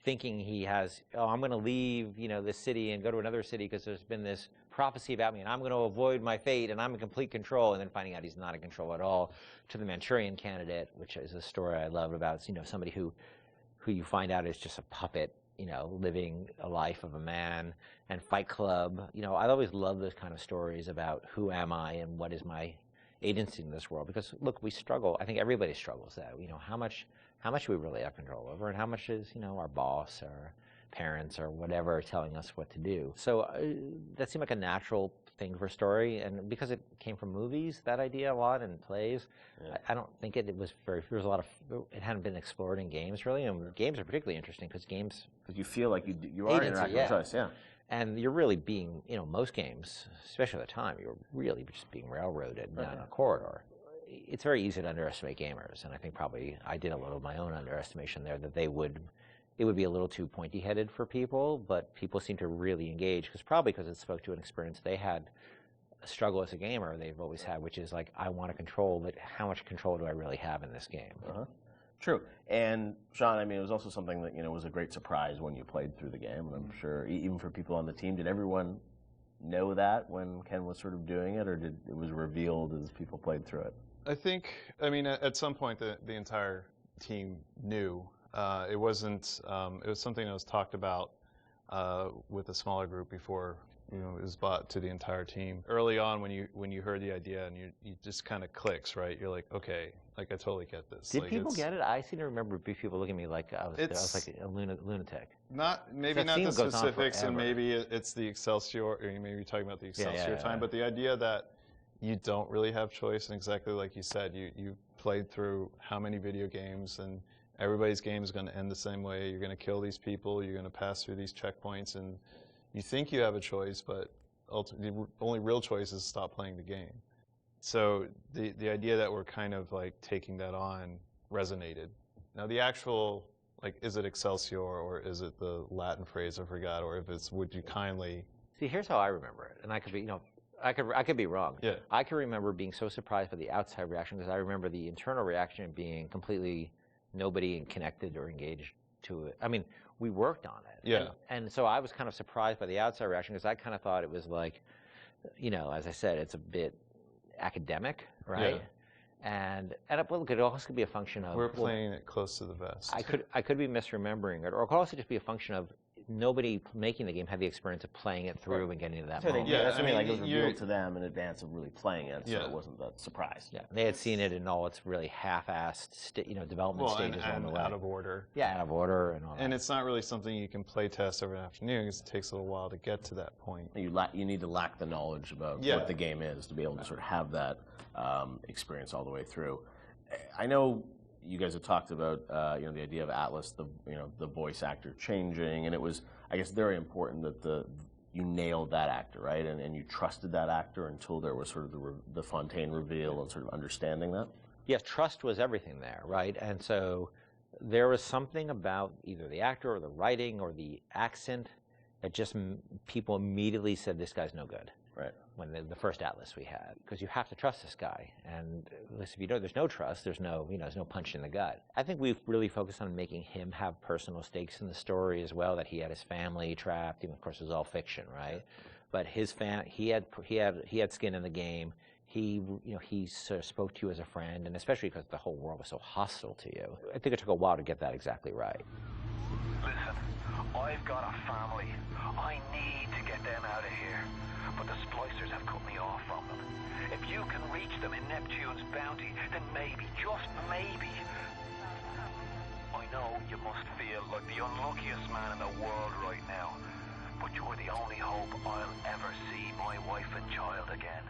thinking he has, I'm going to leave, this city and go to another city because there's been this prophecy about me and I'm going to avoid my fate and I'm in complete control, and then finding out he's not in control at all, to the Manchurian Candidate, which is a story I love about, somebody who you find out is just a puppet, living a life of a man, and Fight Club. I always love those kind of stories about who am I and what is my agency in this world, because look, we struggle. I think everybody struggles that. How much we really have control over, and how much is our boss or parents or whatever telling us what to do. So that seemed like a natural thing for a story, and because it came from movies, that idea a lot, and plays. Yeah. I don't think it was very. There was a lot of. It hadn't been explored in games really, and games are particularly interesting because you feel like you are interacting with choice, yeah. And you're really being, most games, especially at the time, you're really just being railroaded down a corridor. It's very easy to underestimate gamers, and I think probably I did a little of my own underestimation there, that it would be a little too pointy-headed for people, but people seem to really engage, because it spoke to an experience they had, a struggle as a gamer they've always had, which is like, I want to control, but how much control do I really have in this game? True. And Sean, it was also something that, was a great surprise when you played through the game, and I'm sure even for people on the team, did everyone know that when Ken was sort of doing it, or did it was revealed as people played through it? I think, I mean, at some point the entire team knew. It wasn't, it was something that was talked about with a smaller group before, you know, it was brought to the entire team. Early on, when you heard the idea and you just kind of clicks, right? You're like, okay, like I totally get this. Did like, people get it? I seem to remember people looking at me like I was like a lunatic. Maybe not the specifics, and maybe it's the Excelsior, or maybe you're talking about the Excelsior time, but the idea that you don't really have choice, and exactly like you said, you played through how many video games, and everybody's game is going to end the same way. You're going to kill these people, you're going to pass through these checkpoints, and you think you have a choice, but ultimately the only real choice is stop playing the game. So the idea that we're kind of like taking that on resonated. Now the actual, like, is it Excelsior or is it the Latin phrase I forgot, or if it's would you kindly? See, here's how I remember it, and I could be, I could be wrong. Yeah. I can remember being so surprised by the outside reaction because I remember the internal reaction being completely nobody connected or engaged to it. I mean, we worked on it. Yeah. And so I was kind of surprised by the outside reaction because I kind of thought it was like, as I said, it's a bit academic, right? Yeah. And look, it also could be a function of we're playing it close to the vest. I could be misremembering it, or it could also just be a function of nobody making the game had the experience of playing it through and getting to that moment. That's what I mean. Like it was revealed to them in advance of really playing it, so it wasn't that surprise. Yeah, they had seen it in all its really half-assed, development stages and along the way. Out of order. Yeah, out of order and all that. And it's not really something you can play test over an afternoon because it takes a little while to get to that point. You need to lack the knowledge about what the game is to be able to sort of have that experience all the way through. I know you guys have talked about the idea of Atlas, the voice actor changing, and it was, I guess, very important that you nailed that actor, right? And you trusted that actor until there was sort of the Fontaine reveal and sort of understanding that. Yes, trust was everything there, right? And so there was something about either the actor or the writing or the accent that just people immediately said, this guy's no good. Right. When the first Atlas we had, because you have to trust this guy, and if you don't, there's no trust. There's no punch in the gut. I think we've really focused on making him have personal stakes in the story as well. That he had his family trapped. Even, of course, it was all fiction, right? But he had skin in the game. He sort of spoke to you as a friend, and especially because the whole world was so hostile to you. I think it took a while to get that exactly right. Listen, I've got a family. I need to get them out of here. But the splicers have cut me off from them. If you can reach them in Neptune's bounty, then maybe, just maybe. I know you must feel like the unluckiest man in the world right now, but you're the only hope I'll ever see my wife and child again.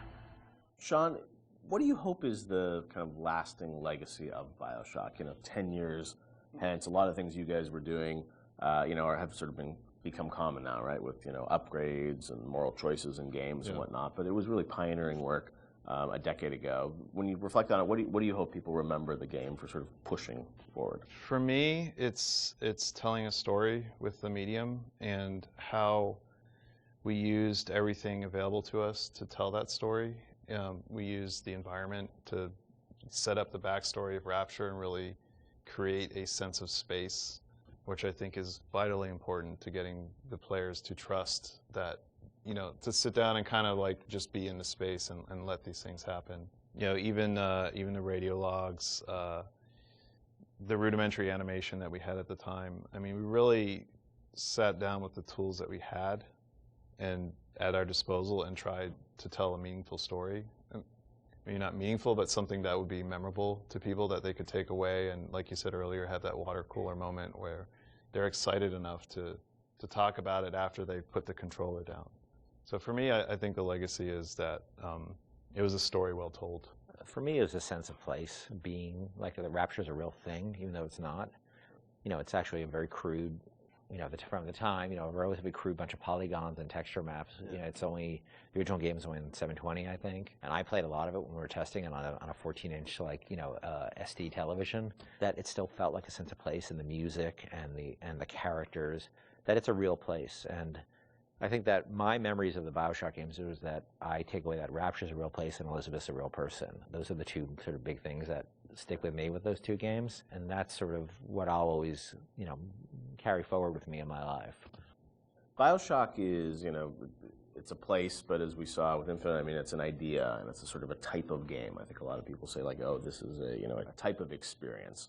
Sean, what do you hope is the kind of lasting legacy of Bioshock? 10 years hence, a lot of things you guys were doing, have sort of become common now, right? With upgrades and moral choices in games and whatnot. But it was really pioneering work a decade ago. When you reflect on it, what do you hope people remember the game for sort of pushing forward? For me, it's telling a story with the medium and how we used everything available to us to tell that story. We used the environment to set up the backstory of Rapture and really create a sense of space, which I think is vitally important to getting the players to trust that, to sit down and kind of like just be in the space and let these things happen. Even the radio logs, the rudimentary animation that we had at the time. I mean, we really sat down with the tools that we had and at our disposal and tried to tell a meaningful story. Maybe not meaningful, but something that would be memorable to people that they could take away and, like you said earlier, have that water cooler moment where they're excited enough to talk about it after they put the controller down. So for me, I think the legacy is that it was a story well told. For me, it was a sense of place, being like the Rapture is a real thing, even though it's not. It's actually a very crude, from the time, a relatively crude bunch of polygons and texture maps. It's only, the original game is only in 720, I think. And I played a lot of it when we were testing it on a 14-inch, SD television. That it still felt like a sense of place in the music and the characters, that it's a real place. And I think that my memories of the Bioshock games was that I take away that Rapture's a real place and Elizabeth's a real person. Those are the two sort of big things that stick with me with those two games. And that's sort of what I'll always, carry forward with me in my life. Bioshock is, it's a place, but as we saw with Infinite, I mean, it's an idea, and it's a sort of a type of game. I think a lot of people say, like, oh, this is a type of experience.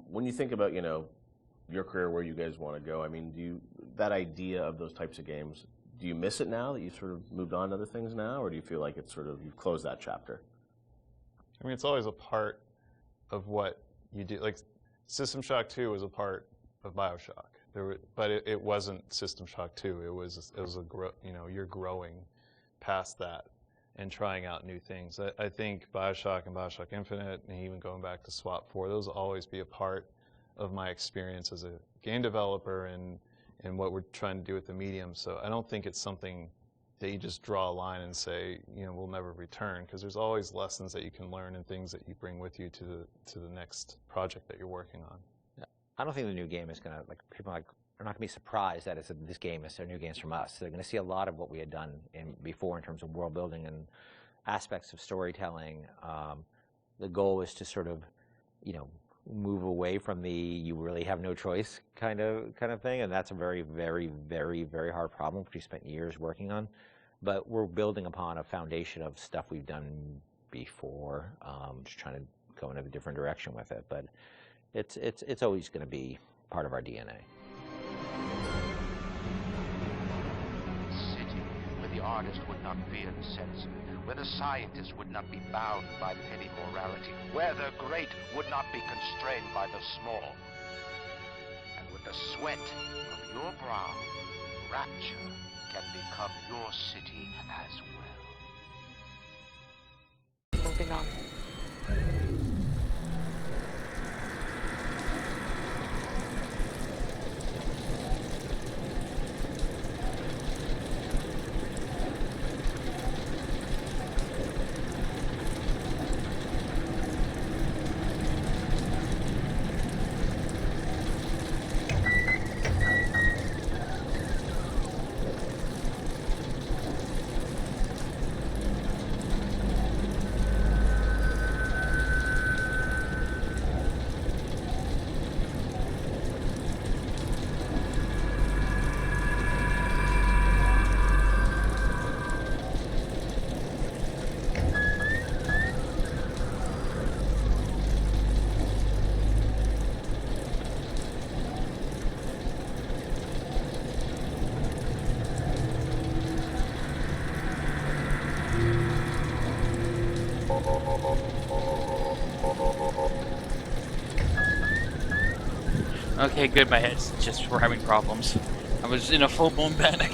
When you think about, your career, where you guys want to go, I mean, that idea of those types of games, do you miss it now that you've sort of moved on to other things now, or do you feel like it's sort of, you've closed that chapter? I mean, it's always a part of what you do. Like, System Shock 2 was a part of Bioshock. But it wasn't System Shock 2. It was you're growing past that and trying out new things. I think Bioshock and Bioshock Infinite, and even going back to SWAT 4, those will always be a part of my experience as a game developer and what we're trying to do with the medium. So I don't think it's something that you just draw a line and say, we'll never return, because there's always lessons that you can learn and things that you bring with you to the next project that you're working on. I don't think the new game is going to, people are not going to be surprised that this game is their new games from us. They're going to see a lot of what we had done before in terms of world building and aspects of storytelling. The goal is to sort of, move away from the you really have no choice kind of thing, and that's a very, very, very, very hard problem, which we spent years working on. But we're building upon a foundation of stuff we've done before, just trying to go in a different direction with it. But it's always going to be part of our DNA. City where the artist would not fear the censor, where the scientist would not be bound by petty morality, where the great would not be constrained by the small. And with the sweat of your brow, Rapture can become your city as well. Moving on. Okay, good, my head's just, we're having problems. I was in a full-blown panic.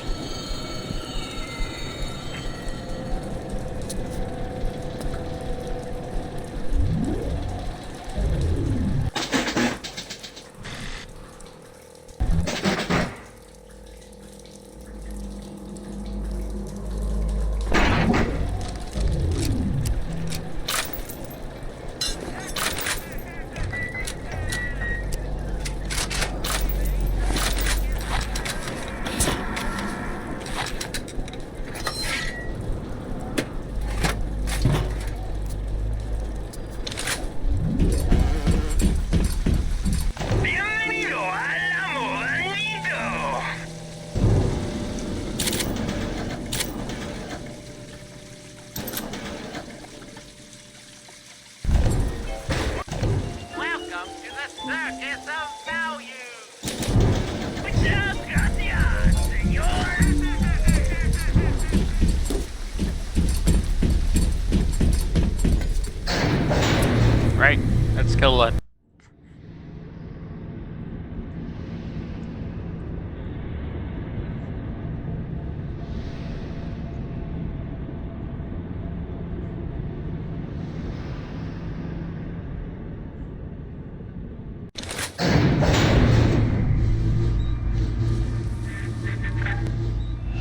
Right, let's kill it.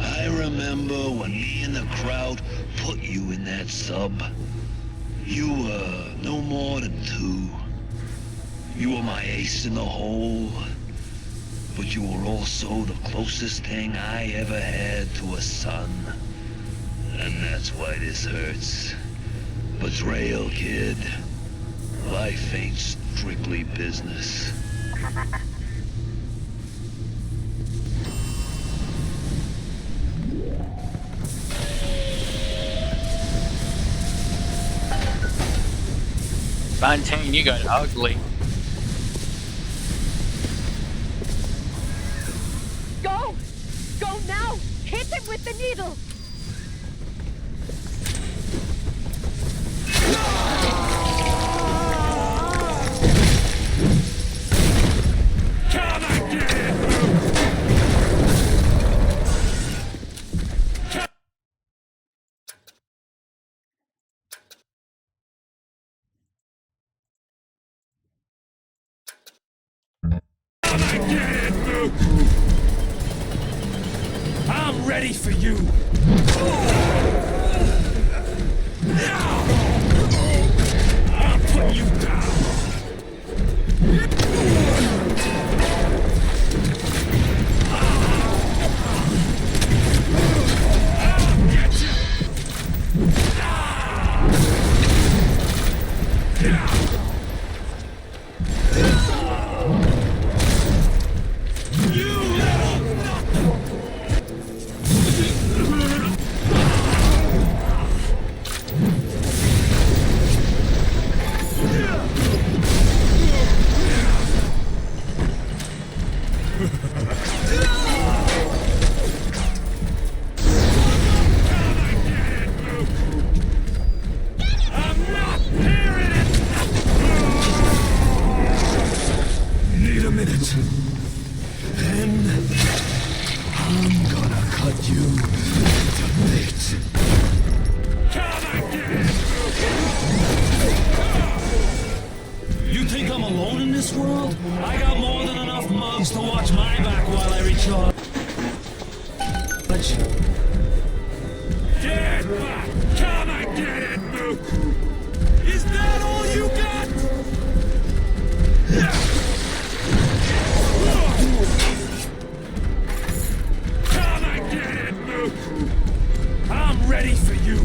I remember when me and the crowd put you in that sub. You were no more than 2. You were my ace in the hole, but you were also the closest thing I ever had to a son. And that's why this hurts. Betrayal, kid. Life ain't strictly business. Fontaine, you got ugly. Go! Go now! Hit him with the needle! Come and get it! Come and get it, Luke! I'm ready for you! I'll put you down! Need a minute. Then I'm gonna cut you to bits. Come and get it! You think I'm alone in this world? I got more than enough mugs to watch my back while I recharge. Get back! Come and get it, Luke! Is that all you got? Come and get it, Luke! I'm ready for you!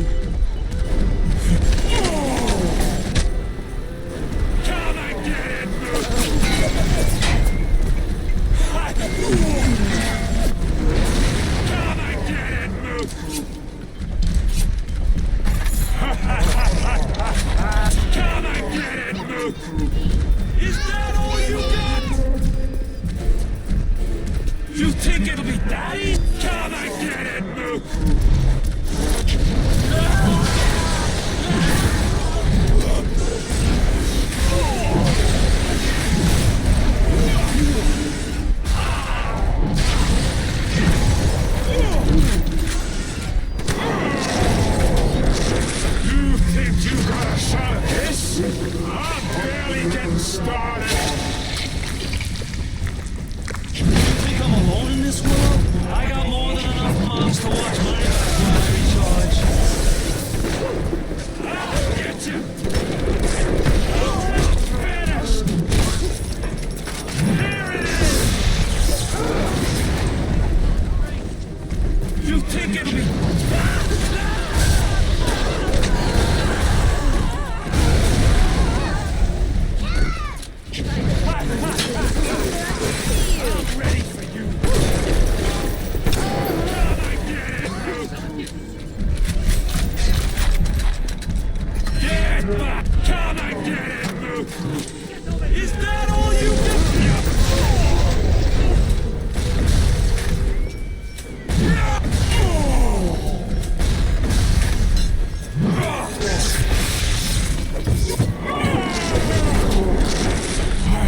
Come and get it, Luke! Come and get it, Luke! Come and get it, Luke! Is that all you got? You think it'll be that easy? Come and get it, Luke! You think you got a shot at this? I'm barely getting started. You think I'm alone in this world? I got more than enough moms to watch my back while I recharge. I'll get you! Almost finished! Here it is! You think it'll be... I'm ready for you! Come and get it, Luke! Get back! Come and get it, Luke! Is that all you I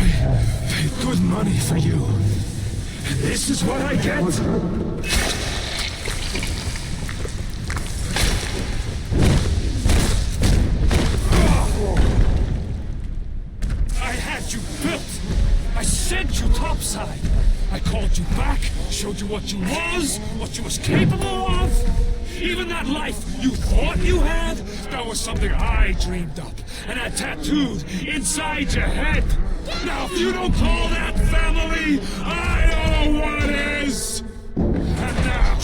paid good money for you. This is what I get? I had you built. I sent you topside. I called you back, showed you what you was capable of. Even that life you thought you had, that was something I dreamed up and had tattooed inside your head. Now, if you don't call that family, I don't know what is. And now,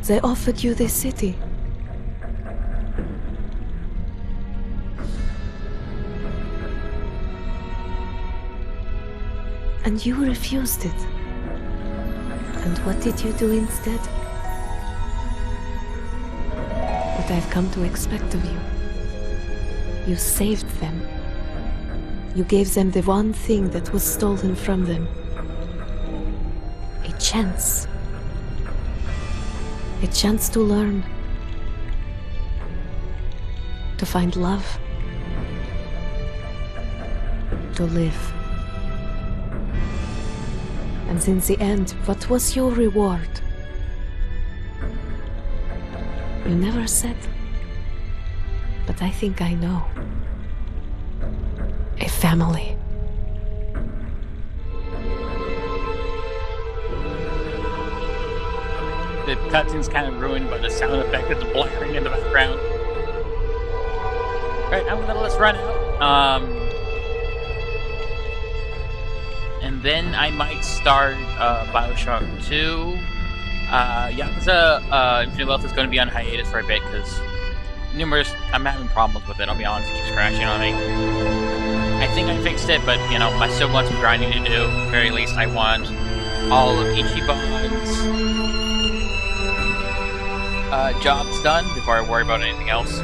They offered you this city. And you refused it. And what did you do instead? What I've come to expect of you. You saved them. You gave them the one thing that was stolen from them. A chance. A chance to learn. To find love. To live. And in the end, what was your reward? You never said. But I think I know. A family. The cutscene's kind of ruined by the sound effect that's blaring in the background. Alright, I'm gonna let us run out. And then I might start Bioshock 2. Yakuza Infinite Wealth is going to be on hiatus for a bit because I'm having problems with it, I'll be honest, it keeps crashing on me. I think I fixed it, but, you know, I still want some grinding to do. At the very least, I want all of Ichiban's jobs done before I worry about anything else.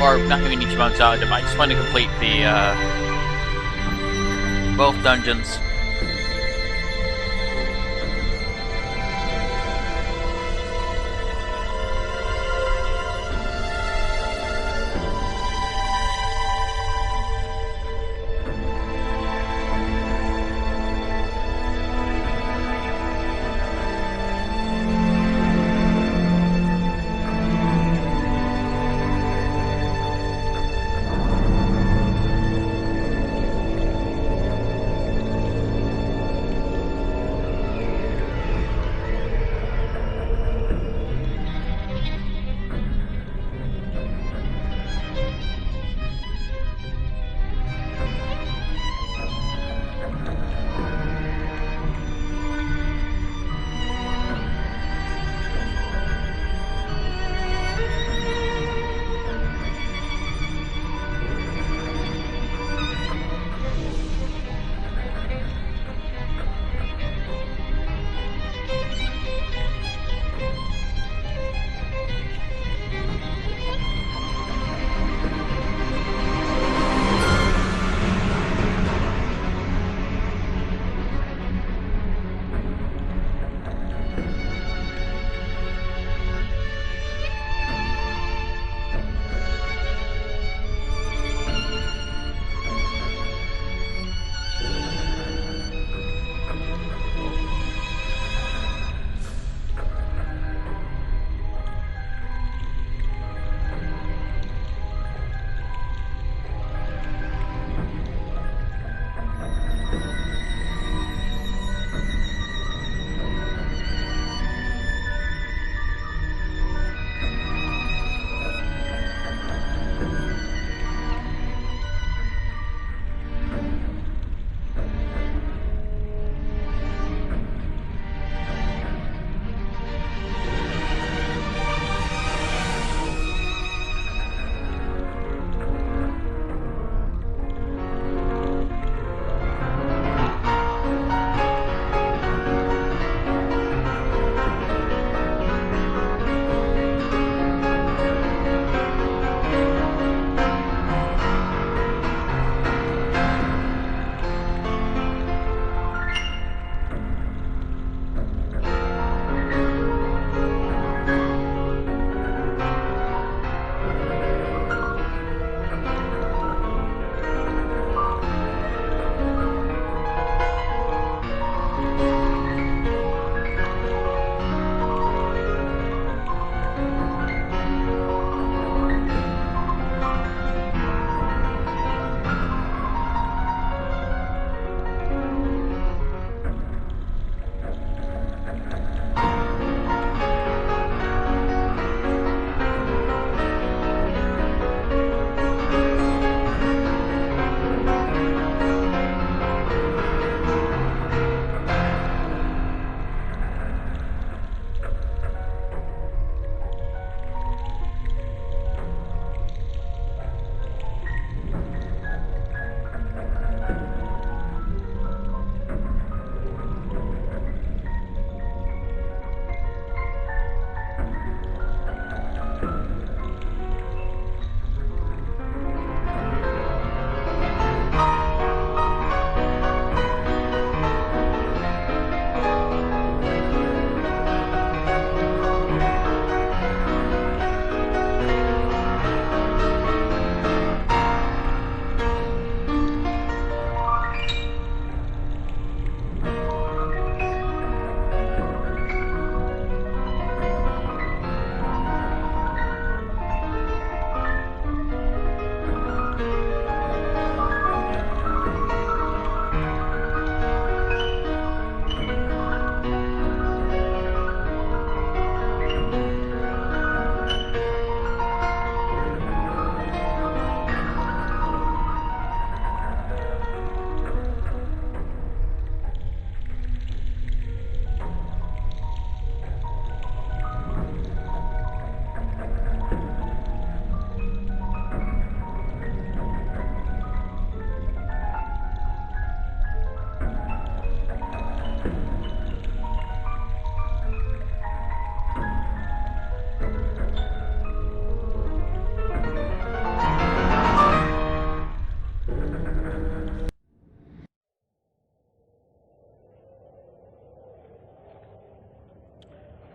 Or not even Ichiban's job, I just want to complete the both dungeons.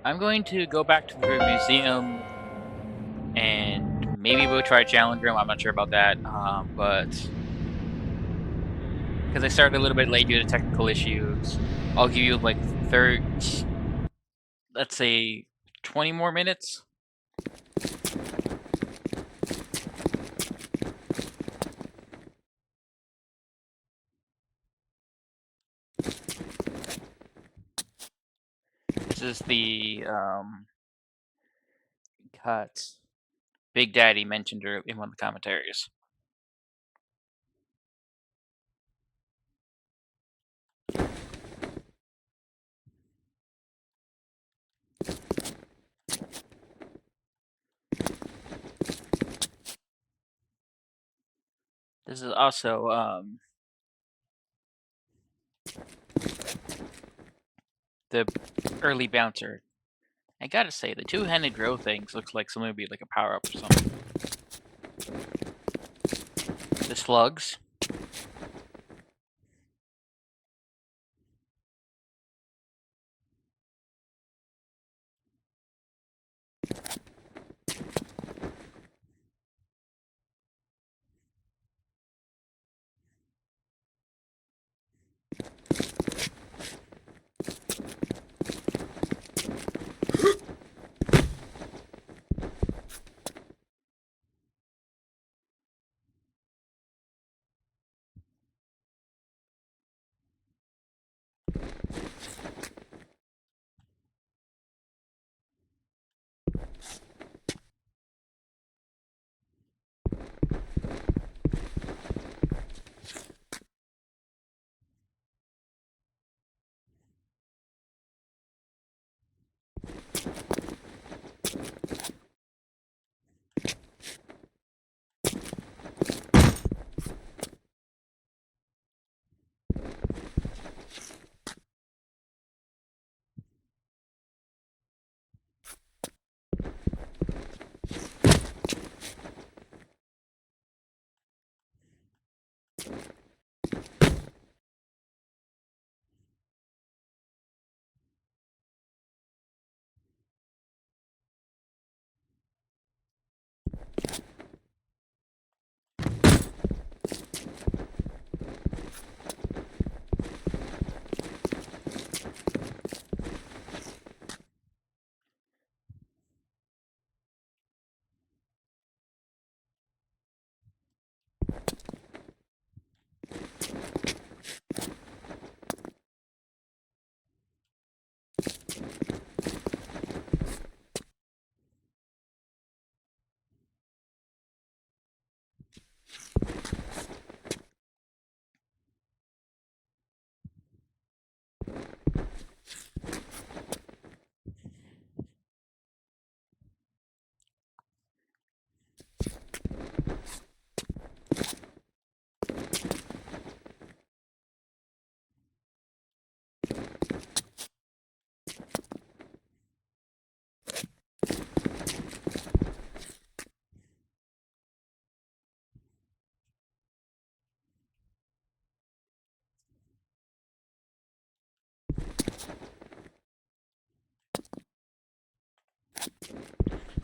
I'm going to go back to the museum and maybe we'll try Challenger room. I'm not sure about that, but because I started a little bit late due to technical issues, I'll give you like let's say 20 more minutes. This is the cut Big Daddy mentioned in one of the commentaries. This is also the early bouncer. I gotta say, the two-handed drill things looks like something would be like a power-up or something. The slugs.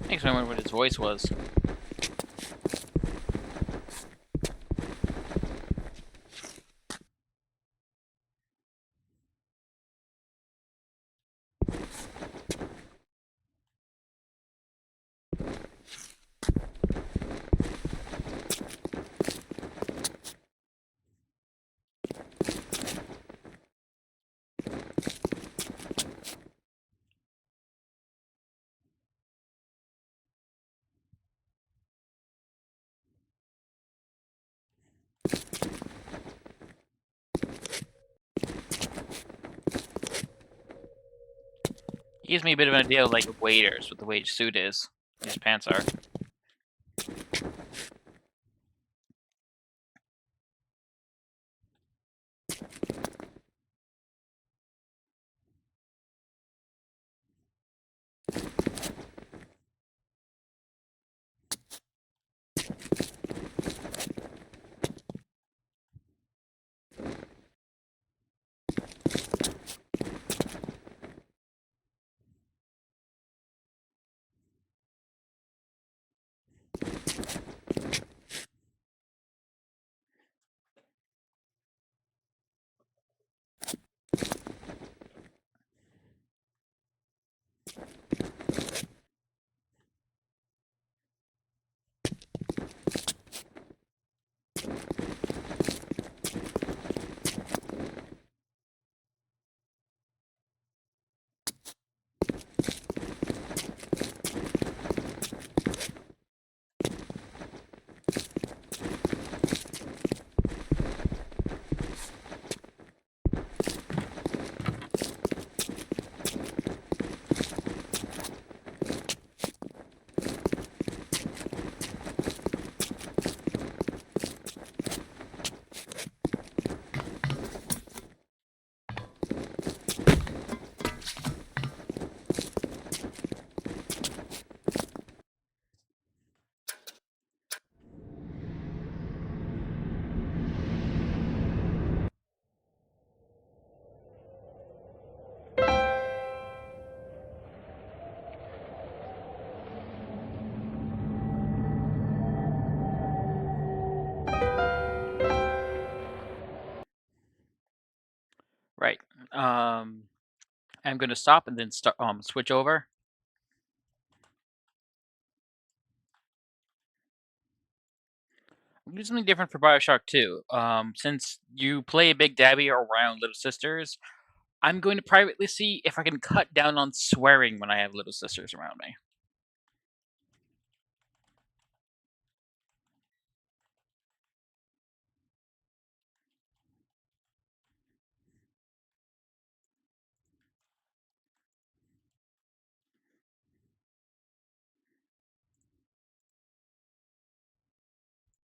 Makes me wonder what his voice was. He gives me a bit of an idea of like waiters with the way his suit is, his pants are. Right. I'm gonna stop and then start switch over. I'm gonna do something different for Bioshock 2. Since you play Big Daddy around little sisters, I'm going to privately see if I can cut down on swearing when I have little sisters around me.